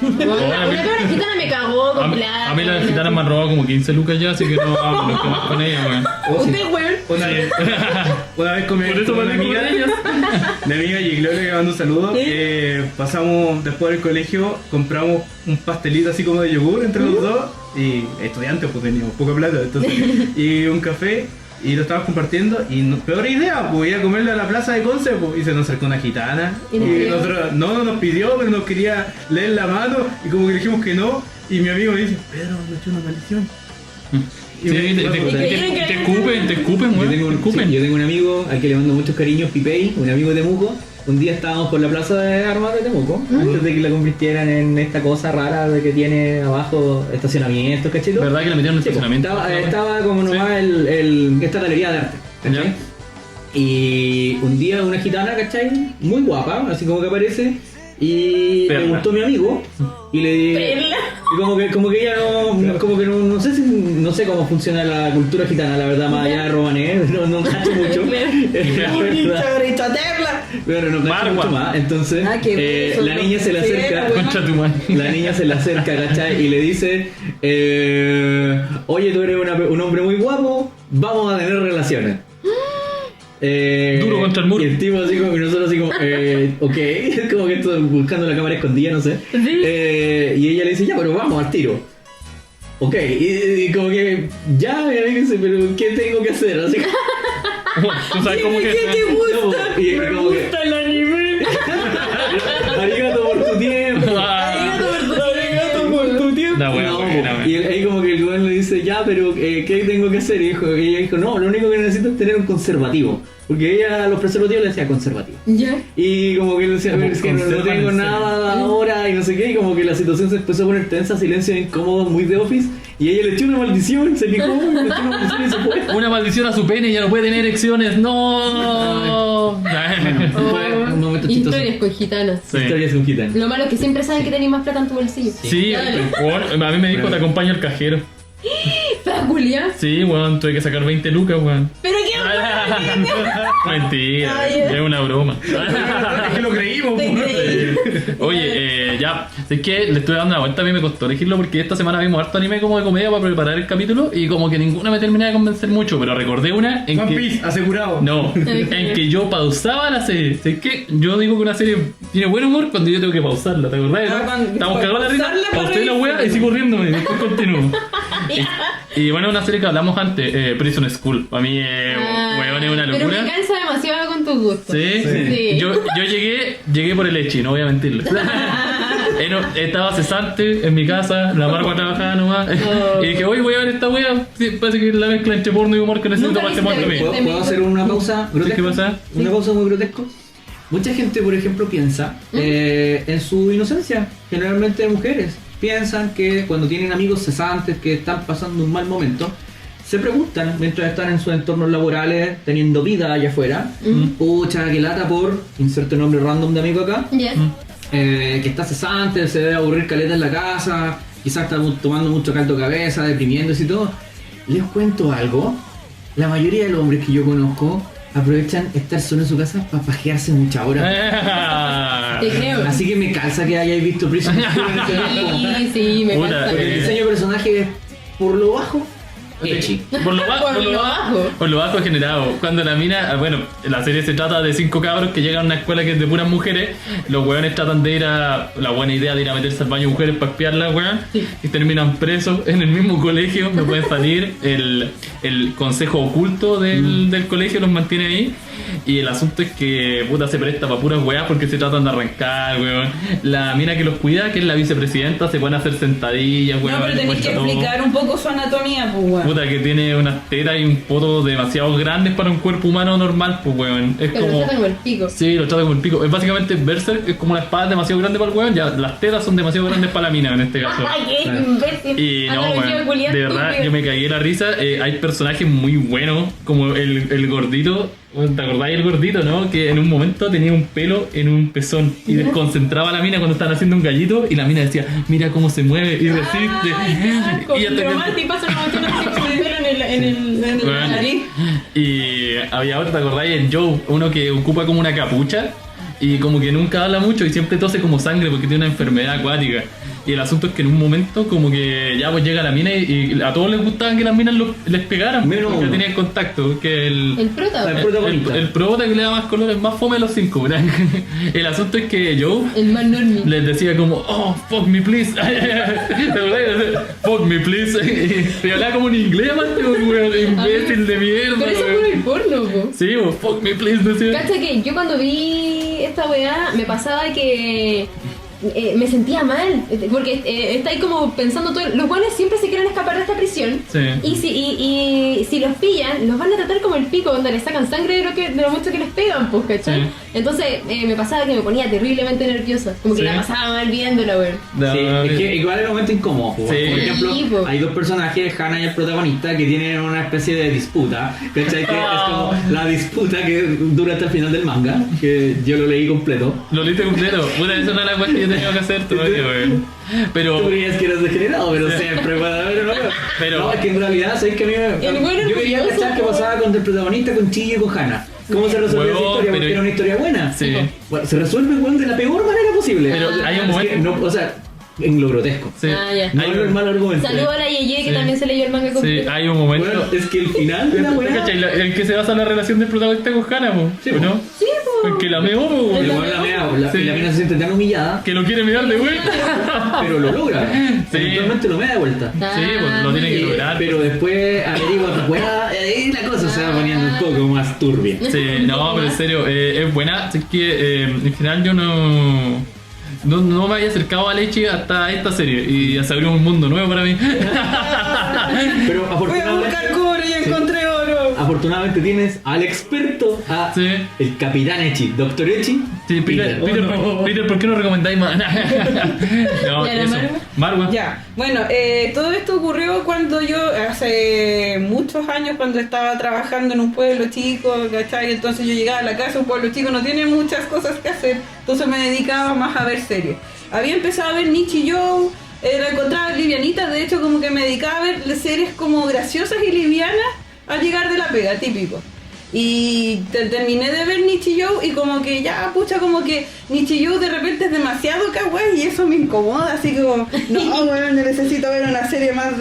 Una cabra gitana me cagó con plata. A mí las gitanas me han robado como 15 lucas ya, así que no hablo más con ella, weón. Oh, sí. Usted, weón. Una vez con mi Por eso con me una amigo amiga, de ellas. mi amiga Gigloria, que mando un saludo, pasamos después del colegio, compramos un pastelito así como de yogur entre los dos, y estudiantes pues teníamos poca plata, entonces, y un café, y lo estábamos compartiendo, y peor idea, pues ir a comerle a la plaza de Conce, pues, y se nos acercó una gitana, ¿Y y nos pidió? nosotros, no nos pidió, pero nos quería leer la mano, y como que le dijimos que no, y mi amigo me dice, Pedro, me echó una maldición. Sí, te escupen, Yo weón. tengo, Te escupen. yo tengo un amigo al que le mando muchos cariños, Pipei, un amigo de Temuco. Un día estábamos por la plaza de armas de Temuco, antes de que la convirtieran en esta cosa rara de que tiene abajo estacionamientos, ¿cachito? ¿Verdad que le metieron en Sí, estacionamiento? estaba como nomás esta galería de arte, ¿cachai? Ya. Y un día una gitana, ¿cachai? Muy guapa, así como que aparece. Y Perla. le gustó mi amigo y le Perla. y como que ella no sé no sé cómo funciona la cultura gitana, la verdad, más allá de Romané, no cacho mucho. La verdad. Pero no cacho Margua. mucho más. Entonces qué la niña se le acerca. Concha tu madre. La niña se le acerca, ¿cachai? Y le dice, oye, tú eres un hombre muy guapo, vamos a tener relaciones. Duro contra el muro. Y el tipo así como, y nosotros así como, ok, como que estoy buscando la cámara escondida, no sé. Y ella le dice, ya, pero vamos al tiro. Ok, y como que, ya, mi amigo dice, pero ¿qué tengo que hacer? Así que, ¿Tú sabes cómo que? no, y como que, el anime. arigato por tu tiempo. Arigato por tu tiempo. Da buena, No, buena, y ahí como que el weón le dice, ya, pero ¿qué tengo que hacer? Y ella dijo, no, lo único que necesito es tener un conservativo. Porque ella a los preservativos le decía conservativo. Ya. Y como que él decía, Como es que no conservan tengo el nada ahora y no sé qué. Y como que la situación se empezó a poner tensa, silencio incómodo, muy de Office. Y ella le echó una maldición, se picó, le echó una maldición y se fue. Una maldición a su pene y ya no puede tener erecciones. ¡No! Fue un momento chistoso. Historias con gitanas. Sí. Historias de un gitano. Lo malo es que siempre saben que tenéis más plata en tu bolsillo. Sí, Dale. weón, a mí me dijo te acompaño al cajero. ¿Fea Julia? Sí, weón, tuve que sacar 20 lucas, weón. ¿Pero qué Ah, Mentira, Ay, es una broma. Es que lo creímos, Te po. creí. Oye, ya, es que le estoy dando la vuelta, a mí me costó elegirlo porque esta semana vimos harto anime como de comedia para preparar el capítulo y como que ninguna me terminaba de convencer mucho, pero recordé una en One que... Piece, asegurado. No, en que yo pausaba la serie. Es que yo digo que una serie tiene buen humor cuando yo tengo que pausarla, ¿te acordás? Ah, ¿no? cuando- Estamos cagados de risa, pausarla para pausé la wea y reírse. sigo riéndome, después continúo. Y bueno, una serie que hablamos antes, Prison School. Para mí, weón, es una Pero locura. me cansa demasiado con tus gustos. Sí, Sí. Yo llegué por el Echi, no voy a mentirle. Estaba cesante en mi casa, la Margua trabajaba nomás. Y dije, oye, voy a ver esta wea. Sí, parece que es la mezcla entre porno y humor que necesito Nunca para este viste momento el- mío. ¿Puedo hacer una pausa grotesca? ¿Qué pasa? Una pausa muy grotesca. Mucha gente, por ejemplo, piensa en su inocencia. Generalmente mujeres piensan que cuando tienen amigos cesantes que están pasando un mal momento, se preguntan mientras están en sus entornos laborales, teniendo vida allá afuera, pucha, que lata por, inserte nombre random de amigo acá, Yes. que está cesante, se debe aburrir caleta en la casa, quizás está tomando mucho caldo de cabeza, deprimiéndose y todo. Les cuento algo, la mayoría de los hombres que yo conozco aprovechan estar solo en su casa para pajearse muchas horas. Te creo. Así que me calza que hayáis visto Prison School en este tiempo. Sí, sí, me Puta, cansa. Porque el diseño de personaje es por lo bajo, ecchi. Por lo bajo, Por lo bajo. Por lo bajo generado. Cuando la mina, bueno, la serie se trata de 5 cabros que llegan a una escuela que es de puras mujeres. Los weones tratan de ir a la buena idea de ir a meterse al baño de mujeres para espiarlas, weón. Y terminan presos en el mismo colegio. No pueden salir. El consejo oculto del colegio los mantiene ahí. Y el asunto es que puta se presta para puras weas porque se tratan de arrancar, weón. La mina que los cuida, que es la vicepresidenta, se pone a hacer sentadillas, weón. No, pero tenéis que cuenta todo. explicar un poco su anatomía, pues, weón. Puta que tiene unas tetas y un poto demasiado grandes para un cuerpo humano normal, pues weón. Es Pero como... yo tengo el pico. Sí, lo trata como el pico. Es básicamente Berserk, es como la espada demasiado grande para el weón. Ya, las tetas son demasiado grandes para la mina en este caso. Ay, qué imbécil. Y no, Analogía weón, culiá de verdad, estúpida. yo me cagué la risa. Hay personajes muy buenos, como el gordito. ¿Te acordáis del gordito, no? Que en un momento tenía un pelo en un pezón y desconcentraba a la mina cuando estaban haciendo un gallito y la mina decía, mira cómo se mueve y resiste. Ay, qué asco. Y hasta Pero que- mal, te pasa una cuestión así como un pelo en la Bueno. nariz. Y había otro, ¿te acordáis? El Joe, uno que ocupa como una capucha y como que nunca habla mucho y siempre tose como sangre porque tiene una enfermedad acuática. Y el asunto es que en un momento como que ya pues llega la mina y a todos les gustaba que las minas les pegaran Menos porque uno. tenían contacto, que El prota. El protagonista. el prota que le da más colores, más fome de los 5, ¿verdad? El asunto es que Joe El más normie. les decía como, oh, fuck me please. ¿Te acordás? Fuck me please. Y hablaba como en inglés, man, weón, imbécil de mierda. Pero eso weón. fue el porno, po. Sí, pues, fuck me please, decía. Cacha que yo cuando vi esta weá me pasaba que me sentía mal, porque está ahí como pensando todo, los buenos siempre se quieren escapar de esta prisión. Sí. Y si los pillan, los van a tratar como el pico, donde les sacan sangre de lo mucho que les pegan, pues, ¿cachai? Sí. Entonces me pasaba que me ponía terriblemente nerviosa, como que Sí. la pasaba mal viéndola, weón. No, Sí, es que igual era un momento incómodo. Po. Sí. Por ejemplo, Sí, po. hay dos personajes, Hannah y el protagonista, que tienen una especie de disputa. ¿Cachai? Que es como la disputa que dura hasta el final del manga, que yo lo leí completo. Lo leíste completo. Puta, eso no es la cuestión que yo tenía que hacer todavía, weón. Tú Pero, creías que eras degenerado, pero siempre puede haber ¿no? Pero- No, es que en realidad, ¿sabes que a mí El güey yo quería orgulloso, cachar qué po. pasaba con el protagonista, con Chillo y con Hannah. ¿Cómo se resolvió esa Huevón, historia? pero- Porque era una historia buena. sí. Bueno, se resuelve weón, de la peor manera posible. Pero hay un Es momento- que no, o sea, en lo grotesco. Sí. Ah, ya. No Hay en el un- mal argumento. Saludo a la Yeye, que Sí. también se leyó el manga Sí, completo. hay un momento. Bueno, es que el final de la ¿Tú weá. cachai? En que se basa la relación del protagonista con Hannah, po, Sí, ¿o po. no? Sí, po. En que la meó, po, El weón. weón la mea, Sí. y la mina se siente tan humillada, Que lo quiere mirar de vuelta. pero lo logra. Sí. Eventualmente lo mea de vuelta. Sí, pues lo tiene que lograr. Pero después averigua otra weá, y la cosa se va poniendo un poco más turbia. Sí, no, pero en serio, es buena. Es que en general yo no me había acercado a Leche hasta esta serie y se abrió un mundo nuevo para mí. Pero Voy a afortunadamente, buscar cobre y encontré oro. afortunadamente tienes al experto, a Sí. el capitán Echi, Doctor Echi. Sí, Peter, Peter, ¿por qué no recomendáis más? No, ¿Y a la eso. Marwa. Ya, bueno, todo esto ocurrió cuando yo, hace muchos años, cuando estaba trabajando en un pueblo chico, ¿cachai? Entonces yo llegaba a la casa, un pueblo chico no tiene muchas cosas que hacer, entonces me dedicaba más a ver series. Había empezado a ver Nichi Joe, la encontraba livianita, de hecho como que me dedicaba a ver series como graciosas y livianas al llegar de la pega, típico. Y terminé de ver Nichijou y como que ya, pucha, como que Nichijou de repente es demasiado kawaii y eso me incomoda, así como, no, weón, necesito ver una serie más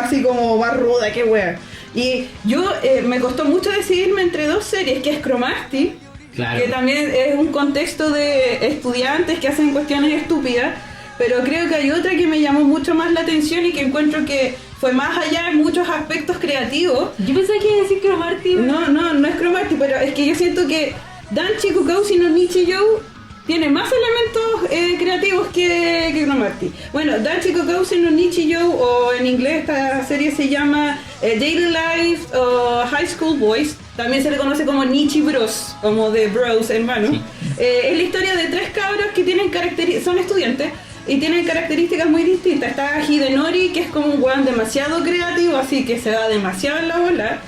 así como más ruda, que weón. Y yo me costó mucho decidirme entre dos series, que es Cromasty, Claro. que también es un contexto de estudiantes que hacen cuestiones estúpidas, pero creo que hay otra que me llamó mucho más la atención y que encuentro que fue más allá en muchos aspectos creativos. Yo pensaba que iba a decir Cromarty. No es Cromarty, pero es que yo siento que Danchi Kukoushi no Nichijou tiene más elementos creativos que Cromarty. Bueno, Danchi Kukoushi no Nichijou, o en inglés esta serie se llama Daily Life o High School Boys, también se le conoce como Nichi Bros, como de bros, hermanos. Sí. Es la historia de tres cabros que tienen son estudiantes y tienen características muy distintas. Está Hidenori, que es como un weón demasiado creativo, así que se da demasiado en la bola.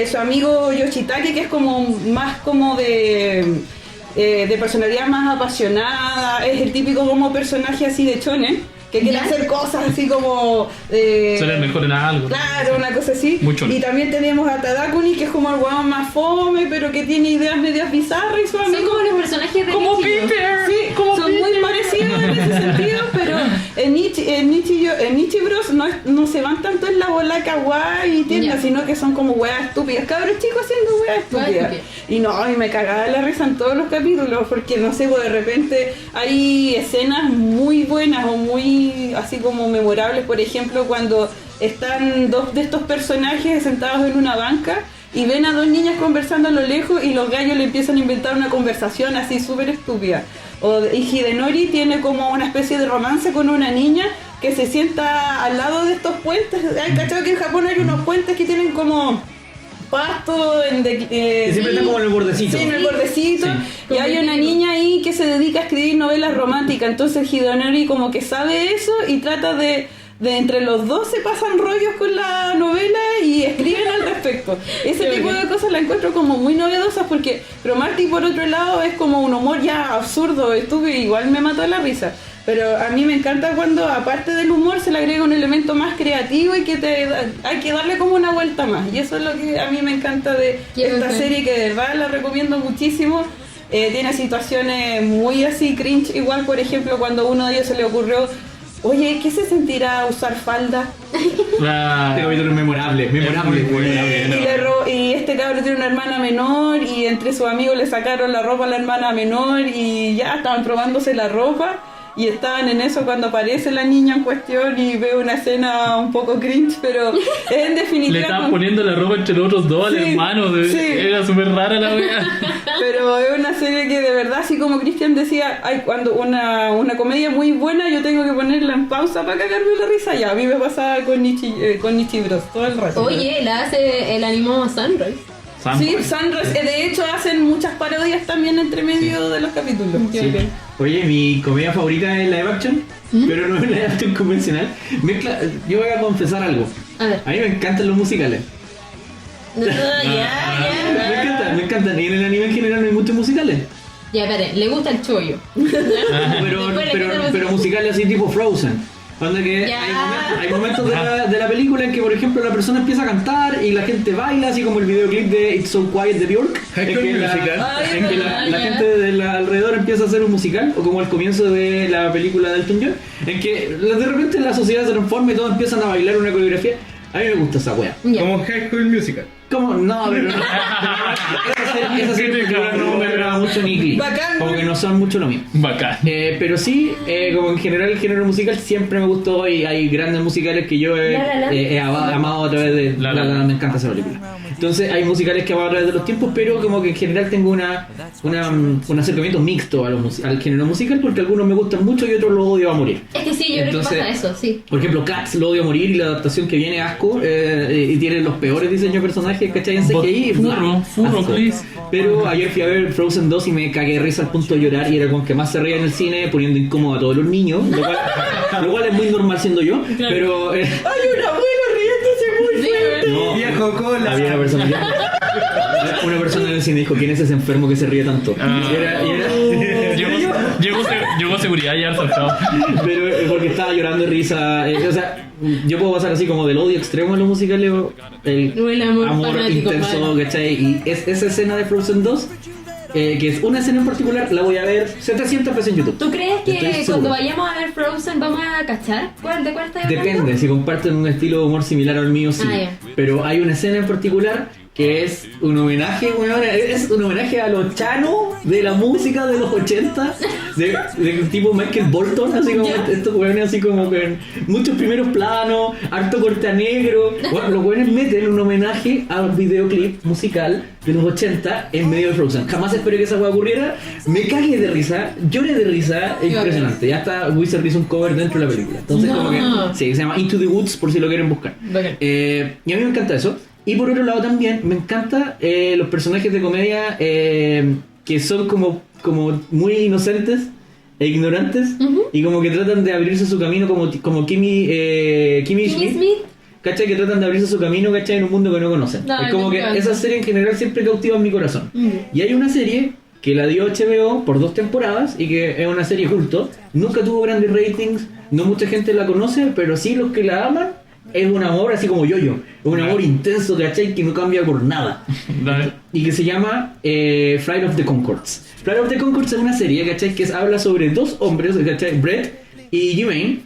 Su amigo Yoshitake, que es como más como de personalidad más apasionada, es el típico como personaje así de shonen, que quiere ¿Ya? hacer cosas así como... Ser el mejor en algo. Claro, una cosa así. Muy shonen. Y también tenemos a Tadakuni, que es como el weón más fome, pero que tiene ideas medias bizarras y su Son amigo... como los personajes de Como Nichijou. Peter. Sí, como son muy parecidos en ese sentido, pero en Nichi Bros no se van tanto en la bola kawaii y tienda, Ya. sino que son como weas estúpidas, cabros chicos haciendo weas estúpidas. estúpidas. Y no, a mí me cagaba la risa en todos los capítulos, porque no sé, pues de repente hay escenas muy buenas o muy así como memorables, por ejemplo, cuando están dos de estos personajes sentados en una banca y ven a dos niñas conversando a lo lejos y los gallos le empiezan a inventar una conversación así súper estúpida. Y Hidenori tiene como una especie de romance con una niña que se sienta al lado de estos puentes. ¿Hay cachado que en Japón hay unos puentes que tienen como pasto Que siempre está como en el bordecito. Sí, en el bordecito. Sí. Y hay una niña ahí que se dedica a escribir novelas románticas. Entonces Hidenori como que sabe eso y trata de entre los dos se pasan rollos con la novela y escriben al respecto. Ese tipo de cosas la encuentro como muy novedosas, porque Cromarty por otro lado es como un humor ya absurdo, estúpido, igual me mató la risa. Pero a mí me encanta cuando aparte del humor se le agrega un elemento más creativo y que hay que darle como una vuelta más. Y eso es lo que a mí me encanta de esta serie, que de verdad la recomiendo muchísimo. Tiene situaciones muy así cringe, igual por ejemplo cuando a uno de ellos se le ocurrió: oye, ¿qué se sentirá usar falda? Ah, Este capítulo es memorable. muy bueno. Y este cabrón tiene una hermana menor y entre sus amigos le sacaron la ropa a la hermana menor y ya estaban probándose la ropa y estaban en eso cuando aparece la niña en cuestión y veo una escena un poco cringe, pero en definitiva... Le estaban poniendo la ropa entre los otros dos al Sí, hermano. sí. Era súper rara la wea. Pero es una serie que de verdad, así como Cristian decía, hay cuando una comedia muy buena yo tengo que ponerla en pausa para cagarme la risa. Ya, a mí me pasa con Nichi Bros todo el rato. Oye, la hace el animado Sunrise. Sí, Sunrise, de hecho hacen muchas parodias también entre medio de los capítulos. Sí. Oye, mi comedia favorita es live action, pero no es live action convencional. Yo voy a confesar algo. A ver. A mí me encantan los musicales. No, ya. Me encantan. Y en el anime en general no hay muchos musicales. Ya, espere, le gusta el chollo. Pero musicales así tipo Frozen. Cuando que Ya. hay momentos de la película en que, por ejemplo, la persona empieza a cantar y la gente baila, así como el videoclip de It's So Quiet de Björk. High En School que Musical. en que la Ya. gente de alrededor empieza a hacer un musical, o como el comienzo de la película de Elton John, en que de repente la sociedad se transforma y todos empiezan a bailar una coreografía. A mí me gusta esa wea. Ya. Como High School Musical. ¿Cómo? No, pero no. Esa serie no me agrada mucho ni Glee. Bacán. Como que no son mucho lo mío. Bacán. Pero sí, como en general el género musical siempre me gustó y hay grandes musicales que yo La La Land. he amado a través de La La La La Land. Land, me encanta esa película. Entonces hay musicales que he amado a través de los tiempos, pero como que en general tengo un acercamiento mixto al género musical, porque algunos me gustan mucho y otros los odio a morir. Es que sí, yo creo que Entonces, pasa eso, sí. Por ejemplo, Cats lo odio a morir y la adaptación que viene asco, y tiene los peores diseños de personajes, ¿cachai? En CGI, Furro, asco. please. Pero ayer fui a ver Frozen 2 y me cagué de risa al punto de llorar y era con que más se reía en el cine, poniendo incómodo a todos los niños, lo cual es muy normal siendo yo, pero ¡Hay un abuelo riéndose muy fuerte! no, Viejo cola. había una persona en el cine dijo: ¿quién es ese enfermo que se ríe tanto? Y era- Yo Llegó seguridad y saltado. Pero porque estaba llorando de risa. O sea, yo puedo pasar así como del odio extremo a los musicales O el amor fanático, intenso, padre. ¿cachai? Y esa escena de Frozen 2, que es una escena en particular, la voy a ver 700 veces en YouTube. ¿Tú crees Estoy que seguro. cuando vayamos a ver Frozen vamos a cachar? ¿De cuál estás hablando? Depende, si comparten un estilo de humor similar al mío, sí. Ah, ya. Pero hay una escena en particular que es un homenaje, weón, es un homenaje a los chanos de la música de los 80, de tipo Michael Bolton, así como Ya. estos weones así como con muchos primeros planos, harto corte a negro. Bueno, los weones meten un homenaje a un videoclip musical de los 80 en medio de Frozen. Jamás esperé que esa weá ocurriera, me cagué de risa, lloré de risa, es impresionante. Ya está, Wizard hizo un cover dentro de la película. Entonces No. como que, sí, se llama Into the Woods por si lo quieren buscar. Bacán. Y a mí me encanta eso. Y por otro lado también me encanta los personajes de comedia que son como muy inocentes e ignorantes y como que tratan de abrirse su camino como Kimmy Schmidt. ¿Cachai? Que tratan de abrirse su camino, ¿cachai? En un mundo que no conocen. Ay, es como me que encanta. esa serie en general siempre cautiva mi corazón. Y hay una serie que la dio HBO por 2 temporadas y que es una serie culto. Nunca tuvo grandes ratings, no mucha gente la conoce, pero sí los que la aman. Es un amor así como yo-yo. Es un amor intenso, ¿cachai? Que no cambia por nada. Dale. Y que se llama Flight of the Conchords. Flight of the Conchords es una serie, ¿cachai? Que habla sobre 2 hombres, ¿cachai? Brett y Jermaine,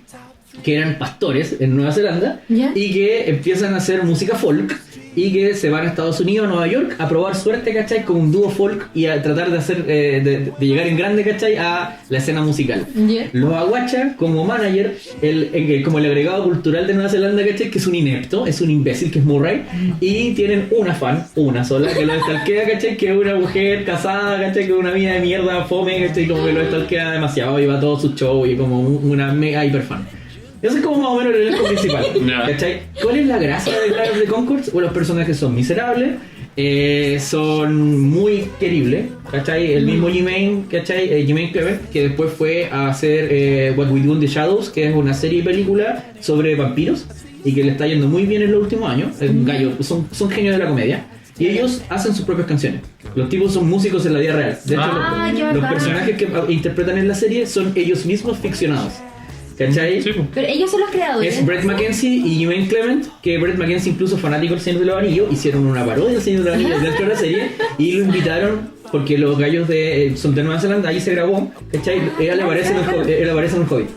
que eran pastores en Nueva Zelanda, ¿Ya? y que empiezan a hacer música folk y que se van a Estados Unidos, a Nueva York, a probar suerte, ¿cachai? Con un dúo folk y a tratar de hacer de llegar en grande, ¿cachai? A la escena musical. Ya. Los aguacha como manager, como el agregado cultural de Nueva Zelanda, ¿cachai? Que es un inepto, es un imbécil, que es Murray, y tienen una fan, una sola, que lo stalkea, ¿cachai? Que es una mujer casada, ¿cachai? Con una vida de mierda, fome, ¿cachai? Como que lo stalkea demasiado y va a todo su show y como una mega hiperfan. Eso es como más o menos el elenco principal. Ya. ¿Cachai? ¿Cuál es la gracia de Flight of the Conchords? Bueno, los personajes son miserables, son muy queribles, ¿cachai? El mismo Jermaine, ¿cachai? Jermaine Clement, que después fue a hacer What We Do in the Shadows, que es una serie y película sobre vampiros y que le está yendo muy bien en los últimos años. Gallo, son genios de la comedia. Y ellos hacen sus propias canciones. Los tipos son músicos en la vida real. De hecho, qué los bacán. personajes que interpretan en la serie son ellos mismos ficcionados. ¿Cachai? Sí, pues. Pero ellos son los creadores. Es Brett Mackenzie y Jermaine Clement, que Brett Mackenzie incluso fanático del Señor de los Anillos, hicieron una parodia del Señor de los Anillos dentro de la serie y lo invitaron porque los gallos son de Nueva Zelanda, ahí se grabó, ¿cachai? Él aparece en un Hobbit.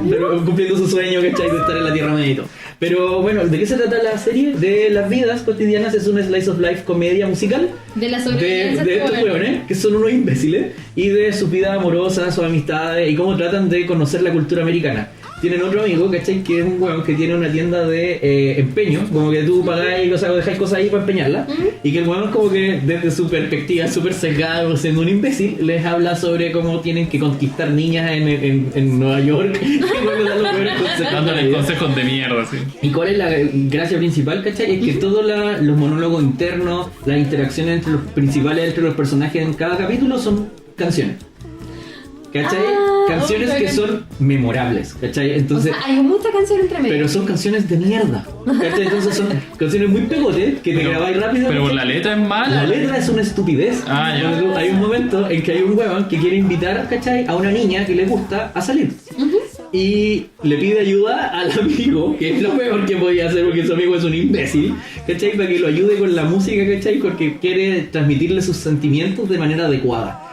Pero cumpliendo su sueño, ¿cachai? De estar en la Tierra Media y todo. Pero bueno, ¿de qué se trata la serie? De las vidas cotidianas, es un slice of life comedia musical De la de sobrevivencia. estos hueones que son unos imbéciles y de sus vidas amorosas, sus amistades y cómo tratan de conocer la cultura americana. Tienen otro amigo, ¿cachai? Que es un hueón que tiene una tienda de empeño, como que tú pagáis o dejáis cosas ahí para empeñarlas, y que el hueón como que desde su perspectiva súper secado, siendo un imbécil, les habla sobre cómo tienen que conquistar niñas en Nueva York. Y bueno, dan los peores consejos de la Dándoles vida. consejos de mierda, sí. ¿Y cuál es la gracia principal, cachai? Es que todos los monólogos internos, las interacciones entre los principales, entre los personajes en cada capítulo son canciones. ¿Cachai? Canciones ok. que son memorables, ¿cachai? Entonces, O sea, hay mucha canción entre medio. pero son canciones de mierda, ¿cachai? Entonces son canciones muy pegotes que te grabáis rápido. Pero ¿cachai? la letra es mala. La letra es una estupidez. Ah, ya. Cuando hay un momento en que hay un huevón que quiere invitar, ¿cachai? A una niña que le gusta a salir. Y le pide ayuda al amigo, que es lo peor que podía hacer porque su amigo es un imbécil, ¿cachai? Para que lo ayude con la música, ¿cachai? Porque quiere transmitirle sus sentimientos de manera adecuada.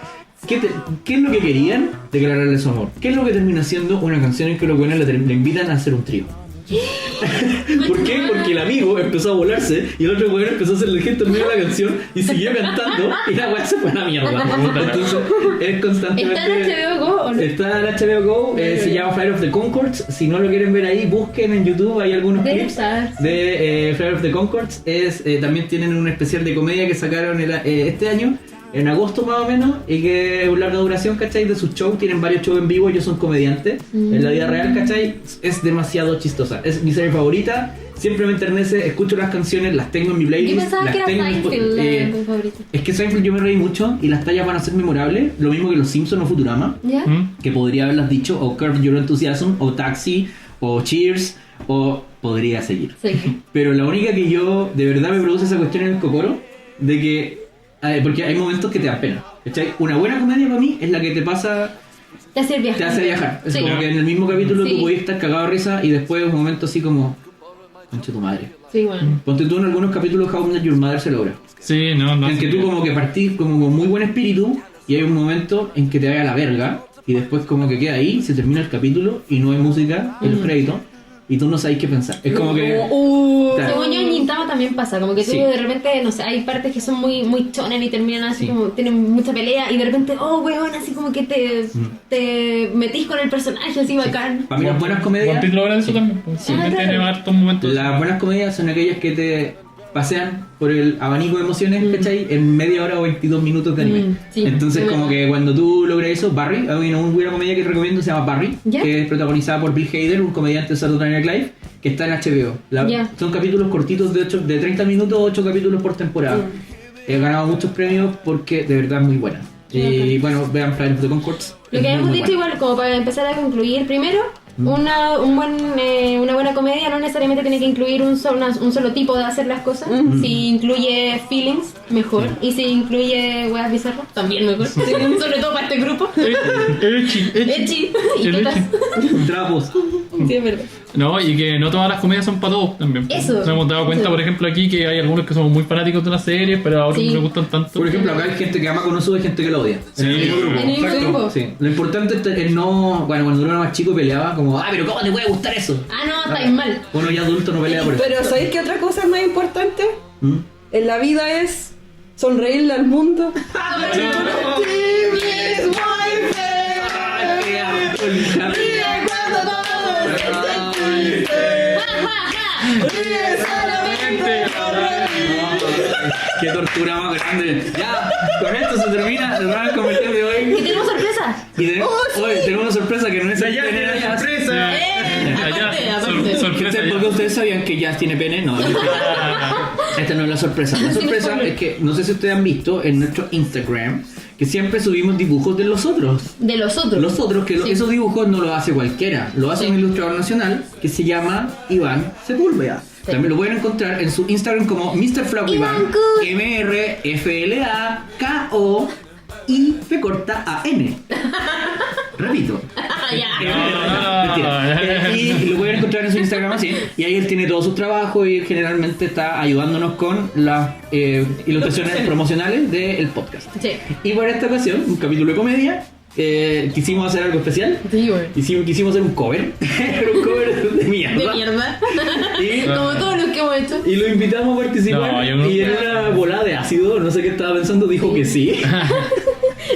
¿Qué es lo que querían? Declararle su amor. ¿Qué es lo que termina siendo una canción en que los buenos le invitan a hacer un trío? ¿Por qué? Porque el amigo empezó a volarse y el otro weón empezó a hacer el gesto en medio de la canción y siguió cantando y la weá se fue a la mierda. Entonces es constantemente. ¿Está en HBO Go o no? Está en HBO Go, se llama Flight of the Conchords. Si no lo quieren ver ahí, busquen en YouTube, hay algunos Debe clips estar. de Flight of the Conchords. También tienen un especial de comedia que sacaron este año, en agosto más o menos, y que es una larga duración, ¿cachai? De sus shows, tienen varios shows en vivo, ellos son comediantes en la vida real, ¿cachai? Es demasiado chistosa, es mi serie favorita, siempre me enternece, escucho las canciones, las tengo en mi playlist, Yo pensaba las que era tengo Seinfeld mi favorita. es que Seinfeld yo me reí mucho y las tallas van a ser memorables, lo mismo que los Simpsons o Futurama, ¿Ya? que podría haberlas dicho, o Curb Your Enthusiasm, o Taxi, o Cheers, o podría seguir. Sí. Pero la única que yo de verdad me produce esa cuestión en el cocoro, de que porque hay momentos que te dan pena, ¿Cachai? Una buena comedia para mí es la que te pasa, Te hace viajar. te hace viajar. Es Sí. como que en el mismo capítulo Sí. tú podías estar cagado de risa y después un momento así como, concha tu madre. Sí, bueno. Ponte tú en algunos capítulos How I Met Your Mother se logra. Sí, no. En que tú como que partís como con muy buen espíritu y hay un momento en que te vaya a la verga y después como que queda ahí, se termina el capítulo y no hay música en los créditos y tú no sabes qué pensar. Es como que... Claro. Según yo en Gintama también pasa, como que tú Sí. de repente, no sé, hay partes que son muy chonen y terminan así como, tienen mucha pelea y de repente, oh weón, así como que te metís con el personaje así bacán. Para mí las buenas Buen comedias... título para eso también. Pues, Sí. siempre tiene hartos momentos. Las buenas comedias son aquellas que te pasean por el abanico de emociones, ¿cachai? En media hora o 22 minutos de anime. Sí, Entonces, muy como bueno. que cuando tú logras eso, Barry, hay una muy buena comedia que te recomiendo, se llama Barry, ¿Ya? que es protagonizada por Bill Hader, un comediante de Saturday Night Live, que está en HBO. Ya. Son capítulos cortitos de 30 minutos, 8 capítulos por temporada. He ganado muchos premios porque de verdad es muy buena. Y bueno, vean Flight of the Conchords. Lo es que muy, hemos muy dicho buena. igual, como para empezar a concluir, primero, una buena comedia no necesariamente tiene que incluir un solo tipo de hacer las cosas. Si incluye feelings, mejor. Y si incluye weas bizarras, también mejor. Sobre todo para este grupo. Echi. Echi y El tetas. Trapos. Sí, es verdad. No, y que no todas las comedias son para todos también. Eso. Nos hemos dado cuenta, Eso. por ejemplo, aquí que hay algunos que somos muy fanáticos de las series, pero a otros Sí. no les gustan tanto. Por ejemplo, acá hay gente que ama Konosuba y gente que lo odia. Sí. En el mismo grupo. En el mismo Exacto. grupo. Sí. Lo importante es no... Bueno, cuando uno era más chico peleaba como, pero ¿cómo te puede gustar eso? Ah, no, estáis mal. Uno ya adulto no pelea por eso. Pero ¿sabéis qué otra cosa es más importante? ¿Mm? En la vida es sonreírle al mundo. Qué tortura más grande. Ya, con esto se termina el programa comercial de Y hoy. tenemos sorpresa. Y tenemos, hoy tenemos una sorpresa que no es Ya el pene de tiene Jazz. sorpresa. Allá, aparte. sorpresa. ¿Por qué ustedes sabían que Jazz tiene pene? No, esta no es la sorpresa. La sorpresa es que, no sé si ustedes han visto en nuestro Instagram, que siempre subimos dibujos de los otros. De los otros. Los otros, que Sí. esos dibujos no los hace cualquiera, lo hace Sí. un ilustrador nacional que se llama Iván Sepúlveda. Sí. También lo pueden encontrar en su Instagram como Mr. Flaco Iván. Ivanku. MRFLAKOIP Repito. Ya. Mentira. Y lo pueden encontrar en su Instagram así. Y ahí él tiene todos sus trabajos y generalmente está ayudándonos con las ilustraciones promocionales del podcast. Sí. Y para esta ocasión, un capítulo de comedia, quisimos hacer algo especial. Sí, güey. Quisimos hacer un cover. Era un cover de mierda. De mierda. Y, Como todos los que hemos hecho. y lo invitamos a participar. No, yo no. Y en una volada de ácido, no sé qué estaba pensando, dijo que sí.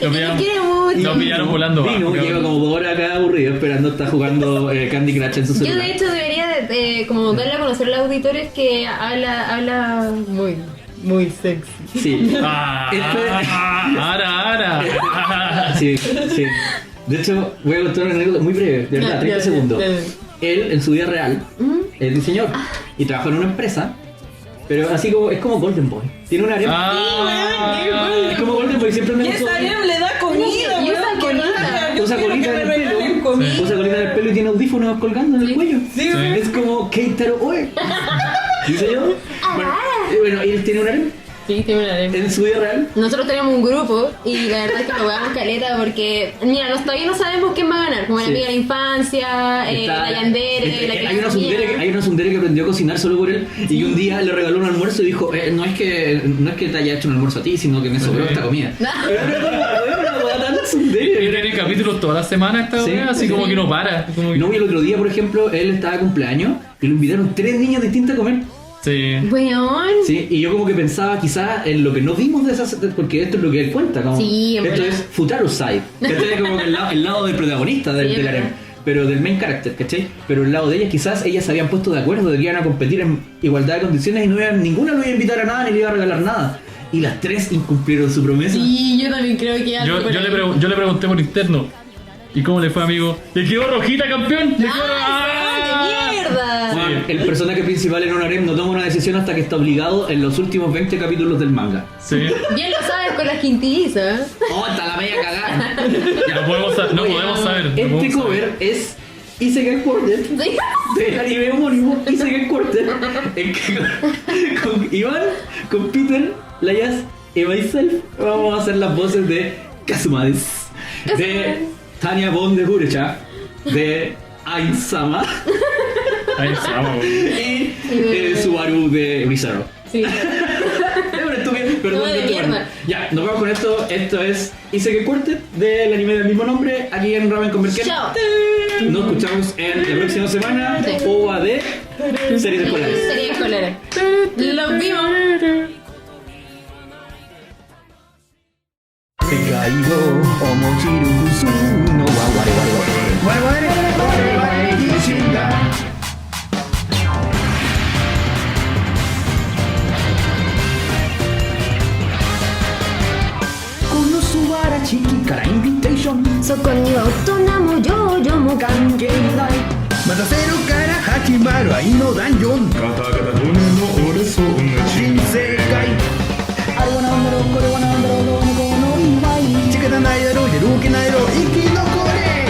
Lo Nos pillaron- quiere mucho. Lo pillaron volando Vino, bajo, lleva cabrón. como 2 horas acá aburrido esperando, está jugando Candy Crush en su Yo celular. de hecho debería de como darle a conocer a los auditores que habla muy sexy. Sí. Ara. Sí, sí. De hecho, voy a contar una anécdota muy breve, de verdad, 30 segundos. Él, en su vida real, es diseñador y trabaja en una empresa, pero así como, es como Golden Boy. Tiene una arena. Es como Golden Boy, siempre me Y esa Ariam le da comida, Y usa weón, que colita. nada. Yo Usa quiero colita que en me el regalen pelo. comida. Usa colita en el pelo y tiene audífonos colgando en el cuello. Sí, weón. Es como Keitaro Oe. ¿Diseñador? Bueno, y él tiene una arena Sí, tiene una arena. en su vida real. Nosotros tenemos un grupo y la verdad es que lo jugamos caleta porque, mira, todavía no sabemos quién va a ganar. Como la Sí. amiga de la infancia, Está- la Yandere, la hay una sundere que aprendió a cocinar solo por él y un día le regaló un almuerzo y dijo, no es que te haya hecho un almuerzo a ti, sino que me sobró esta comida. Y tiene capítulos todas las semanas esta Sí. wea, así como que no para. Como que- No, y el otro día, por ejemplo, él estaba de cumpleaños y lo invitaron 3 niñas distintas a comer. Sí. Weón. Sí, y yo como que pensaba quizás en lo que no vimos de esas, porque esto es lo que él cuenta, como Sí, en esto verdad. es Futaro Side, ¿cachai? Como que el lado del protagonista del, Sí, del es harem, verdad. pero del main character, ¿cachai? Pero el lado de ellas quizás ellas se habían puesto de acuerdo de que iban a competir en igualdad de condiciones y ninguna lo iba a invitar a nada ni le iba a regalar nada. Y las 3 incumplieron su promesa. Sí, yo también creo que algo por ahí. Yo le pregunté por interno. ¿Y cómo le fue, amigo? ¿Le quedó rojita, campeón? ¿Le quedó- ¡Ah, de mierda! Juan, el personaje principal en un harem no toma una decisión hasta que está obligado en los últimos 20 capítulos del manga. Sí. Bien lo sabes con las quintillizas. ¡Oh, está la media cagada! No podemos saber. No Oye, podemos saber. no Este podemos saber. cover es Isekai Quartet Sí. del anime homónimo Isekai Quartet en que con Iván, con Peter, Layas y myself vamos a hacer las voces de Kazumades, de Tania Bond de Gurecha, de Ainsama Ahí estamos. y Subaru de Rizaro. Sí. Perdón, No, de mierda. ya, nos vamos con esto. Esto es Isekai Quartet del anime del mismo nombre, aquí en Ramen con Merkel. Chao. Nos escuchamos en la próxima semana. Sí. OVA de series escolares. Sería escolar. Los vimos. 世界を重きるするのは我々自身だこの素晴らしきからインビテーションそこには大人も幼女も関係ない待たせるから始まる愛のダンジョンガタガタ骨の折れそうな人生界あれはなんだろうこれはなんだろうどうもこの祝い仕方ないだろうやるわけないだろう生き残れ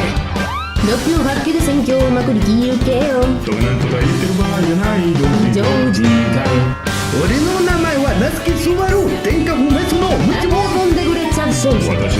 6秒8球で選挙をまくり切るけよどうなんとか言ってる場合じゃないジョージ俺の名前はナスケスバル天下不滅の無知者飲んでくれちゃうそう私